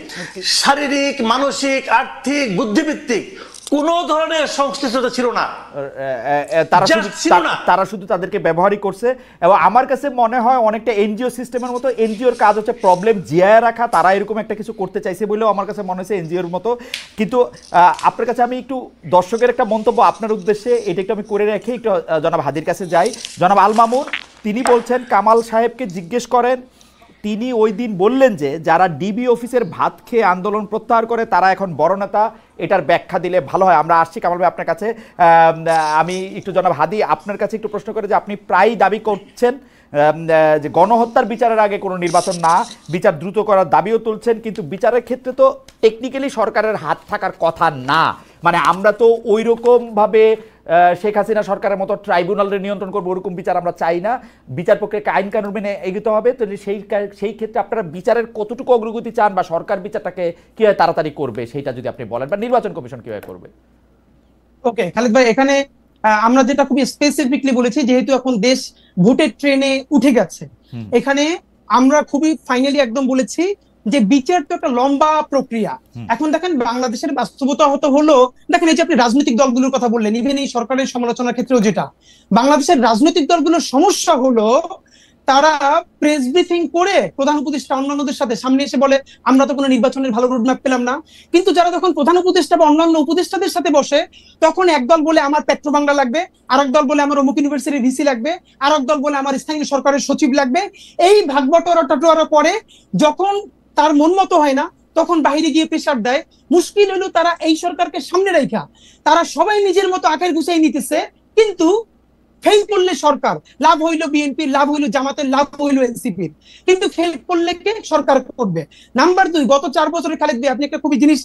শারীরিক, মানসিক, আর্থিক, বুদ্ধিভিত্তিক কোন ধরনের সংশ্লিষ্টতা ছিল না। তারা শুধু তাদেরকে ব্যবহারই করছে। এবং আমার কাছে মনে হয় অনেকটা এনজিও সিস্টেমের মতো, এনজিওর কাজ হচ্ছে প্রবলেম জিয়ায় রাখা, তারা এরকম একটা কিছু করতে চাইছে বলেও আমার কাছে মনে হয়েছে এনজিওর মতো। কিন্তু আপনার কাছে আমি একটু দর্শকের একটা মন্তব্য আপনার উদ্দেশ্যে, এটা একটু আমি করে রেখে একটু জনাব হাদির কাছে যাই। জনাব আল মামুন তিনি বলছেন, কামাল সাহেবকে জিজ্ঞেস করেন, তিনি ওই দিন বললেন যে যারা ডিবি অফিসের ভাত খেয়ে আন্দোলন প্রত্যাহার করে তারা এখন বড় নেতা, এটার ব্যাখ্যা দিলে ভালো হয়। আমরা আসছি কামাল ভাই আপনার কাছে। আমি একটু জনাব হাদি আপনার কাছে একটু প্রশ্ন করে, যে আপনি প্রায় দাবি করছেন যে গণহত্যার বিচারের আগে কোনো নির্বাচন না, বিচার দ্রুত করার দাবিও তুলছেন, কিন্তু বিচারের ক্ষেত্রে তো টেকনিক্যালি সরকারের হাত থাকার কথা না। মানে আমরা তো ওই রকমভাবে শেখ হাসিনা সরকারের মতো ট্রাইব্যুনালের নিয়ন্ত্রণ করবো, ওরকম বিচার আমরা চাই না। বিচার প্রক্রিয়াকে আইন কানুন মেনে এগোতে হবে। তো সেই ক্ষেত্রে আপনারা বিচারের কতটুকু অগ্রগতি চান, বা সরকার বিচারটাকে কিভাবে তাড়াতাড়ি করবে সেটা যদি আপনি বলেন, বা নির্বাচন কমিশন কিভাবে করবে? ওকে খালিদ ভাই, এখানে আমরা যেটা খুবই স্পেসিফিকলি বলেছি, যেহেতু এখন দেশ ভোটের ট্রেনে উঠে গেছে, এখানে আমরা খুবই ফাইনালি একদম বলেছি যে বিচার তো একটা লম্বা প্রক্রিয়া। এখন দেখেন বাংলাদেশের বাস্তবতা হলো, দেখেন এই যে আপনি রাজনৈতিক দলগুলোর কথা বললেন, ইভেন এই সরকারের সমালোচনার ক্ষেত্রেও যেটা, বাংলাদেশের রাজনৈতিক দলগুলোর সমস্যা হলো তারা প্রেস ব্রিফিং করে প্রধান উপদেষ্টা অন্যান্যদের সাথে সামনে এসে বলে আমরা তো কোনো নির্বাচনের ভালো রোডম্যাপ পেলাম না। কিন্তু যারা যখন প্রধান উপদেষ্টা বা অন্যান্য উপদেষ্টাদের সাথে বসে, তখন একদল বলে আমার পেট্রো বাংলা লাগবে, আর একদল বলে আমার অমুক ইউনিভার্সিটির ভিসি লাগবে, আর একদল বলে আমার স্থানীয় সরকারের সচিব লাগবে। এই ভাগবটোয়ারা পরে যখন তার মন মতো হয় না, তখন বাহিরে গিয়ে প্রেসার দেয়। মুশকিল হলো তারা এই সরকারকে সামনে রাখা তারা সবাই নিজের মতো আখের গুছাই নিতেছে, কিন্তু ফেল করলে সরকার লাভ হইলো বিএনপির, লাভ হইলো জামাতের, লাভ হইলো এনসিপির, কিন্তু ফেল করলে কে সরকার করবে। নাম্বার 2, গত 4 বছরে খালেদ ভাই আপনি একটা খুবই জিনিস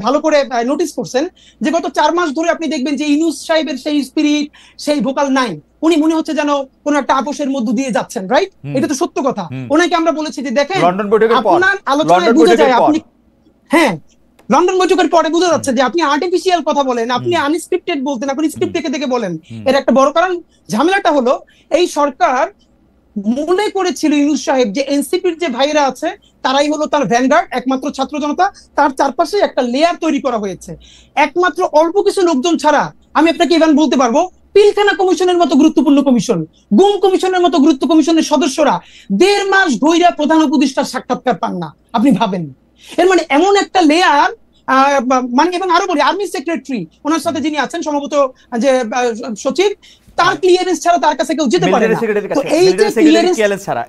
ভালো করে নোটিস করছেন, যে গত 4 মাস ধরে আপনি দেখবেন যে ইউনূস সাহেবের সেই স্পিরিট, সেই ভোকাল নাই। উনি মনে হচ্ছে যেন কোন একটা আপোষের মধ্য দিয়ে যাচ্ছেন, রাইট? এটা তো সত্য কথা। ওনাকে আমরা বলেছি যে দেখেন আপনার আলোচনায় বোঝা যায় আপনি, হ্যাঁ লন্ডন বৈঠকের পরে বোঝা যাচ্ছে যে আপনি আর্টিফিশিয়াল কথা বলেন, আপনি আনস্ক্রিপ্টেড বলতেন, আপনি স্ক্রিপ্ট দেখে বলেন। এর একটা বড় কারণ ঝামেলাটা হলো এই সরকার মনে করেছিল ইউনূস সাহেব যে এনসিপির যে ভাইরা আছে তারাই হলো তার ভ্যানগার্ড, একমাত্র ছাত্র জনতা, তার চারপাশে একটা লেয়ার তৈরি করা হয়েছে। একমাত্র অল্প কিছু লোকজন ছাড়া আমি আপনাকে ইভেন বলতে পারবো পিলখানা কমিশনের মতো গুরুত্বপূর্ণ কমিশন, গুম কমিশনের মতো গুরুত্ব কমিশনের সদস্যরা 1.5 মাস ধইরা প্রধান উপদেষ্টার সাক্ষাৎকার পান না। আপনি ভাবেন, এর মানে এমন একটা লেয়ার মানে এবং আরো বলি আর্মি সেক্রেটারি ওনার সাথে যিনি আছেন সম্ভবত যে সচিব, তার ক্লিয়ারেন্স ছাড়া তার কাছে কেউ যেতে পারে না। তো এই যে ক্লিয়ারেন্স ছাড়া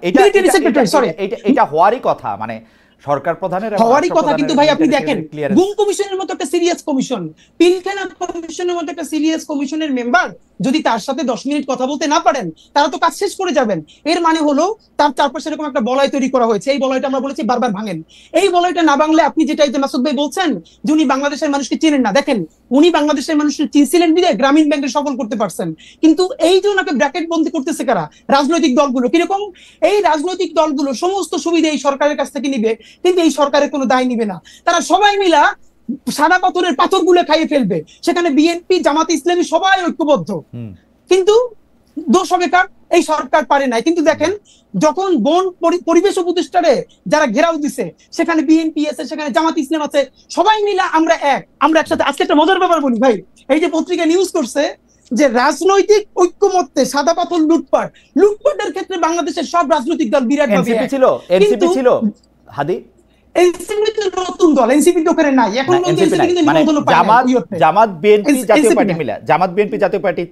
এটা হওয়ারই কথা, মানে সরকার প্রধানের হওয়ারই কথা। কিন্তু ভাই আপনি দেখেন গুম কমিশনের মতো একটা সিরিয়াস কমিশন, পিলখানা কমিশনের মতো একটা সিরিয়াস কমিশনের মেম্বার যদি তার সাথে 10 মিনিট কথা বলতে না পারেন, তারা তো কাজ শেষ করে যাবেন। এর মানে হলো তার চারপাশে এরকম একটা বলয় তৈরি করা হয়েছে। এই বলয়টা আমরা বলেছি বারবার ভাঙেন। এই বলয়টা না ভাঙলে আপনি যেটা মাসুদ ভাই বলছেন যে উনি বাংলাদেশের মানুষকে চেনেন না, দেখেন উনি বাংলাদেশের মানুষকে চিনছিলেন বিধায় গ্রামীণ ব্যাংকে সফল করতে পারছেন। কিন্তু এই যে ওনাকে ব্র্যাকেট বন্দি করতেছে কারা? রাজনৈতিক দলগুলো। কিরকম? এই রাজনৈতিক দলগুলো সমস্ত সুবিধা এই সরকারের কাছ থেকে নিবে, কিন্তু এই সরকারের কোনো দায় নিবে না। তারা সবাই মিলা সাদা পাথরের পাথরগুলো খাইয়ে ফেলবে। সেখানে বিএনপি, জামাত ইসলামী সবাই ঐক্যবদ্ধ, কিন্তু দোষ হবে কার? এই সরকার পারে নাই। কিন্তু দেখেন যখন বন পরিবেশ উপদেষ্টারে যারা ঘেরাও দিছে, সেখানে বিএনপি আছে, সেখানে জামাত ইসলাম আছে, সবাই মিলা আমরা একসাথে। আজকে একটা মজার ব্যাপার বলি ভাই, এই যে পত্রিকা নিউজ করছে যে রাজনৈতিক ঐক্যমত্যে সাদা পাথর লুটপাটের ক্ষেত্রে বাংলাদেশের সব রাজনৈতিক দল বিরাট এনসিপি ছিল হাদি। এনসিপি তো নতুন দল, এনসিপি তো করে নাই এখন, জামাত বিএনপি জাতীয় পার্টি মিলে, জামাত বিএনপি জাতীয় পার্টি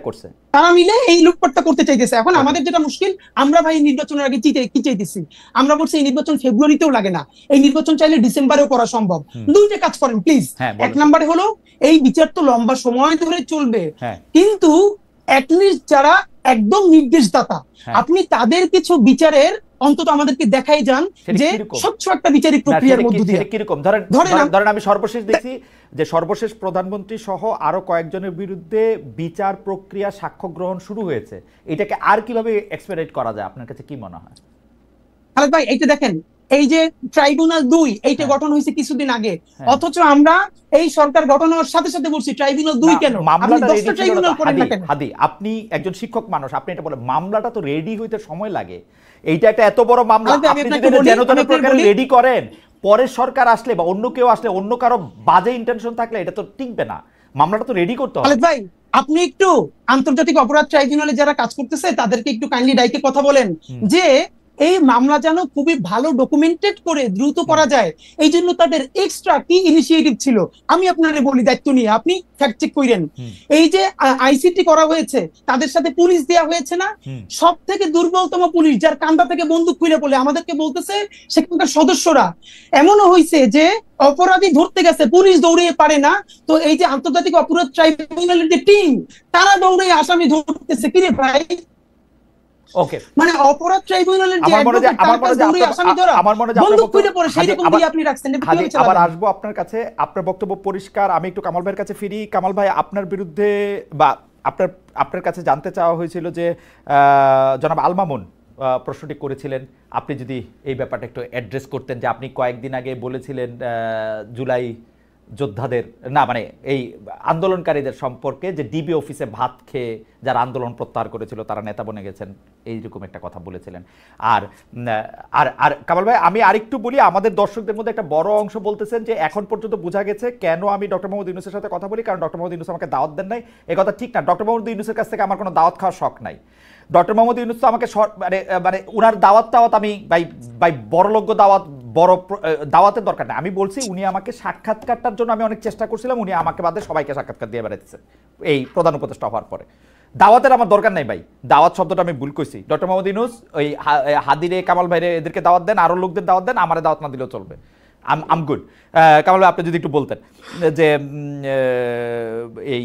করছে, তারা মিলে এই লুটপাটটা করতে চাইতেছে। এখন আমাদের যেটা মুশকিল, আমরা ভাই নির্বাচনের আগে কি চাইতেছি? আমরা বলছি এই নির্বাচন ফেব্রুয়ারিতেও লাগে না, এই নির্বাচন চাইলে ডিসেম্বরে করা সম্ভব। দুইটা কাজ করেন প্লিজ। এক নম্বরে হলো এই বিচার তো লম্বা সময় ধরে চলবে, কিন্তু অ্যাটলিস্ট যারা একদম নির্দেশদাতা, আপনি তাদের কিছু বিচারের অন্তত আমাদেরকে দেখাই যান যে স্বচ্ছ একটা বিচারিক প্রক্রিয়ার মধ্য দিয়ে। কিরকম ধরেন আমি সর্বশেষ দেখছি যে সর্বশেষ প্রধানমন্ত্রী সহ আরো কয়েকজনের বিরুদ্ধে বিচার প্রক্রিয়া, সাক্ষ্য গ্রহণ শুরু হয়েছে। এটাকে আর কিভাবে এক্সপেডিট করা যায় আপনার কাছে কি মনে হয়? খালেদ ভাই এইটা দেখেন, এই যে ট্রাইব্যুনাল 2 এইটা গঠন হয়েছে কিছুদিন আগে, অথচ আমরা এই সরকার গঠন হওয়ার সাথে সাথে বলছি ট্রাইব্যুনাল 2 কেন? হাদি, আপনি একজন শিক্ষক মানুষ, আপনি এটা বলেন মামলাটা তো রেডি হইতে সময় লাগে। এইটা একটা এত বড় মামলা, আপনি যদি যেন তেন প্রকারে রেডি করেন, পরের সরকার আসলে বা অন্য কেউ আসলে, অন্য কারো বাজে ইন্টেনশন থাকলে এটা তো টিকবে না। মামলাটা তো রেডি করতে হবে। খালেদ ভাই আপনি একটু আন্তর্জাতিক অপরাধ ট্রাইব্যুনালে যারা কাজ করতেছে তাদেরকে একটু কাইন্ডলি ডাইকে কথা বলেন যে এই মামলা যেন খুবই ভালো ডকুমেন্টেড করে দ্রুত করা যায়। এই জন্য তাদের এক্সট্রা কি ইনিশিয়েটিভ ছিল আমি আপনারে বলি, দায়িত্ব নিয়ে আপনি ফ্যাক্ট চেক করেন। এই যে আইসিটি করা হয়েছে, তাদের সাথে পুলিশ দেওয়া হয়েছে না? সব থেকে দুর্বলতম পুলিশ, যার কান্দা থেকে বন্দুক খুলে বলে আমাদেরকে বলতেছে সেখানকার সদস্যরা, এমনও হয়েছে যে অপরাধী ধরতে গেছে, পুলিশ দৌড়িয়ে পারে না, তো এই যে আন্তর্জাতিক অপরাধ ট্রাইব্যুনালের যে টিম, তারা দৌড়ে আসামি ধরতেছে। কিরে ভাই, ওকে, মানে অপরাধ ট্রাইব্যুনালের যে বন্দুক খুলে পড়ে সেই রকম দিয়ে আপনি রাখছেন। আবার আসবো আপনার কাছে, আপনার বক্তব্য পরিষ্কার। আমি একটু কামাল ভাইয়ের কাছে ফিরি। কামাল ভাই, আপনার বিরুদ্ধে বা আপনার কাছে জানতে চাওয়া হয়েছিল যে জনাব আল মামুন প্রশ্নটি করেছিলেন, আপনি যদি এই ব্যাপারটা একটু অ্যাড্রেস করতেন যে আপনি কয়েকদিন আগে বলেছিলেন জুলাই যোদ্ধাদের না, মানে এই আন্দোলনকারীদের সম্পর্কে যে ডিবি অফিসে ভাত খেয়ে যারা আন্দোলন প্রত্যাহার করেছিল তারা নেতা বনে গেছেন, এইরকম একটা কথা বলেছিলেন। আর আর আর কামাল ভাই, আমি আরেকটু বলি, আমাদের দর্শকদের মধ্যে একটা বড় অংশ বলতেছেন যে এখন পর্যন্ত বোঝা গেছে কেন আমি ডক্টর মোহাম্মদ ইউনূসের সাথে কথা বলি, কারণ ডক্টর মোহাম্মদ ইউনূস আমাকে দাওয়াত দেন নাই। এই কথা ঠিক না। ডক্টর মোহাম্মদ ইউনূসের কাছ থেকে আমার কোনো দাওয়াত খাওয়ার শখ নাই। ডক্টর মোহাম্মদ ইউনূস তো আমাকে মানে উনার দাওয়াত আমি ভাই বড়লোক দাওয়াত, বড় দাওয়াতের দরকার নেই। আমি বলছি উনি আমাকে সাক্ষাৎকারটার জন্য আমি অনেক চেষ্টা করছিলাম, উনি আমাকে বাদে সবাইকে সাক্ষাৎকার দিয়ে বেড়াইতেছে এই প্রধান উপদেষ্টা হওয়ার পরে। দাওয়াতের আমার দরকার নাই ভাই, দাওয়াত শব্দটা আমি ভুল কইছি। ডক্টর মোহাম্মদ ইউনূস ওই হাদিরে, কামাল ভাইরে এদেরকে দাওয়াত দেন, আরো লোকদের দাওয়াত দেন, আমারে দাওয়াত না দিলেও চলবে। আম গুড। কামাল ভাই, আপনি যদি একটু বলতেন যে এই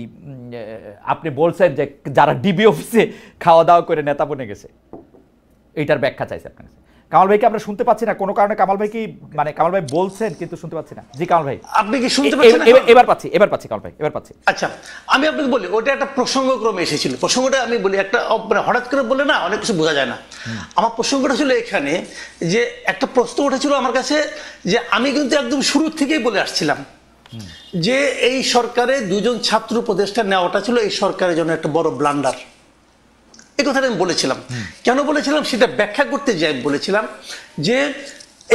আপনি বলছেন যে যারা ডিবি অফিসে খাওয়া দাওয়া করে নেতা বনে গেছে, এইটার ব্যাখ্যা চাইছে আপনার কাছে। কামাল ভাইকে আমরা শুনতে পাচ্ছি না কোনো কারণে। কামাল ভাই কি মানে কামাল ভাই বলছেন কিন্তু শুনতে পাচ্ছি না। জি কামাল ভাই, আপনি কি শুনতে পাচ্ছেন? এবার পাচ্ছি কামাল ভাই, এবার পাচ্ছি। আচ্ছা, আমি আপনাকে বলি, ওটা একটা প্রসঙ্গক্রমে এসেছিল। প্রসঙ্গটা আমি বলি, একটা মানে হঠাৎ করে বলে না অনেক কিছু বোঝা যায় না। আমার প্রসঙ্গটা ছিল এখানে যে একটা প্রশ্ন উঠেছিল আমার কাছে, যে আমি কিন্তু একদম শুরু থেকেই বলে আসছিলাম যে এই সরকারে দুজন ছাত্র উপদেষ্টা নেওয়াটা ছিল এই সরকারের জন্য একটা বড় ব্লান্ডার। এই কথাটা আমি বলেছিলাম। কেন বলেছিলাম সেটা ব্যাখ্যা করতে যাই বলেছিলাম যে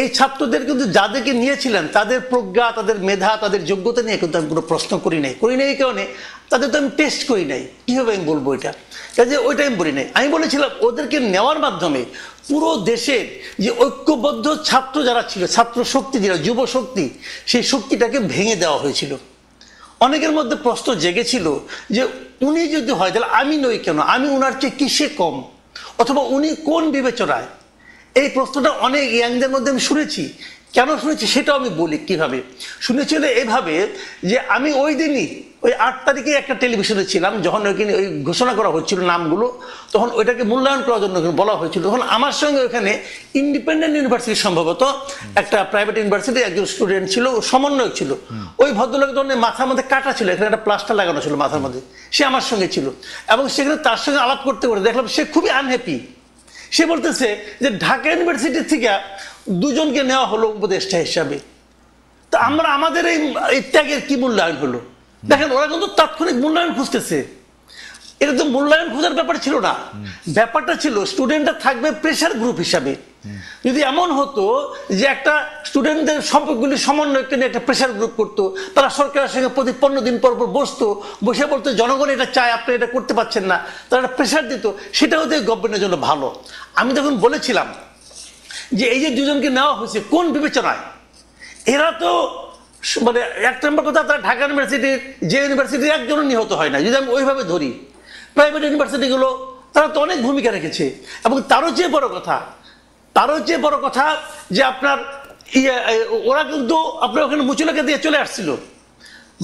এই ছাত্রদের কিন্তু যাদেরকে নিয়েছিলেন তাদের প্রজ্ঞা, তাদের মেধা, তাদের যোগ্যতা নিয়ে কিন্তু আমি কোনো প্রশ্ন করি নাই। এই কারণে তাদের তো আমি টেস্ট করি নাই, কিভাবে আমি বলবো এটা? কাজে ওইটা আমি বলি নাই। আমি বলেছিলাম ওদেরকে নেওয়ার মাধ্যমে পুরো দেশের যে ঐক্যবদ্ধ ছাত্র যারা ছিল, ছাত্র শক্তি যেটা যুব শক্তি, সেই শক্তিটাকে ভেঙে দেওয়া হয়েছিল। অনেকের মধ্যে প্রশ্ন জেগেছিল যে উনি যদি হয় তাহলে আমি নই কেন, আমি উনার চেয়ে কিসে কম, অথবা উনি কোন বিবেচনায়? এই প্রশ্নটা অনেক ইয়াংদের মধ্যে আমি শুনেছি। কেন শুনেছি সেটাও আমি বলি। কিভাবে শুনেছিল? এভাবে যে আমি ওই দিনই ওই 8 তারিখে একটা টেলিভিশনে ছিলাম, যখন ওইখানে ওই ঘোষণা করা হচ্ছিল নামগুলো, তখন ওইটাকে মূল্যায়ন করার জন্য বলা হয়েছিল। তখন আমার সঙ্গে ওইখানে ইন্ডিপেন্ডেন্ট ইউনিভার্সিটি, সম্ভবত একটা প্রাইভেট ইউনিভার্সিটি একজন স্টুডেন্ট ছিল, সমন্বয়ক ছিল। ওই ভদ্রলোকের তখন মাথার মধ্যে কাটা ছিল, এখানে একটা প্লাস্টার লাগানো ছিল মাথার মধ্যে। সে আমার সঙ্গে ছিল এবং সেখানে তার সঙ্গে আলাপ করতে করতে দেখলাম সে খুবই আনহ্যাপি। সে বলতেছে যে ঢাকা ইউনিভার্সিটি থেকে 2 জনকে নেওয়া হলো উপদেষ্টা হিসাবে, তা আমরা আমাদের এই ত্যাগের কি মূল্যায়ন হলো? দেখেন, ওরা কিন্তু তাৎক্ষণিক মূল্যায়ন খুঁজতেছে। এটা তো মূল্যায়ন খোঁজার ব্যাপার ছিল না, ব্যাপারটা ছিল স্টুডেন্টরা থাকবে প্রেশার গ্রুপ হিসাবে। যদি এমন হতো যে একটা স্টুডেন্টদের সম্পর্কগুলি সমন্বয়কে নিয়ে একটা প্রেশার গ্রুপ করতো, তারা সরকারের সঙ্গে প্রতি 15 দিন পর পর বসতো, বসে বলতো জনগণ এটা চায়, আপনি এটা করতে পারছেন না, তারা একটা প্রেশার দিত, সেটা হতে গভর্নমেন্টের জন্য ভালো। আমি তখন বলেছিলাম যে এই যে 2 জনকে নেওয়া হয়েছে কোন বিবেচনায়? এরা তো মানে 1 নম্বর কথা, তারা ঢাকা ইউনিভার্সিটির যে ইউনিভার্সিটির একজনও নিহত হয় না, যদি আমি ওইভাবে ধরি। প্রাইভেট ইউনিভার্সিটিগুলো তারা তো অনেক ভূমিকা রেখেছে। এবং তারও চেয়ে বড় কথা যে আপনার ওরা কিন্তু আপনার ওখানে মুচুলাকে দিয়ে চলে আসছিল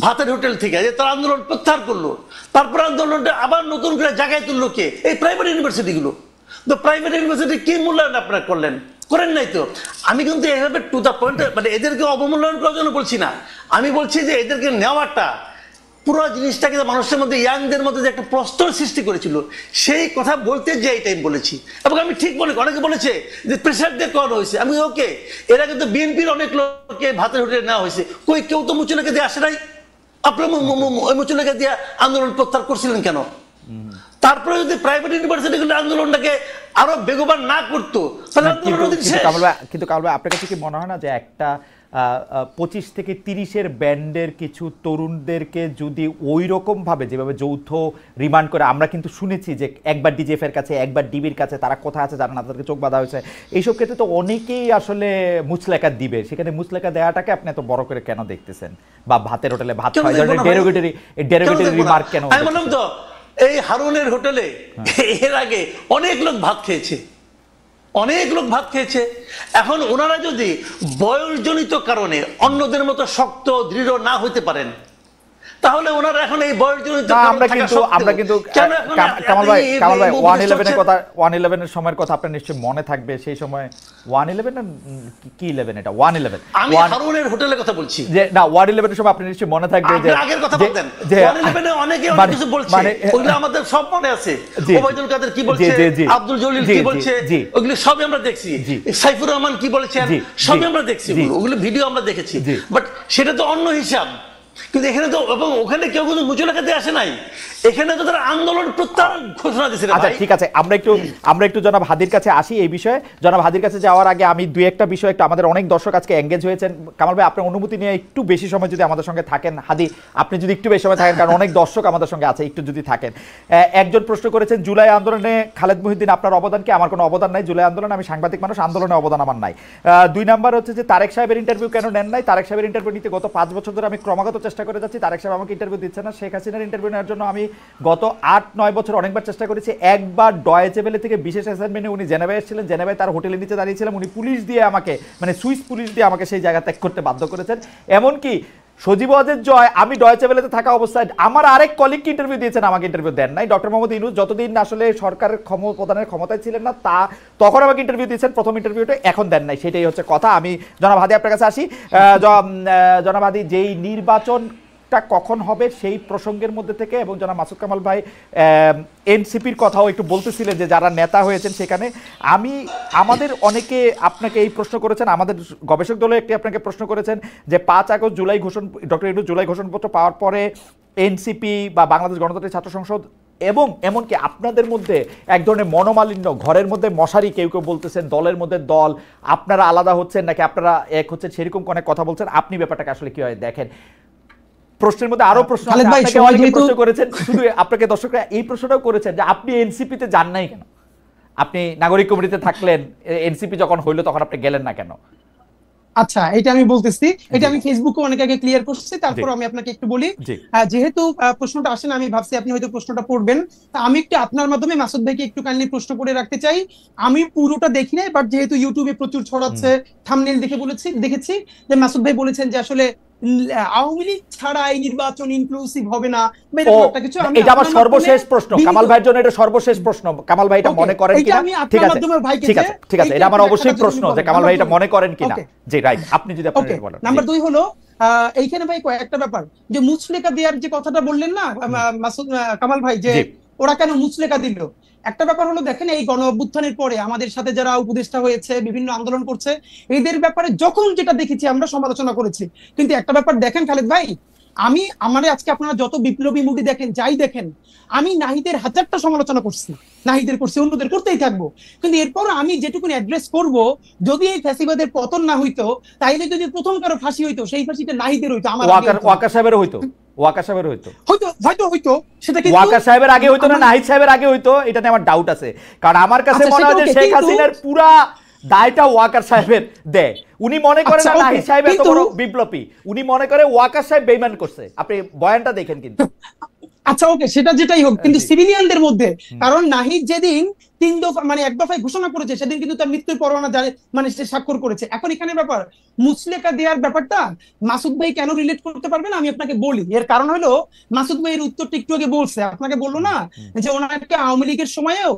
ভাতের হোটেল থেকে, যে তারা আন্দোলন প্রত্যাহার করলো। তারপর আন্দোলনটা আবার নতুন করে জায়গায় তুললো কে? এই প্রাইভেট ইউনিভার্সিটিগুলো। তো প্রাইভেট ইউনিভার্সিটি কি মূল্যায়ন আপনারা করেন নাই তো। আমি কিন্তু এভাবে টু দ্য পয়েন্ট, মানে এদেরকে অবমূল্যায়ন করার জন্য বলছি না, আমি বলছি যে এদেরকে নেওয়াটা পুরো জিনিসটাকে মানুষের মধ্যে, ইয়াংদের মধ্যে যে একটা প্রশ্ন সৃষ্টি করেছিল, সেই কথা বলতে যে এই টাইম বলেছি। এবং আমি ঠিক মনে, অনেকে বলেছে যে প্রেশার দিয়ে করানো হয়েছে। আমি ওকে, এরা কিন্তু বিএনপির অনেক লোককে ভাতের হোটেলে নেওয়া হয়েছে, কেউ তো মুচুলাকে দিয়ে আসে নাই। আপনার ওই মুচুলাকে দিয়ে আন্দোলন প্রত্যাহার করছিলেন কেন? তারপরে যদি প্রাইভেট ইউনিভার্সিটিগুলো আন্দোলনটাকে আরো বেগবান না করতো, তাহলে কিন্তু কামাল ভাই, আপনার কাছে কি মনে হয় না যে একটা 25 থেকে 30-এর ব্যান্ডের কিছু তরুণদেরকে যদি ওই রকম ভাবে, যেভাবে যৌথ রিমান্ড করে, আমরা কিন্তু শুনেছি যে একবার ডিজিএফ এর কাছে, একবার ডিবির কাছে, তারা কোথায় আছে জানা না, তাদেরকে চোখ বাঁধা হয়েছে, এইসব ক্ষেত্রে তো অনেকেই আসলে মুচলেখা দিবে। সেখানে মুচলেখা দেওয়াটাকে আপনি এত বড় করে কেন দেখতেছেন? বা ভাতের হোটেলে ভাত খাওয়া, ডেরোগেটরি রিমার্ক কেন? আমি বললাম তো, এই হারুনের হোটেলে এর আগে অনেক লোক ভাত খেয়েছে। এখন ওনারা যদি বয়সজনিত কারণে অন্যদের মতো শক্ত দৃঢ় না হতে পারেন, তাহলে ওনারা এখন এই বয়সজনিত আমরা কিন্তু কামাল ভাই 111 এর সময়ের কথা আপনার নিশ্চয়ই মনে থাকবে। সেই সময় 111 না কি 11, এটা 111, আমি হারুনের হোটেলের কথা বলছি। যে না, 111 এর সময় আপনি নিশ্চয়ই মনে থাকবে যে আগের কথা বলতেন, 111 এ অনেকে অনেক কিছু বলছে, ওগুলো আমাদের সব মনে আছে। ওবায়দুল কাদের কি বলছে, আব্দুল জলিল কি বলছে, ওগুলো সবই আমরা দেখছি। সাইফুর রহমান কি বলেছেন, সবই আমরা দেখছি, ওগুলো ভিডিও আমরা দেখেছি। বাট সেটা তো অন্য হিসাব। কিন্তু এখানে তো, এবং ওখানে কেউ কিন্তু মুচুলাকা দিয়ে আসে নাই, এখানে তো তারা আন্দোলন প্রত্যাহার ঘোষণা দিয়েছে। আচ্ছা ঠিক আছে, আমরা একটু জনাব হাদির কাছে আসি এই বিষয়ে। জনাব হাদির কাছে যাওয়ার আগে আমি 2-1টা বিষয়, একটু আমাদের অনেক দর্শক আজকে এঙ্গেজ হয়েছেন। কামাল ভাই, আপনার অনুমতি নিয়ে একটু বেশি সময় যদি আমাদের সঙ্গে থাকেন। হাদি, আপনি যদি একটু বেশি সময় থাকেন, কারণ অনেক দর্শক আমাদের সঙ্গে আছে, একটু যদি থাকেন। একজন প্রশ্ন করেছেন, জুলাই আন্দোলনে খালেদ মহিউদ্দিন আপনার অবদান কি? আমার কোনো অবদান নাই জুলাই আন্দোলনে, আমি সাংবাদিক মানুষ, আন্দোলনে অবদান আমার নাই। 2 নাম্বার হচ্ছে যে তারেক সাহেবের ইন্টারভিউ কেন নেন নাই? তারেক সাহেবের ইন্টারভিউ নিতে গত 5 বছর ধরে আমি ক্রমাগত চেষ্টা করে যাচ্ছি, তারেক সাহেব আমাকে ইন্টারভিউ দিচ্ছে না। শেখ হাসিনার ইন্টারভিউ নেওয়ার জন্য আমি গত 8-9 বছর অনেকবার চেষ্টা করেছি। একবার ডয়েচে ভেলে থেকে বিশেষ অ্যাসাইনমেন্টে উনি জেনেভায় এসেছিলেন, জেনেভায় তার হোটেলের নিচে দাঁড়িয়েছিলাম, উনি পুলিশ দিয়ে আমাকে, মানে সুইস পুলিশ দিয়ে আমাকে সেই জায়গা ত্যাগ করতে বাধ্য করেছেন। এমনকি সজীব ওয়াজেদ জয়, আমি ডয়েচে ভেলেতে থাকা অবস্থায় আমার আরেক কলিগকে ইন্টারভিউ দিয়েছেন, আমাকে ইন্টারভিউ দেন নাই। ডক্টর মোহাম্মদ ইউনূস যতদিন আসলে সরকারের প্রধানের ক্ষমতায় ছিলেন না, তখন আমাকে ইন্টারভিউ দিয়েছেন, প্রথম ইন্টারভিউটা, এখন দেন নাই। সেটাই হচ্ছে কথা। আমি জনাব হাদি আপনার কাছে আসি। জনাব হাদি, যেই নির্বাচনটা কখন হবে সেই প্রসঙ্গের মধ্যে থেকে, এবং জনাব মাসুদ কামাল ভাই এনসিপির কথাও একটু বলতেছিলেন যে যারা নেতা হয়েছেন সেখানে, আমাদের অনেকে আপনাকে এই প্রশ্ন করেছেন, আমাদের গবেষক দলে একটি আপনাকে প্রশ্ন করেছেন যে 5 আগস্ট ডক্টর ইউনূস জুলাই ঘোষণাপত্র পাওয়ার পরে এনসিপি বা বাংলাদেশ গণতান্ত্রিক ছাত্র সংসদ, এবং এমনকি আপনাদের মধ্যে এক ধরনের মনোমালিন্য, ঘরের মধ্যে মশারি, কেউ কেউ বলতেছেন দলের মধ্যে দল, আপনারা আলাদা হচ্ছেন নাকি আপনারা এক হচ্ছেন, সেরকম অনেক কথা বলছেন। আপনি ব্যাপারটাকে আসলে কিভাবে দেখেন? প্রশ্নের মধ্যে আরো প্রশ্ন আছে, আপনাকে অনেকে প্রশ্ন করেছেন, শুধু আপনাকে দর্শকরা এই প্রশ্নটাও করেছেন যে আপনি এনসিপি তে যান নাই কেন, আপনি নাগরিক কমিটিতে থাকলেন, এনসিপি যখন হইলো তখন আপনি গেলেন না কেন? আচ্ছা, এটা আমি বলতেছি, এটা আমি ফেসবুকে অনেক আগে ক্লিয়ার করছি, তারপর আমি আপনাকে একটু বলি। যেহেতু প্রশ্নটা আসে না, আমি ভাবছি আপনি হয়তো প্রশ্নটা পড়বেন, তা আমি একটু আপনার মাধ্যমে মাসুদ ভাইকে একটু কাইন্ডলি প্রশ্ন করে রাখতে চাই। আমি পুরোটা দেখি নাই, বাট যেহেতু ইউটিউবে প্রচুর ছড়াচ্ছে, থাম্বনেল দেখে দেখেছি যে মাসুদ ভাই বলেছেন যে আসলে আওয়ামী লীগ ছাড়া এই নির্বাচন ইনক্লুসিভ হবে না। এটা আমার সর্বশেষ প্রশ্ন, কামাল ভাইয়ের জন্য এটা সর্বশেষ প্রশ্ন, কামাল ভাই এটা মনে করেন কিনা? ঠিক আছে ঠিক আছে, এটা আমার অবশ্যই প্রশ্ন যে কামাল ভাই এটা মনে করেন কিনা। জি রাইট, আপনি যদি আপনি বলেন। নাম্বার 2 হলো এইখানে ভাই কয়েকটা ব্যাপার, যে মুচলেকা দেওয়ার যে কথাটা বললেন না মাসুদ কামাল ভাই, যে ওরা কেন মুচলেকা দিল, একটা ব্যাপার হলো দেখেন, এই গণ অভ্যুত্থানের পরে আমাদের সাথে যারা উপদেষ্টা হয়েছে, বিভিন্ন আন্দোলন করছে, এদের ব্যাপারে যখন যেটা দেখেছি আমরা সমালোচনা করেছি। কিন্তু একটা ব্যাপার দেখেন খালেদ ভাই, আমারে আজকে আপনারা যত বিপ্লবী মুভি দেখেন, যাই দেখেন, আমি নাহিদের হাজারটা সমালোচনা করছি, নাহিদের করছি, অন্যদের করতেই থাকবো, কিন্তু এরপর আমি যেটুকুনি অ্যাড্রেস করব, যদি এই ফ্যাসিবাদের পতন না হইতো, তাইলে যদি প্রথম কারো ফাঁসি হইতো, সেই ফাঁসিটা নাহিদের হইতো, আমার ওয়াকার সাহেবের হইতো, ওয়াকার সাহেবের হয়তো সেটা কি ওয়াকার সাহেবের আগে হইতো না নাহিদ সাহেবের আগে হইতো, এটা নিয়ে আমার ডাউট আছে। কারণ আমার কাছে মনে হয় যে শেখ হাসিনার পুরা দায়টা ওয়াকার সাহেবের দেয়। উনি মনে করেন না নাহিদ সাহেব এত বড় বিপ্লবী, উনি মনে করে ওয়াকার সাহেব বেইমান করছে। আপনি বয়ানটা দেখেন কিন্তু। আচ্ছা ওকে, সেটা যেটাই হোক, কিন্তু সিভিলিয়ানদের মধ্যে, কারণ নাহিদ যেদিন 3 দফা মানে 1 দফায় ঘোষণা করেছে, সেদিন কিন্তু তার মৃত্যুর পরোয়ানা মানে সে স্বাক্ষর করেছে। এখন এখানে ব্যাপার মুচলেকা দেওয়ার ব্যাপারটা মাসুদ ভাই কেন রিলেট করতে পারবেন আমি আপনাকে বলি। এর কারণ হলো মাসুদ ভাই এর উত্তরটা একটু আগে বলছে, আপনাকে বললো না যে ওনাকে আওয়ামী লীগের সময়েও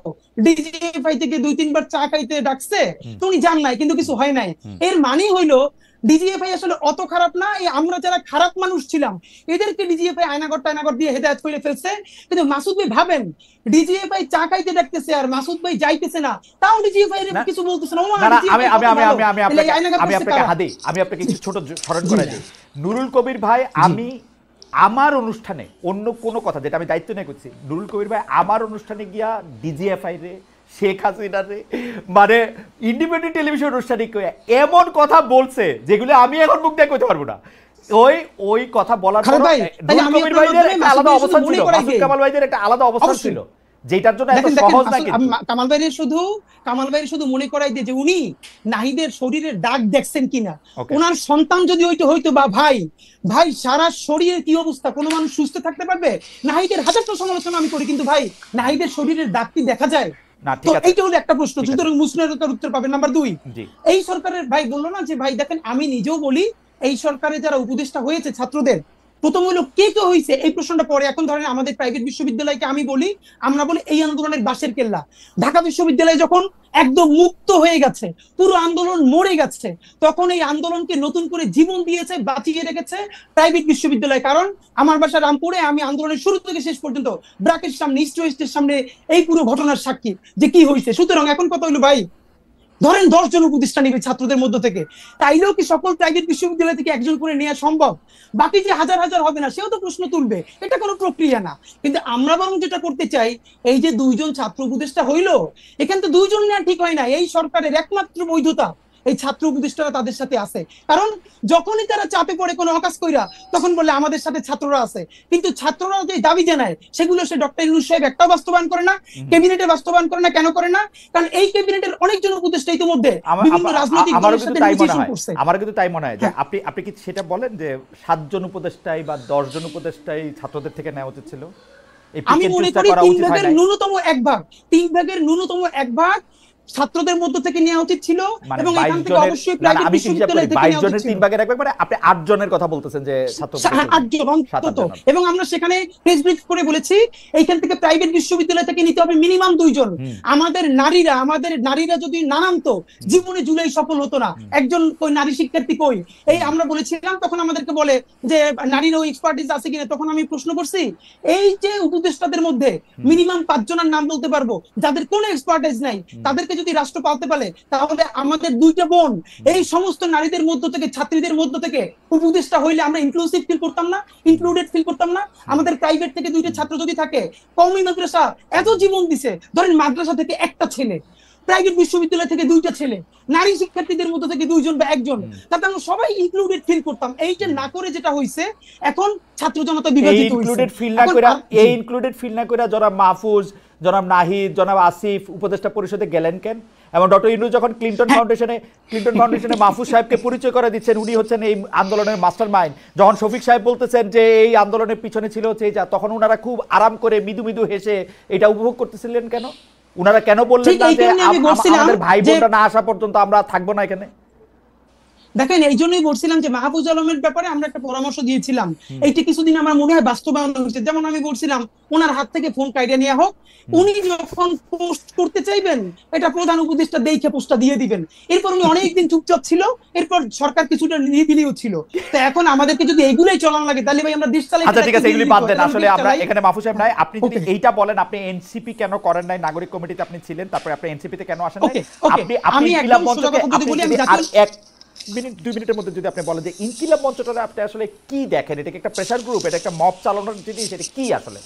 ডিজিএফআই থেকে 2-3 বার চা খাইতে ডাকছে, তো উনি যান নাই, কিন্তু কিছু হয় নাই। এর মানে হইলো ডিজিএফআই আসলে অত খারাপ না, আমরা যারা খারাপ মানুষ ছিলাম এদেরকে ডিজিএফআই আয়নাগর দিয়ে হেদায়েত করে ফেলছে। কিন্তু মাসুদ ভাই ভাবেন, ডিজিএফআই চা খাইতে ডাকতেছে আর মাসুদ ভাই যাইতেছে না, তাও ডিজিএফআই এর কিছু বলতেছে না। আমি আপনাকে কিছু ছোট স্মরণ করাই দিই। নুরুল কবির ভাই, আমি আমার অনুষ্ঠানে অন্য কোনো কথা যেটা আমি দায়িত্ব নিয়ে করছি, নুরুল কবির ভাই আমার অনুষ্ঠানে গিয়া ডিজিএফআই রে, শেখ হাসিনা রে, মানে ইন্ডিপেন্ডেন্ট টেলিভিশন অনুষ্ঠানে এমন কথা বলছে যেগুলো আমি এখন মুখ দিয়ে কইতে পারবো না। ওই কথা বলার পর নুরুল কবির ভাইদের একটা আলাদা অবস্থান ছিল, মাসুদ কামাল ভাইদের একটা আলাদা অবস্থান ছিল, যেটার জন্য এত সহজ না। কিন্তু কামাল ভাইয়ের শুধু মনে করাই দিয়ে যে উনি নাহিদের শরীরের দাগ দেখছেন কিনা, ওনার সন্তান যদি হইতো বা ভাই সারা শরীরের কি অবস্থা, কোনো মানুষ সুস্থ থাকতে পারবে? নাহিদের হাজারটা সমালোচনা আমি করি, কিন্তু ভাই নাহিদের শরীরের দাগ কি দেখা যায়? এইটা হলো একটা প্রশ্ন, সুতরাং মুসলিমের উত্তর পাবেন। নাম্বার 2, এই সরকারের ভাই বললো না যে ভাই দেখেন, আমি নিজেও বলি এই সরকারে যারা উপদেষ্টা হয়েছে ছাত্রদের, প্রথম হলো কে হয়েছে এই প্রশ্নটা পরে। এখন ধরেন আমাদের প্রাইভেট বিশ্ববিদ্যালয়কে আমরা বলি এই আন্দোলনের বাঁশের কেল্লা। ঢাকা বিশ্ববিদ্যালয় যখন একদম মুক্ত হয়ে গেছে, পুরো আন্দোলন মরে গেছে, তখন এই আন্দোলনকে নতুন করে জীবন দিয়েছে, বাঁচিয়ে রেখেছে প্রাইভেট বিশ্ববিদ্যালয়। কারণ আমার বাসা রামপুরে, আমি আন্দোলনের শুরু থেকে শেষ পর্যন্ত ব্র্যাকের সামনে, ইস্ট ওয়েস্টের সামনে এই পুরো ঘটনার সাক্ষী যে কি হয়েছে। সুতরাং এখন কথা হলো ভাই, ধরেন 10 জন উপদেষ্টা নিবে ছাত্রদের মধ্য থেকে, তাইলেও কি সকল প্রাইভেট বিশ্ববিদ্যালয় থেকে একজন করে নেওয়া সম্ভব? বাকি যে হাজার হবে না, সেও তো প্রশ্ন তুলবে, এটা কোনো প্রক্রিয়া না। কিন্তু আমরা বরং যেটা করতে চাই, এই যে 2 জন ছাত্র উপদেষ্টা হইলো, এখানে তো 2 জন নেওয়া ঠিক হয় না। এই সরকারের একমাত্র বৈধতা এই ছাত্র উপদেষ্টারা তাদের সাথে আছে। কারণ যখনই তারা চাপে পড়ে কোনো অকাজ কইরা, তখন বলে আমাদের সাথে ছাত্ররা আছে। কিন্তু ছাত্ররা যে দাবি জানায়, সেগুলো সে ডক্টর ইউনূস সাহেব একটাও বাস্তবায়ন করে না, ক্যাবিনেটে বাস্তবায়ন করে না। কেন করে না? কারণ এই ক্যাবিনেটের অনেকজন উপদেষ্টা ইতিমধ্যে বিভিন্ন রাজনৈতিক দলের সাথে নেগোসিয়েশন করছে। আমার কিন্তু তাই মনে হয় যে আপনি কি সেটা বলেন যে 7 জন উপদেষ্টাই বা 10 জন উপদেষ্টাই ছাত্রদের থেকে নেওয়া উচিত ছিল? আমি মনে করি 3 ভাগের ন্যূনতম 1 ভাগ, 3 ভাগের ন্যূনতম 1 ভাগ ছাত্রদের মধ্য থেকে নেওয়া উচিত ছিল, এবং এখান থেকে অবশ্যই প্রাইভেট বিশ্ববিদ্যালয় থেকে নেওয়া উচিত ছিল। 3 ভাগের 1 ভাগ মানে আপনি 8 জনের কথা বলতেছেন যে ছাত্র 8 জন অন্তত। এবং আমরা সেখানে প্রেস ব্রিফ করে বলেছি এইখান থেকে প্রাইভেট বিশ্ববিদ্যালয় থেকে নিতে হবে মিনিমাম 2 জন। আমাদের নারীরা যদি না নামতো, জীবনে জুলাই সফল হতো না। একজন কই নারী শিক্ষার্থী কই, এই আমরা বলেছিলাম, তখন আমাদেরকে বলে যে নারীরও এক্সপার্টিস আছে কিনা। তখন আমি প্রশ্ন করছি, এই যে উপদেষ্টাদের মধ্যে মিনিমাম 5 জনের নাম বলতে পারবো যাদের কোনো এক্সপার্টিস নাই, তাদেরকে যদি রাষ্ট্র পালতে পারে, তাহলে আমাদের 2টা বোন এই সমস্ত নারীদের মধ্য থেকে, ছাত্রীদের মধ্য থেকে উপদেষ্টা হইলে আমরা ইনক্লুসিভ ফিল করতাম না, ইনক্লুডেড ফিল করতাম না। আমাদের প্রাইভেট থেকে 2টা ছাত্র যদি থাকে, কওমি মাদ্রাসা এত জীবন দিছে, ধরেন মাদ্রাসা থেকে একটা ছেলে প্রাইভেট বিশ্ববিদ্যালয় থেকে 2টা ছেলে, নারী শিক্ষার্থীদের মধ্যে থেকে 2জন বা 1জন, তাতে আমরা সবাই ইনক্লুডেড ফিল করতাম। এইটা না করে যেটা হয়েছে, এখন ছাত্র জনতা বিভাজিত হয়েছে। এই ইনক্লুডেড ফিল না করে জনাব মাহফুজ, জনাব নাহিদ, জনাব আসিফ উপদেষ্টা পরিষদে গেলেন কেন? এবং ডক্টর ইউনূস যখন ক্লিন্টন ফাউন্ডেশনে মাহফুজ সাহেবকে পরিচয় করে দিচ্ছেন, উনি হচ্ছেন এই আন্দোলনের মাস্টার মাইন্ড, যখন শফিক সাহেব বলতেছেন যে এই আন্দোলনের পিছনে ছিল হচ্ছে যা, তখন ওনারা খুব আরাম করে মৃদু মৃদু হেসে এটা উপভোগ করতেছিলেন কেন? ওনারা কেন বললেন না যে আমাদের ভাই বোনটা না আসা পর্যন্ত আমরা থাকবো না এখানে? দেখেন, এই জন্যই বলছিলাম যে মাহফুজ আলমের ব্যাপারে আমরা একটা পরামর্শ দিয়েছিলাম, এইটা কিছুদিন আমার মনে হয় বাস্তবায়ন হয়েছে। যেমন আমি বলছিলাম ওনার হাত থেকে ফোন কাইডে নেওয়া হোক, উনি যখন পোস্ট করতে চাইবেন এটা প্রধান উপদেষ্টা দেখে পোস্টটা দিয়ে দিবেন। এরপর উনি অনেকদিন চুপচাপ ছিল, এরপর সরকার কিছুটা নিরিবিলিও ছিল। তো এখন আমাদেরকে যদি এগুলাই চলানো লাগে তাহলে ভাই আমরা দেশ চালাই। আচ্ছা ঠিক আছে, এগুলি বাদ দেন। আসলে আমরা এখানে মাহফুজ সাহেব নাই, আপনি যদি এইটা বলেন আপনি এনসিপি কেন করেন নাই? নাগরিক কমিটিতে আপনি ছিলেন, তারপরে আপনি এনসিপি তে কেন আসেন নাই? আমি ইনকিলাব মঞ্চকে দুই মিনিটের মধ্যে যদি আপনি বলেন যে ইনকিলাব মঞ্চটা আপনি আসলে কি দেখেন? এটা কি একটা প্রেসার গ্রুপ, এটা একটা মব চালানোর জিনিস, এটা কি আসলে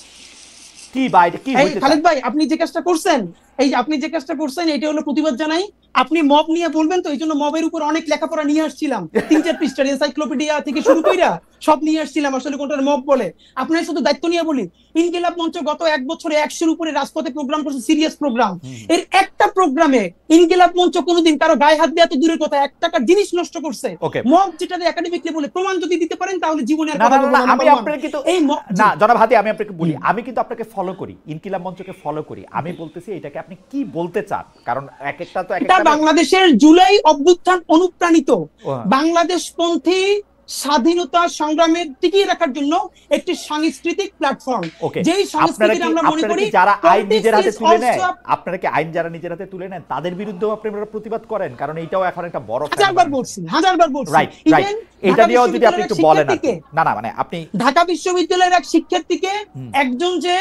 কি বা এটা কি হইতে চায়? খালেদ ভাই, আপনি যে কাজটা করছেন এটা হলো প্রতিবাদ জানাই। আপনি মব নিয়ে বলবেন তো, এই জন্য মবের উপর অনেক লেখাপড়া নিয়ে আসছিলাম, 3-4 পৃষ্ঠার এনসাইক্লোপিডিয়া থেকে শুরু কইরা সব নিয়ে আসছিলাম আসলে কোনটার মব বলে। আপনার শুধু দায়িত্ব নিয়ে বলি, ইনকিলাব মঞ্চ গত 1 বছরে 100-এর উপরে রাজপথে প্রোগ্রাম করছে, সিরিয়াস প্রোগ্রাম। এর একটা প্রোগ্রামে ইনকিলাব মঞ্চ কোনোদিন কারো গায়ে হাত দেওয়া তো দূরের কথা, 1 টাকার জিনিস নষ্ট করছে। মব যেটাতে একাডেমিকলি বলে প্রমাণ যদি দিতে পারেন তাহলে জীবনে আর কথা বলবো না। আমি আপনাকে কিন্তু না জনাব হাদি, আমি আপনাকে বলি, আমি কিন্তু আপনাকে ফলো করি, ইনকিলাব মঞ্চকে ফলো করি। আমি বলতেছি এটাকে আপনি কি বলতে চান, কারণ এক একটা তো এক একটা বাংলাদেশের জুলাই অভ্যুত্থান অনুপ্রাণিত বাংলাদেশপন্থী স্বাধীনতা সংগ্রামের টিকিয়ে রাখার জন্য একটি সাংস্কৃতিক প্ল্যাটফর্ম। যেই সংস্কৃতি আমরা মনে করি যারা আইন নিজের হাতে তুলে নেয়, আপনারা কি আইন যারা নিজের হাতে তুলে নেন তাদের বিরুদ্ধেও আপনারা প্রতিবাদ করেন? কারণ এটাও এখন একটা বড় হাজারবার বলছি রাইট। এটা দিয়েও যদি আপনি একটু বলেন। না মানে আপনি ঢাকা বিশ্ববিদ্যালয়ের এক শিক্ষার্থীকে একজন যে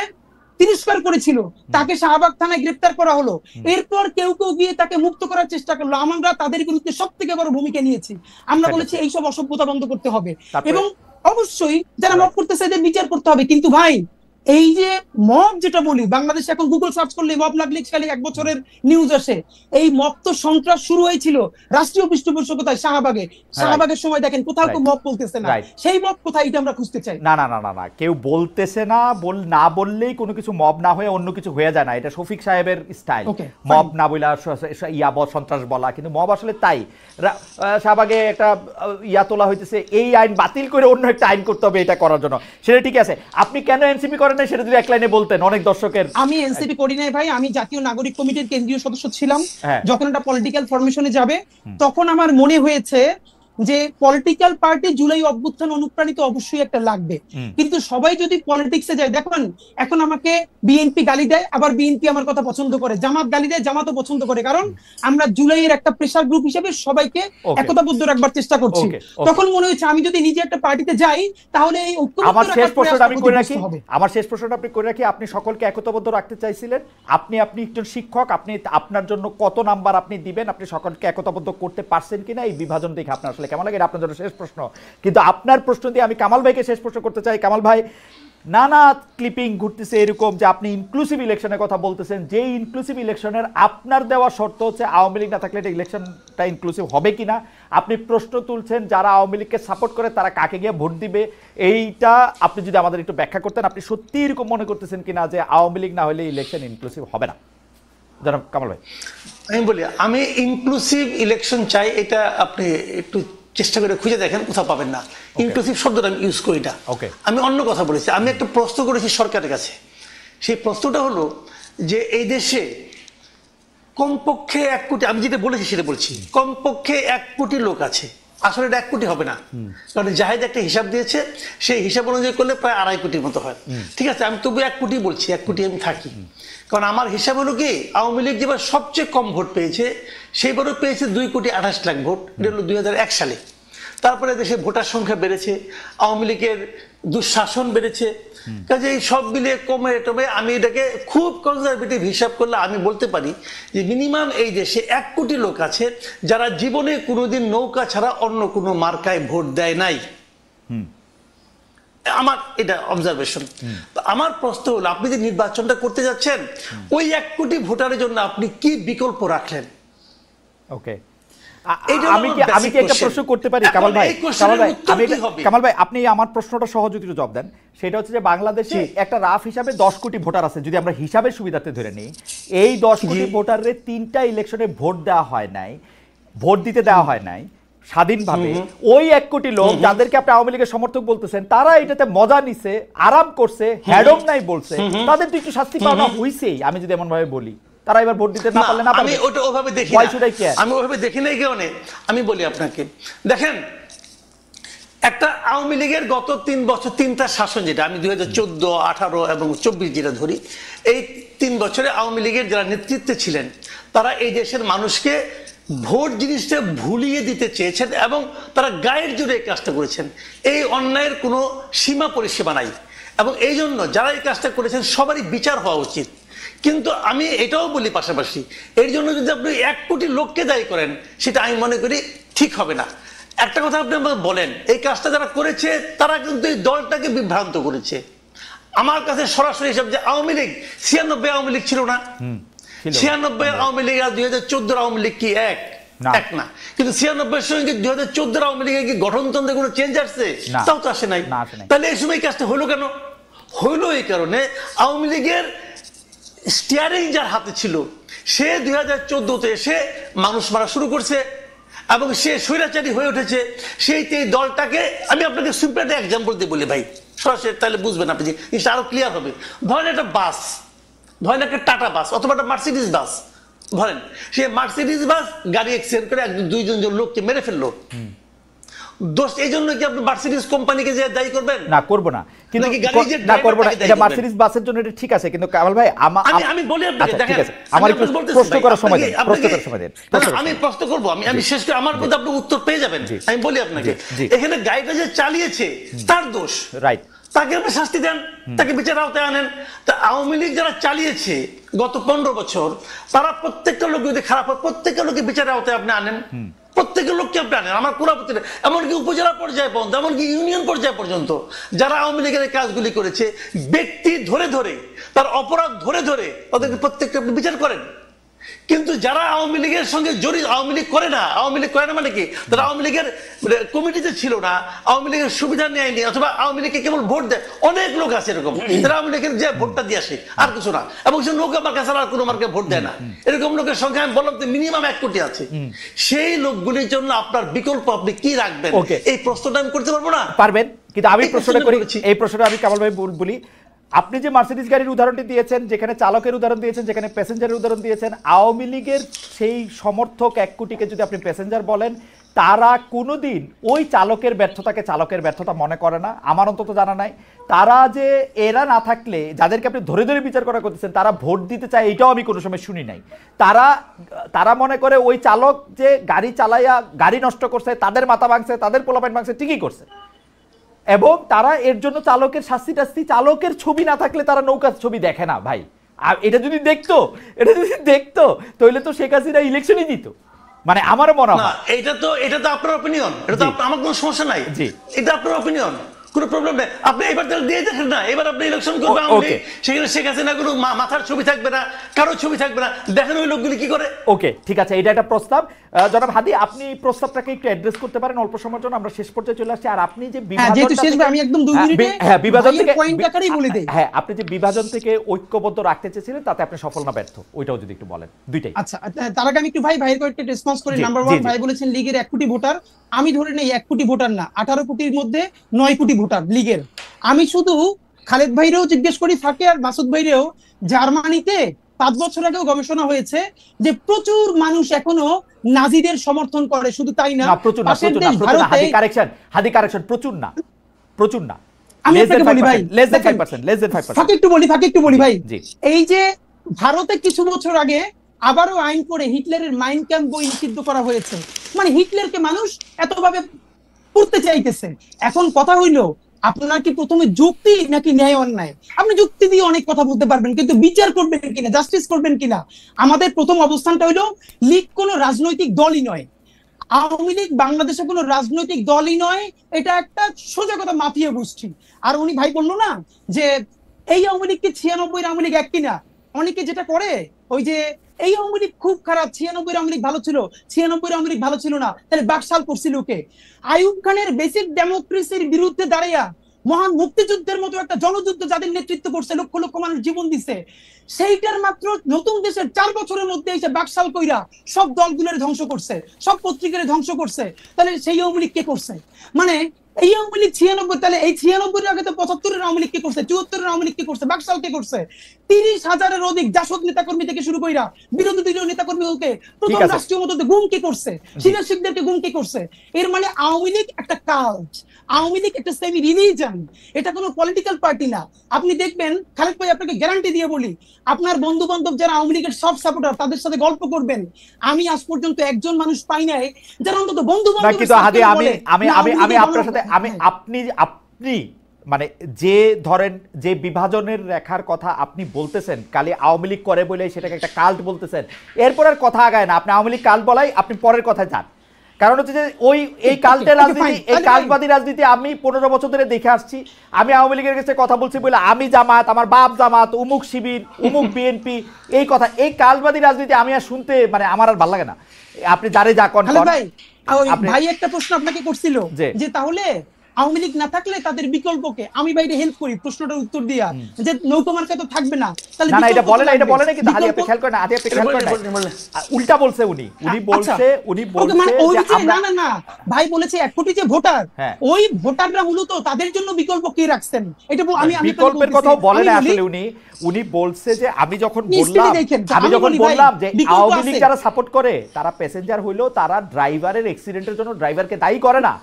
তিরস্কার করেছিল, তাকে শাহবাগ থানায় গ্রেফতার করা হলো। এরপর কেউ গিয়ে তাকে মুক্ত করার চেষ্টা করলো। আমরা তাদের বিরুদ্ধে সবথেকে বড় ভূমিকা নিয়েছি। আমরা বলেছি এইসব অসভ্যতা বন্ধ করতে হবে এবং অবশ্যই যারা মব করতেছে এদের বিচার করতে হবে। কিন্তু ভাই, এই যে মব যেটা বলি, বাংলাদেশে এখন গুগল সার্চ করলে মব লাগলে খালি 1 বছরের নিউজ আসে। এই মব তো সন্ত্রাস শুরু হয়েছিল রাষ্ট্রীয় পৃষ্ঠপোষকতায় শাহবাগের সময় দেখেন কোথাও তো মব বলতেছে না। সেই মব কোথায়, এটা আমরা খুঁজতে চাই। না কেউ বলতেছে না, না বললেই কোনো কিছু মব না হয়ে অন্য কিছু হয়ে যায় না। এটা শফিক সাহেবের স্টাইল, মব না বলা সন্ত্রাস বলা, কিন্তু মব আসলে তাই। শাহবাগে একটা তোলা হইতেছে, এই আইন বাতিল করে অন্য একটা আইন করতে হবে এটা করার জন্য, সেটা ঠিক আছে। আপনি কেন এনসিপি করেন না সেটা যদি এক লাইনে বলতেন, অনেক দর্শকের। আমি এনসিপি করি নাই ভাই, আমি জাতীয় নাগরিক কমিটির কেন্দ্রীয় সদস্য ছিলাম। যখন এটা পলিটিক্যাল ফরমেশনে যাবে তখন আমার মনে হয়েছে যে পলিটিক্যাল পার্টি জুলাই অভ্যুত্থান অনুপ্রাণিত অবশ্যই একটা লাগবে। কিন্তু সবাই যদি পলিটিক্সে যায়, দেখুন এখন আমাকে বিএনপি গালি দেয়, আবার বিএনপি আমার কথা পছন্দ করে, জামাত গালি দেয়, জামাতও পছন্দ করে, কারণ আমরা জুলাইয়ের একটা প্রেসার গ্রুপ হিসেবে সবাইকে একতাবদ্ধ রাখবার চেষ্টা করছি। তখন মনে হয়েছে আমি যদি নিজে একটা পার্টিতে যাই তাহলে এই আমার শেষ প্রশ্নটা আমি করে রাখি, আপনি সকলকে একতাবদ্ধ রাখতে চাইছিলেন। আপনি একজন শিক্ষক, আপনি আপনার জন্য কত নাম্বার আপনি দিবেন, আপনি সকলকে একতাবদ্ধ করতে পারছেন কিনা এই বিভাজন দেখে আপনার আসলে কেমন লাগে? এটা আপনার জন্য শেষ প্রশ্ন। কিন্তু আপনার প্রশ্ন দিয়ে আমি কামাল ভাইকে শেষ প্রশ্ন করতে চাই। কামাল ভাই, নানা ক্লিপিং ঘুরতেছে এরকম যে আপনি ইনক্লুসিভ ইলেকশনের কথা বলতেছেন, যে ইনক্লুসিভ ইলেকশনের আপনার দেওয়া শর্ত হচ্ছে আওয়ামী লীগ না থাকলে এটা ইলেকশনটা ইনক্লুসিভ হবে কিনা। আপনি প্রশ্ন তুলছেন যারা আওয়ামী লীগকে সাপোর্ট করে তারা কাকে গিয়ে ভোট দিবে, এইটা আপনি যদি আমাদের একটু ব্যাখ্যা করতেন। আপনি সত্যি এরকম মনে করতেছেন কিনা যে আওয়ামী লীগ না হলে ইলেকশন ইনক্লুসিভ হবে না? জনাব কামাল ভাই। আমি বলি, আমি ইনক্লুসিভ ইলেকশন চাই, এটা আপনি একটু চেষ্টা করে খুঁজে দেখেন, কোথাও পাবেন না। ইনক্লুসিভ শব্দটা আমি ইউজ করি না। আমি অন্য কথা বলেছি। আমি একটা প্রশ্ন করেছি সরকারের কাছে। সেই প্রশ্নটা হলো যে এই দেশে কমপক্ষে 1 কোটি, আমি যেটা বলেছি সেটা বলছি, কমপক্ষে 1 কোটি লোক আছে। আসলে এটা 1 কোটি হবে না, কারণ জাহেদ একটা হিসাব দিয়েছে, সেই হিসাব অনুযায়ী করলে প্রায় 2.5 কোটির মতো হয়। ঠিক আছে, আমি তবু 1 কোটি বলছি, 1 কোটি আমি থাকি। কারণ আমার হিসাব হলো কি, আওয়ামী লীগ যেবার সবচেয়ে কম ভোট পেয়েছে সেইবারও পেয়েছে 2,28,00,000 ভোট। এটা হলো 2001 সালে। তারপরে দেশে ভোটার সংখ্যা বেড়েছে, আওয়ামী লীগের দুঃশাসন বেড়েছে, কাজে এই সব মিলিয়ে কমে টমে আমি এটাকে খুব কনজারভেটিভ হিসাব করলে আমি বলতে পারি যে মিনিমাম এই দেশে 1 কোটি লোক আছে যারা জীবনে কোনোদিন নৌকা ছাড়া অন্য কোনো মার্কায় ভোট দেয় নাই। আমার এটা অবজারভেশন। আমার প্রশ্ন হলো, আপনি যে নির্বাচনটা করতে যাচ্ছেন, ওই 1 কোটি ভোটারের জন্য আপনি কি বিকল্প রাখলেন? ওকে, আমি কি একটা প্রশ্ন করতে পারি কামাল ভাই? কামাল ভাই, আপনি আমার প্রশ্নটা সহযোগিতা জবাব দেন। সেটা হচ্ছে যে বাংলাদেশে একটা রাফ হিসাবে 10 কোটি ভোটার আছে, যদি আমরা হিসাবের সুবিধাতে ধরে নিই। এই 10 কোটি ভোটারের 3টা ইলেকশনে ভোট দেওয়া হয় নাই, ভোট দিতে দেওয়া হয় নাই স্বাধীনভাবে। ওই 1 কোটি লোক যাদেরকে আপনি আওয়ামী লীগের সমর্থক বলতেছেন, তারা এটাতে মজা নিছে, আরাম করছে, হ্যাডম নাই বলছে, তাদের তো একটু শাস্তি পাওয়া হইছেই, আমি যদি এমন ভাবে বলি। তারা এবার ভোট দিতে না পারলে না পারবে। আমি ওটা ওভাবে দেখি না, আমি ওভাবে দেখি নাই কেন। আমি বলি আপনাকে, দেখেন, একটা আওয়ামী লীগের গত 3 বছর 3টা শাসন, যেটা আমি 2014, 18 এবং 24 যেটা ধরি, এই 3 বছরে আওয়ামী লীগের যারা নেতৃত্বে ছিলেন, তারা এই দেশের মানুষকে ভোট জিনিসটা ভুলিয়ে দিতে চেয়েছেন এবং তারা গায়ের জোরে এই কাজটা করেছেন। এই অন্যায়ের কোনো সীমা পরিসীমা নাই, এবং এই জন্য যারা এই কাজটা করেছেন সবারই বিচার হওয়া উচিত। কিন্তু আমি এটাও বলি পাশাপাশি, এর জন্য যদি আপনি 1 কোটি লোককে দায়ী করেন, সেটা আমি মনে করি ঠিক হবে না। একটা কথা আপনি আমাকে বলেন, এই কাজটা যারা করেছে তারা কিন্তু এই দলটাকে বিভ্রান্ত করেছে। আমার কাছে সরাসরি হিসাব যে আওয়ামী লীগ 96 আওয়ামী লীগ ছিল না, 96 আওয়ামী লীগ আর 2014 আওয়ামী লীগ কি এক না? কিন্তু 96 সঙ্গে 2014 আওয়ামী লীগের কি গঠনতন্ত্রে কোনো চেঞ্জ আসছে? তাও তো আসে নাই। তাহলে এই সময় কাজটা হলো কেন? হলো এই কারণে, আওয়ামী লীগের স্টিয়ারিং যার হাতে ছিল, সে 2014-তে এসে মানুষ মারা শুরু করছে এবং সে স্বৈরাচারী হয়ে উঠেছে। সেই দলটাকে আমি আপনাকে সিম্পল একটা এক্সাম্পল দিয়ে বলি ভাই, সরাসরি, তাহলে বুঝবেন আপনি, যে জিনিসটা আরো ক্লিয়ার হবে। ধরেন একটা বাস, ধরেন একটা টাটা বাস অথবা একটা মার্সিডিজ বাস, ধরেন সে মার্সিডিজ বাস গাড়ি অ্যাক্সিডেন্ট করে 1-2 জন লোককে মেরে ফেললো। দোষ এই জন্য কি আপনি মার্সিডিজ কোম্পানিকে যে দায়ী করবেন? না, করব না। কিন্তু না, করব না। এটা মার্সিডিজ বাসের জন্য এটা ঠিক আছে, কিন্তু কামাল ভাই আমি বলি আপনাকে, দেখেন, আমার একটু প্রশ্ন করার সময় দেন, প্রশ্ন করার সময় দেন। আমি প্রশ্ন করব, আমি শেষ করে আমার কথা আপনি উত্তর পেয়ে যাবেন। আমি বলি আপনাকে, এখানে গাড়িটা যে চালিয়েছে তার দোষ, রাইট, তাকে আপনি শাস্তি দেন, তাকে বিচার আওতায় আনেন। তা আওয়ামী লীগ যারা চালিয়েছে গত 15 বছর, তারা প্রত্যেকটা লোক যদি খারাপ হয়, প্রত্যেকটা লোককে বিচারের আওতায় আপনি আনেন, প্রত্যেকের লোককে আপনি আনেন। আমার কোনো আপত্তি নেই, এমনকি উপজেলা পর্যায়ে পর্যন্ত, এমনকি ইউনিয়ন পর্যায়ে পর্যন্ত যারা আওয়ামী লীগের কাজগুলি করেছে, ব্যক্তি ধরে ধরে, তার অপরাধ ধরে ধরে তাদেরকে প্রত্যেকটা আপনি বিচার করেন। কিন্তু যারা আওয়ামী লীগের সঙ্গে জড়িত, আওয়ামী লীগ করে না, আওয়ামী লীগ করে না মানে কি, তারা আওয়ামী লীগের কমিটিতে ছিল না, আওয়ামী লীগের সুবিধা নেয়নি, অথবা আওয়ামী লীগকে কেবল ভোট দেয়, অনেক লোক আছে এরকম, তারা আওয়ামী লীগের যে ভোটটা দিয়ে আসে আর কিছু না, এবং সে নৌকা মার্কা ছাড়া আর কোনো মার্কে ভোট দেয় না, এরকম লোকের সংখ্যা আমি বললাম মিনিমাম 1 কোটি আছে। সেই লোকগুলির জন্য আপনার বিকল্প আপনি কি রাখবেন? এই প্রশ্নটা আমি করতে পারবো না? পারবেন, কিন্তু আমি প্রশ্নটা করি, এই প্রশ্নটা আমি কামাল ভাই বলি। আপনি যে মার্সিডিজ গাড়ির উদাহরণটি দিয়েছেন, যেখানে চালকের উদাহরণ দিয়েছেন, যেখানে প্যাসেঞ্জারের উদাহরণ দিয়েছেন, আওয়ামী লীগের সেই সমর্থক 1 কোটিকে যদি আপনি প্যাসেঞ্জার বলেন, তারা কোনোদিন ওই চালকের ব্যর্থতাকে চালকের ব্যর্থতা মনে করে না, আমার অন্তত জানা নাই। তারা যে এরা না থাকলে, যাদেরকে আপনি ধরে ধরে বিচার করা করতেছেন, তারা ভোট দিতে চায়, এটাও আমি কোনো সময় শুনি নাই। তারা মনে করে ওই চালক যে গাড়ি চালাইয়া গাড়ি নষ্ট করছে, তাদের মাথা ভাঙছে, তাদের পোলাপাইন ভাঙছে, ঠিকই করছে, এবং তারা এর জন্য চালকের শাস্তি টাস্তি, চালকের ছবি না থাকলে তারা নৌকার ছবি দেখে না ভাই। আর এটা যদি দেখতো তাহলে তো শেখ হাসিনা ইলেকশনই দিত, মানে আমারও মনে হয়। এটা তো আপনার অপিনিয়ন, এটা তো আমার কোনো সমস্যা নাই, এটা আপনার অপিনিয়ন, কোনো প্রবলেম নেই। আপনি এবার দিয়ে দেখেন না, এবার আপনি ইলেকশন করবেন, সেখানে শেখ হাসিনা কোনো মাথার ছবি থাকবে না, কারো ছবি থাকবে না, দেখেন ওই লোকগুলি কি করে। ওকে, ঠিক আছে, এটা একটা প্রস্তাব। জনাব হাদি, আপনি প্রস্তাবটাকে একটু অ্যাড্রেস করতে পারেন অল্প সময়ের জন্য, আমরা শেষ পর্যায়ে চলে আসছি। আর আপনি যে আপনি যে বিভাজন থেকে ঐক্যবদ্ধ রাখতে চেয়েছিলেন, তাতে আপনি সফল না ব্যর্থ, ওইটাও যদি একটু বলেন, দুইটাই। আচ্ছা, তার আগে আমি একটু ভাইয়ের কয়েকটা রেসপন্স করি। নাম্বার 1, ভাই বলেছেন লীগের 1 কোটি ভোটার, আমি ধরে নেই 1 কোটি ভোটার না, 18 কোটির মধ্যে 9 কোটি ভোটার লীগের। আমি শুধু খালেদ ভাইরেও জিজ্ঞেস করি থাকে, আর মাসুদ ভাইরেও, জার্মানিতে 5 বছর আগেও গবেষণা হয়েছে যে প্রচুর মানুষ এখনো নাজিদের সমর্থন করে। শুধু তাই না, প্রচুর না, হাদি কারেকশন, প্রচুর না, আমি আপনাকে বলি ভাই, ফাঁকে একটু বলি ভাই, এই যে ভারতে কিছু বছর আগে আবারও আইন করে হিটলারের মাইন ক্যাম্প বই নিষিদ্ধ করা হয়েছে, মানে হিটলারকে মানুষ এতভাবে পড়তে চাইতেছে। এখন কথা হইলো, আপনার কি প্রথমে যুক্তি নাকি ন্যায় অন্যায়? আপনি যুক্তি দিয়ে অনেক কথা বলতে পারবেন, কিন্তু বিচার করবেন কিনা, জাস্টিস করবেন কিনা? আমাদের প্রথম অবস্থানটা হইলো, লীগ কোনো রাজনৈতিক দলই নয়। আওয়ামী লীগ বাংলাদেশে কোনো রাজনৈতিক দলই নয়, এটা একটা সোজা কথা মাফিয়া গোষ্ঠী। আর উনি ভাই বললো না যে এই আওয়ামী লীগ কি 96 আওয়ামী লীগ এক কিনা, অনেকে যেটা করে ওই যে এই আওয়ামী লীগ খুব খারাপ, 96 আওয়ামী লীগ ভালো ছিল, 96 আওয়ামী লীগ ভালো ছিল না, তাহলে বাকশাল করছিল কে? আইয়ুব খানের বেসিক ডেমোক্রেসির বিরুদ্ধে দাঁড়াইয়া মহান মুক্তিযুদ্ধের মতো একটা জনযুদ্ধ যাদের নেতৃত্ব করছে, লক্ষ লক্ষ মানুষ জীবন দিছে, সেইটার মাত্র নতুন দেশের 4 বছরের মধ্যে এসে বাকশাল কইরা সব দলগুলোর ধ্বংস করছে, সব পত্রিকার ধ্বংস করছে। তাহলে সেই আওয়ামী লীগ কে করছে? মানে এই আওয়ামী লীগ 96, তাহলে এই 96 আগে তো 75 আওয়ামী লীগ কে করছে, 74 আওয়ামী লীগ কে করছে, বাকশাল কে করছে? 30,000-এর অধিক জাসদ নেতাকর্মী থেকে শুরু কইরা বিরোধী দলীয় নেতাকর্মীকে প্রথম রাষ্ট্রীয় মদতে গুম কে করছে, সিনিয়র শিক্ষকদেরকে গুম কে করছে। এর মানে আওয়ামী লীগ একটা কাল্ট, আওয়ামী লীগ একটা সেমি রিলিজিয়ন, এটা কোনো পলিটিক্যাল পার্টি না। আপনি দেখবেন খালেদ ভাই, আপনাকে গ্যারান্টি দিয়ে বলি, আপনার বন্ধু বান্ধব যারা আওয়ামী লীগের সব সাপোর্টার তাদের সাথে গল্প করবেন, আমি আজ পর্যন্ত একজন মানুষ পাই নাই যারা অন্তত বন্ধু বান্ধব। কিন্তু হাদি আমি আপনার সাথে আপনি মানে যে ধরেন যে বিভাজনের রেখার কথা আপনি বলতেছেন, কালি আওয়ামী লীগ করে বলে সেটাকে একটা কাল্ট বলতেছেন, এরপর আর কথা আগায় না। আপনি আওয়ামী লীগ কাল্ট বলাই, আপনি পরের কথায় যান। কারণ হচ্ছে যে এই কাল্টের রাজনীতি, এই কাল্টবাদী রাজনীতি আমি 15 বছর ধরে দেখে আসছি। আমি আওয়ামী লীগের কাছে কথা বলছি বলে আমি জামাত, আমার বাপ জামাত, উমুক শিবির, উমুক বিএনপি, এই কথা, এই কাল্টবাদী রাজনীতি আমি আর শুনতে মানে আমার আর ভালো লাগে না। আপনি যারে যা কোন ভাই একটা প্রশ্ন আপনাকে করছিল যে তাহলে আওয়ামী লীগ না থাকলে তাদের বিকল্পকে, আমি বাইরে হেল্প করি প্রশ্নটার উত্তর দিয়া যে নৌকা মার্কা তো থাকবে না, তাহলে না এটা বলে না, এটা বলে না, কিন্তু আদি আপনি খেয়াল করেন, আদি আপনি খেয়াল করেন উল্টা বলছে উনি বলছে যে না ভাই বলেছে 1 কোটি যে ভোটার, ওই ভোটাররা মূলত তাদের জন্য বিকল্প কি রাখছেন, এটা আমি বিকল্পের কথাও বলে না আসলে। উনি বলছে যে আমি যখন বললাম যে আওয়ামী লীগ যারা সাপোর্ট করে তারা প্যাসেঞ্জার হইলো, তারা ড্রাইভারের অ্যাক্সিডেন্টের জন্য ড্রাইভারকে দায়ী করে না।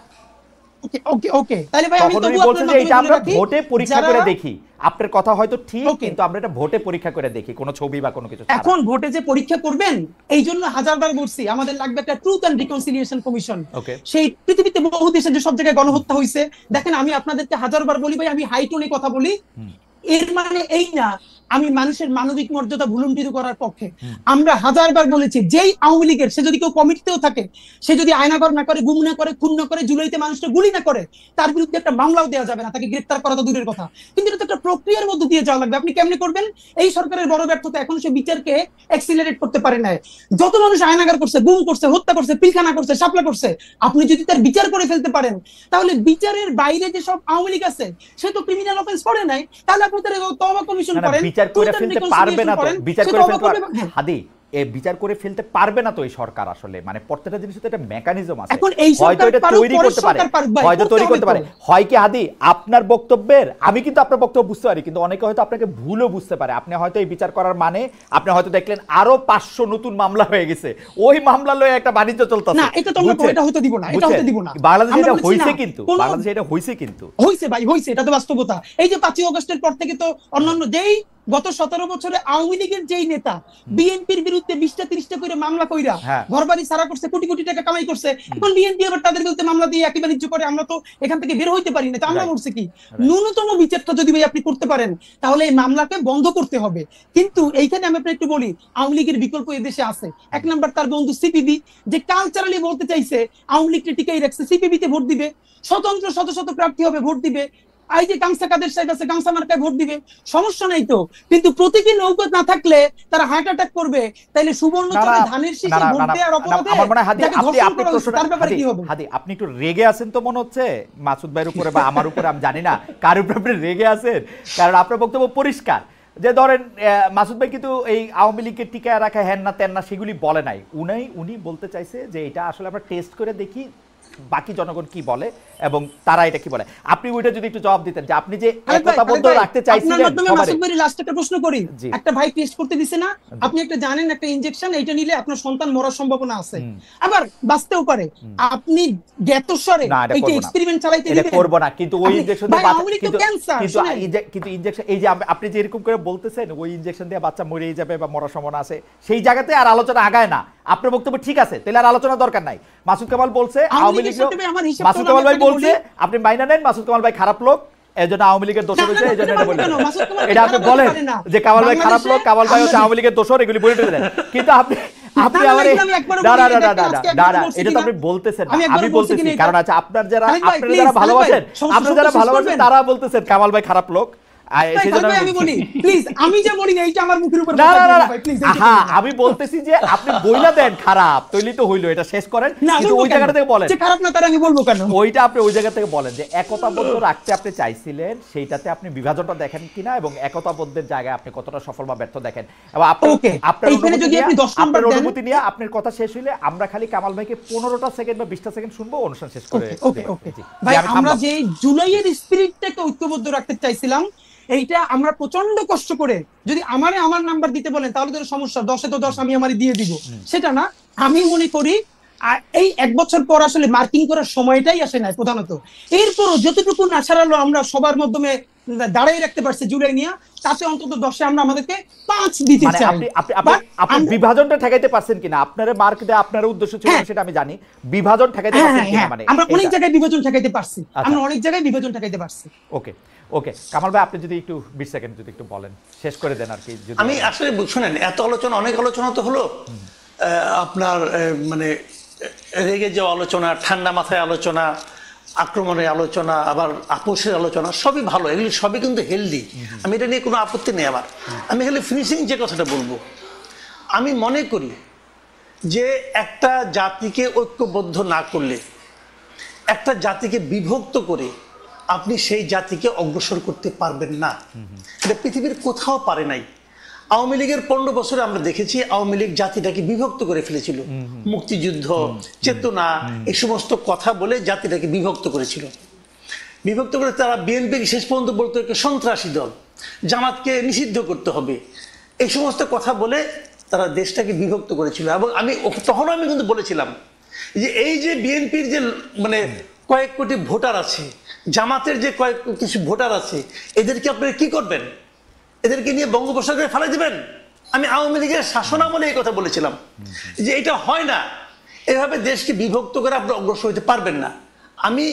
ওকে তাহলে ভাই আমি তবুও বলছি যে এটা আমরা ভোটে পরীক্ষা করে দেখি। আপনার কথা হয়তো ঠিক, কিন্তু আমরা এটা ভোটে পরীক্ষা করে দেখি, কোনো ছবি বা কোনো কিছু। এখন ভোটে যে পরীক্ষা করবেন, এই জন্য হাজারবার বলছি আমাদের লাগবে একটা ট্রুথ এন্ড রিকনসিলিয়েশন কমিশন। সেই পৃথিবীতে বহু দেশে যে সব জায়গায় গণহত্যা হয়েছে, দেখেন আমি আপনাদেরকে হাজারবার বলি ভাই, আমি হাই টোনে কথা বলি, এর মানে এই না আমি মানুষের মানবিক মর্যাদা ভুলুণ্ঠিত করার পক্ষে। আমরা হাজারবার বলেছি, যেই আওয়ামী লীগের সে যদি কেউ কমিটিতেও থাকে, সে যদি আয়নাঘর না করে, গুম না করে, খুন না করে, জুলাইতে মানুষটা গুলি না করে, তার বিরুদ্ধে একটা মামলাও দেওয়া যাবে না, তাকে গ্রেফতার করা তো দূরের কথা। কিন্তু এটা তো একটা প্রক্রিয়ার মধ্যে দিয়ে যাওয়া লাগবে। আপনি কেমনে করবেন? এই সরকারের বড় ব্যর্থতা, এখন সে বিচারকে অ্যাক্সিলারেট করতে পারে না। যত মানুষ আয়নাঘর করছে, গুম করছে, হত্যা করছে, পিলখানা করছে, শাপলা করছে, আপনি যদি তার বিচার করে ফেলতে পারেন, তাহলে বিচারের বাইরে যে সব আওয়ামী লীগ আছে সে তো ক্রিমিনাল অফেন্স করে নাই, তাহলে আপনি তার তওবা কমিশন করেন। বিচার করে ফেলতে পারবে না তো, বিচার করে ফেলতে হাদি বিচার করে ফেলতে পারবে না তো এই সরকার। আসলে মানে প্রত্যেকটা জিনিস তো একটা মেকানিজম আছে, হয়তো এটা তৈরি করতে পারে, হয়তো তৈরি করতে পারে, হয় কি হাদি আপনার বক্তব্যের, আমি কিন্তু আপনার বক্তব্য বুঝতে পারি, কিন্তু অনেকে হয়তো আপনাকে ভুলও বুঝতে পারে। আপনি হয়তো এই বিচার করার মানে আপনি হয়তো দেখলেন আরো 500 নতুন মামলা হয়ে গেছে, ওই মামলা লয়ে একটা বাণিজ্য চলতেছে। না এটা তো আমরা এটা হতে দিব না, এটা হতে দিব না। বাংলাদেশে এটা হইছে, কিন্তু বাংলাদেশে এটা হইছে, কিন্তু হইছে ভাই, হইছে, এটা তো বাস্তবতা। এই যে 5ই আগস্টের পর থেকে তো অন্যান্য যেই গত 17 বছরে আওয়ামী লীগের যেই নেতা বিএনপির বিরুদ্ধে 20টা 30টা করে মামলা কইরা ঘরবাড়ি সারা করছে, কোটি কোটি টাকা কামাই করছে, এখন বিএনপি আবার তাদের বিরুদ্ধে মামলা দিয়ে একই বাণিজ্য করে, আমরা তো এখান থেকে বের হইতে পারি না। তো আমরা বলছি কি, ন্যূনতম বিচারটা যদি ভাই আপনি করতে পারেন, তাহলে এই মামলাকে বন্ধ করতে হবে। কিন্তু এইখানে আমি আপনাকে একটু বলি, আওয়ামী লীগের বিকল্প এই দেশে আছে। 1 নাম্বার তার বন্ধু সিপিবি, যে কালচারালি বলতে চাইছে আওয়ামী লীগকে টিকাই রাখছে, সিপিবিতে ভোট দিবে, স্বতন্ত্র শত শত প্রার্থী হবে, ভোট দিবে। এই যে গামছা কাদের সাহেব আছে, গামছা মার্কায় ভোট দিবে, সমস্যা নাই তো। কিন্তু প্রতীকী নৌকা না থাকলে তারা হার্ট অ্যাটাক করবে, তাইলে সুবর্ণচরে ধানের শীষে ভোট দেওয়ার অপরাধে আমার মনে হয় হাদি তার ব্যাপারে কি হবে? হাদি আপনি একটু রেগে আছেন তো মনে হচ্ছে মাসুদ ভাইয়ের উপরে বা আমার উপরে, আমি জানি না কার উপরে আপনি রেগে আছেন, কারণ আপনার বক্তব্য পরিষ্কার যে ধরেন মাসুদ ভাই কিন্তু এই আওয়ামী লীগকে টিকায় রাখা হ্যান না তেন না সেগুলি বলে নাই। উনি বলতে চাইছে যে এটা আসলে আমরা টেস্ট করে দেখি বাকি জনগণ কি বলে এবং তারা এটা কি বলে। আপনি ওইটা যদি একটু জবাব দিতেন যে আপনি যে একতাবদ্ধ রাখতে চাইছিলেন। মাসুদ ভাই লাস্ট একটা প্রশ্ন করি, একটা ভাই টেস্ট করতে দিছে না, আপনি একটা জানেন একটা ইনজেকশন, এইটা নিলে আপনার সন্তান মরার সম্ভাবনা আছে, আবার বাঁচতেও পারে, আপনি জ্ঞাতস্বরে এইটা এক্সপেরিমেন্ট চালাইতে দিবেন? এটা করব না, কিন্তু ওই ইনজেকশন দিয়ে কিন্তু ইনজেকশন এই যে আপনি যে এরকম করে বলতেছেন ওই ইনজেকশন দিয়ে বাচ্চা মরেই যাবে বা মরার সম্ভাবনা আছে, সেই জায়গাতে আর আলোচনা আগায় না। আপনার বক্তব্য ঠিক আছে, তাহলে আর আলোচনা দরকার নাই। মাসুদ কামাল বলছে আওয়ামী লীগ, মাসুদ কামাল ভাই বলছে আপনি মাইনা নেন মাসুদ কামাল ভাই খারাপ লোক, এজন্য আওয়ামী লীগের দোষর হয়েছে, এজন্য এটা বলেন। এটা আপনি বলেন যে কামাল ভাই খারাপ লোক, কামাল ভাই হচ্ছে আওয়ামী লীগের দোষর, এগুলি বলে দেন। কিন্তু আপনি না, না, আমারে এগুলো আমি একবারও না না বলিনি, না না দেখেন না আজকে না একবারও না বলছি এটা তো কিনা? আপনি বলতেছেন না, আমি একবারও আমি বলছি বলতেছি কিনা এটা? কারণ আছে আপনারা যারা খালিদ ভাই, please, খালিদ ভালোবাসেন, ভাই, আপনারা যারা শেষ ভালোবাসেন করবেন? তারা বলতেছেন কামাল ভাই খারাপ লোক, ভাই, সেজন্য খালিদ ভাই, আমি বলি প্লিজ, আমি যে বলি না এইটা আমার মুখের উপর না বসাই না দিবেন না ভাই, প্লিজ। হ্যাঁ আমি বলতেছি যে আপনি বইলা দেন খারাপ তৈলি তো হইলো, এটা শেষ করেন, না, কিন্তু বলবো ওই কেন? জায়গাটা থেকে বলেন যে খারাপ না তার আমি বলবো কেন? ওইটা আপনি ওই জায়গা থেকে বলেন যে একতাবদ্ধ রাখতে আপনি চাইছিলেন, সেইটাতে আপনি বিভাজনটা দেখেন কিনা এবং একতাবদ্ধের জায়গায় আপনি কতটা সফল বা ব্যর্থ দেখেন। এবং Okay, আপনার এইখানে যদি আপনি 10 নম্বর আপনার দেন- অনুমতি নিয়ে আপনার কথা শেষ হইলে আমরা খালি কামাল ভাইকে 15টা সেকেন্ড বা 20টা সেকেন্ড শুনবো, অনুষ্ঠান শেষ করে ওকে দেব। ওকে জি, ভাই, আমি আমরা থামলাম। যে জুলাইয়ের স্পিরিটটাকে ঐক্যবদ্ধ রাখতে চাইছিলাম, এইটা আমরা প্রচন্ড কষ্ট করে, যদি আমার নাম্বার দিতে বলেন তাহলে তো সমস্যা, 10-এ তো 10 আমি আমারই দিয়ে দিব, সেটা না। আমি মনে করি এই 1 বছর পর আসলে মার্কিং করার সময়টাই আসে নাই প্রধানত। এরপরও যতটুকু আশারালো আমরা সবার মাধ্যমে দাঁড়াই রাখতে পারছি জুলাই নিয়ে, তাতে অন্তত 10-এ আমরা আমাদেরকে 5 দিতে মানে চাই। আপনি বিভাজনটা ঠেকাইতে পারছেন কিনা, আপনার মার্ক দেয়া আপনার উদ্দেশ্য ছিল হ্যাঁ। সেটা আমি জানি, বিভাজন ঠেকাইতে হ্যাঁ পারছেন হ্যাঁ কিনা হ্যাঁ, মানে আমরা অনেক এটা। জায়গায় বিভাজন ঠেকাইতে পারছি, আচ্ছা। আমরা অনেক জায়গায় বিভাজন ঠেকাইতে পারছি। ওকে ওকে কামাল ভাই আপনি যদি একটু 20 সেকেন্ড যদি একটু বলেন, শেষ করে দেন আর কি। যদি আমি আসলে শুনেন, এত আলোচনা, অনেক আলোচনা তো হলো, আপনার মানে রেগে যাওয়া আলোচনা, ঠান্ডা মাথায় আলোচনা, আক্রমণের আলোচনা, আবার আপোষের আলোচনা, সবই ভালো, এগুলি সবই কিন্তু হেলদি, আমি এটা নিয়ে কোনো আপত্তি নেই আমার। আমি খালি ফিনিশিং যে কথাটা বলবো, আমি মনে করি যে একটা জাতিকে ঐক্যবদ্ধ না করলে, একটা জাতিকে বিভক্ত করে আপনি সেই জাতিকে অগ্রসর করতে পারবেন না। এটা পৃথিবীর কোথাও পারে নাই। আওয়ামী লীগের 15 বছরে আমরা দেখেছি আওয়ামী লীগ জাতিটাকে বিভক্ত করে ফেলেছিল, মুক্তিযুদ্ধ, চেতনা, এই সমস্ত কথা বলে জাতিটাকে বিভক্ত করেছিল। বিভক্ত করে তারা বিএনপি শেষ পর্যন্ত বলতো একটা সন্ত্রাসী দল, জামাতকে নিষিদ্ধ করতে হবে, এই সমস্ত কথা বলে তারা দেশটাকে বিভক্ত করেছিল। এবং তখন আমি কিন্তু বলেছিলাম যে এই যে বিএনপির যে মানে কয়েক কোটি ভোটার আছে, জামাতের যে কিছু ভোটার আছে, এদেরকে আপনারা কি করবেন? এদেরকে নিয়ে বঙ্গোপসাগরে ফেলে দিবেন? আমি আওয়ামী লীগের শাসনামলে এই কথা বলেছিলাম যে এটা হয় না, এভাবে দেশকে বিভক্ত করে আপনি অগ্রসর হতে পারবেন না। আমি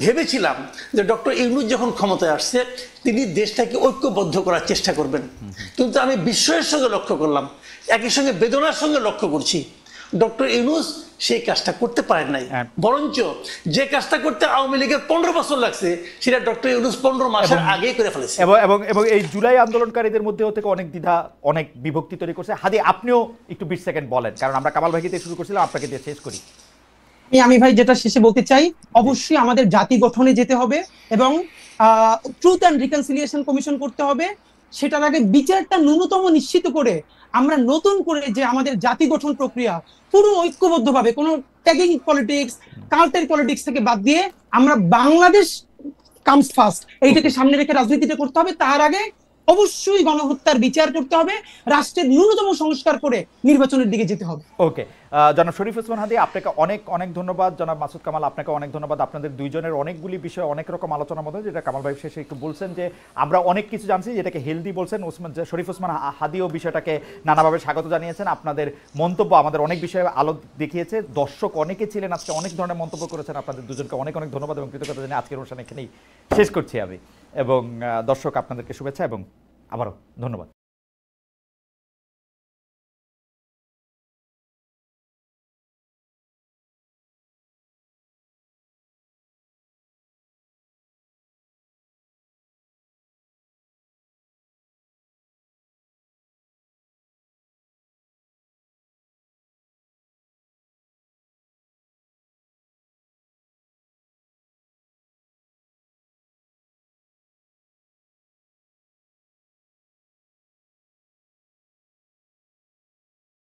ভেবেছিলাম যে ডক্টর ইউনূস যখন ক্ষমতায় আসছে তিনি দেশটাকে ঐক্যবদ্ধ করার চেষ্টা করবেন, কিন্তু আমি বিস্ময়ের সঙ্গে লক্ষ্য করলাম, একই সঙ্গে বেদনার সঙ্গে লক্ষ্য করছি, ডক্টর ইউনূস সেই কাজটা করতে পারেন নাই। বরঞ্চ যে কাজটা করতে আওয়ামী লীগের 15 বছর লাগছে, সেটা ডক্টর ইউনূস 15 মাসের আগেই করে ফেলেছে। এবং এই জুলাই আন্দোলনকারীদের মধ্যেও থেকে অনেক দ্বিধা, অনেক বিভক্তি তৈরি করছে। হাদি আপনিও একটু 20 সেকেন্ড বলেন, কারণ আমরা কামাল ভাইকে দিয়ে শুরু করছিলাম, আপনাকে দিয়ে শেষ করি। আমি ভাই যেটা শেষে বলতে চাই, অবশ্যই আমাদের জাতি গঠনে যেতে হবে এবং ট্রুথ অ্যান্ড রিকনসিলিয়েশন কমিশন করতে হবে। সেটার আগে বিচারটা ন্যূনতম নিশ্চিত করে আমরা নতুন করে যে আমাদের জাতি গঠন প্রক্রিয়া পুরো ঐক্যবদ্ধভাবে, কোনো ট্যাগিং পলিটিক্স, কাল্টের পলিটিক্স থেকে বাদ দিয়ে আমরা বাংলাদেশ কামস ফার্স্ট এইটাকে সামনে রেখে রাজনীতিটা করতে হবে। তার আগে অবশ্যই গণহত্যার বিচার করতে হবে, রাষ্ট্রের ন্যূনতম সংস্কার করে নির্বাচনের দিকে যেতে হবে। ওকে, জনাব শরীফ ওসমান হাদী আপনাকে অনেক অনেক ধন্যবাদ, জনাব মাসুদ কামাল আপনাকে অনেক ধন্যবাদ। আপনাদের দুইজনের অনেকগুলি বিষয়, অনেক রকম আলোচনার মধ্যে, যেটা কামাল ভাই শেষে একটু বলছেন যে আমরা অনেক কিছু জানছি, যেটাকে হেলদি বলছেন। শরীফ ওসমান হাদীও বিষয়টাকে নানাভাবে স্বাগত জানিয়েছেন। আপনাদের মন্তব্য আমাদের অনেক বিষয়ে আলো দেখিয়েছে। দর্শক অনেকে ছিলেন আজকে, অনেক ধরনের মন্তব্য করেছেন। আপনাদের দুজনকে অনেক অনেক ধন্যবাদ এবং কৃতজ্ঞতা জানিয়ে আজকের অনুষ্ঠান এখানেই শেষ করছি আমি, এবং দর্শক আপনাদেরকে শুভেচ্ছা এবং আবারও ধন্যবাদ।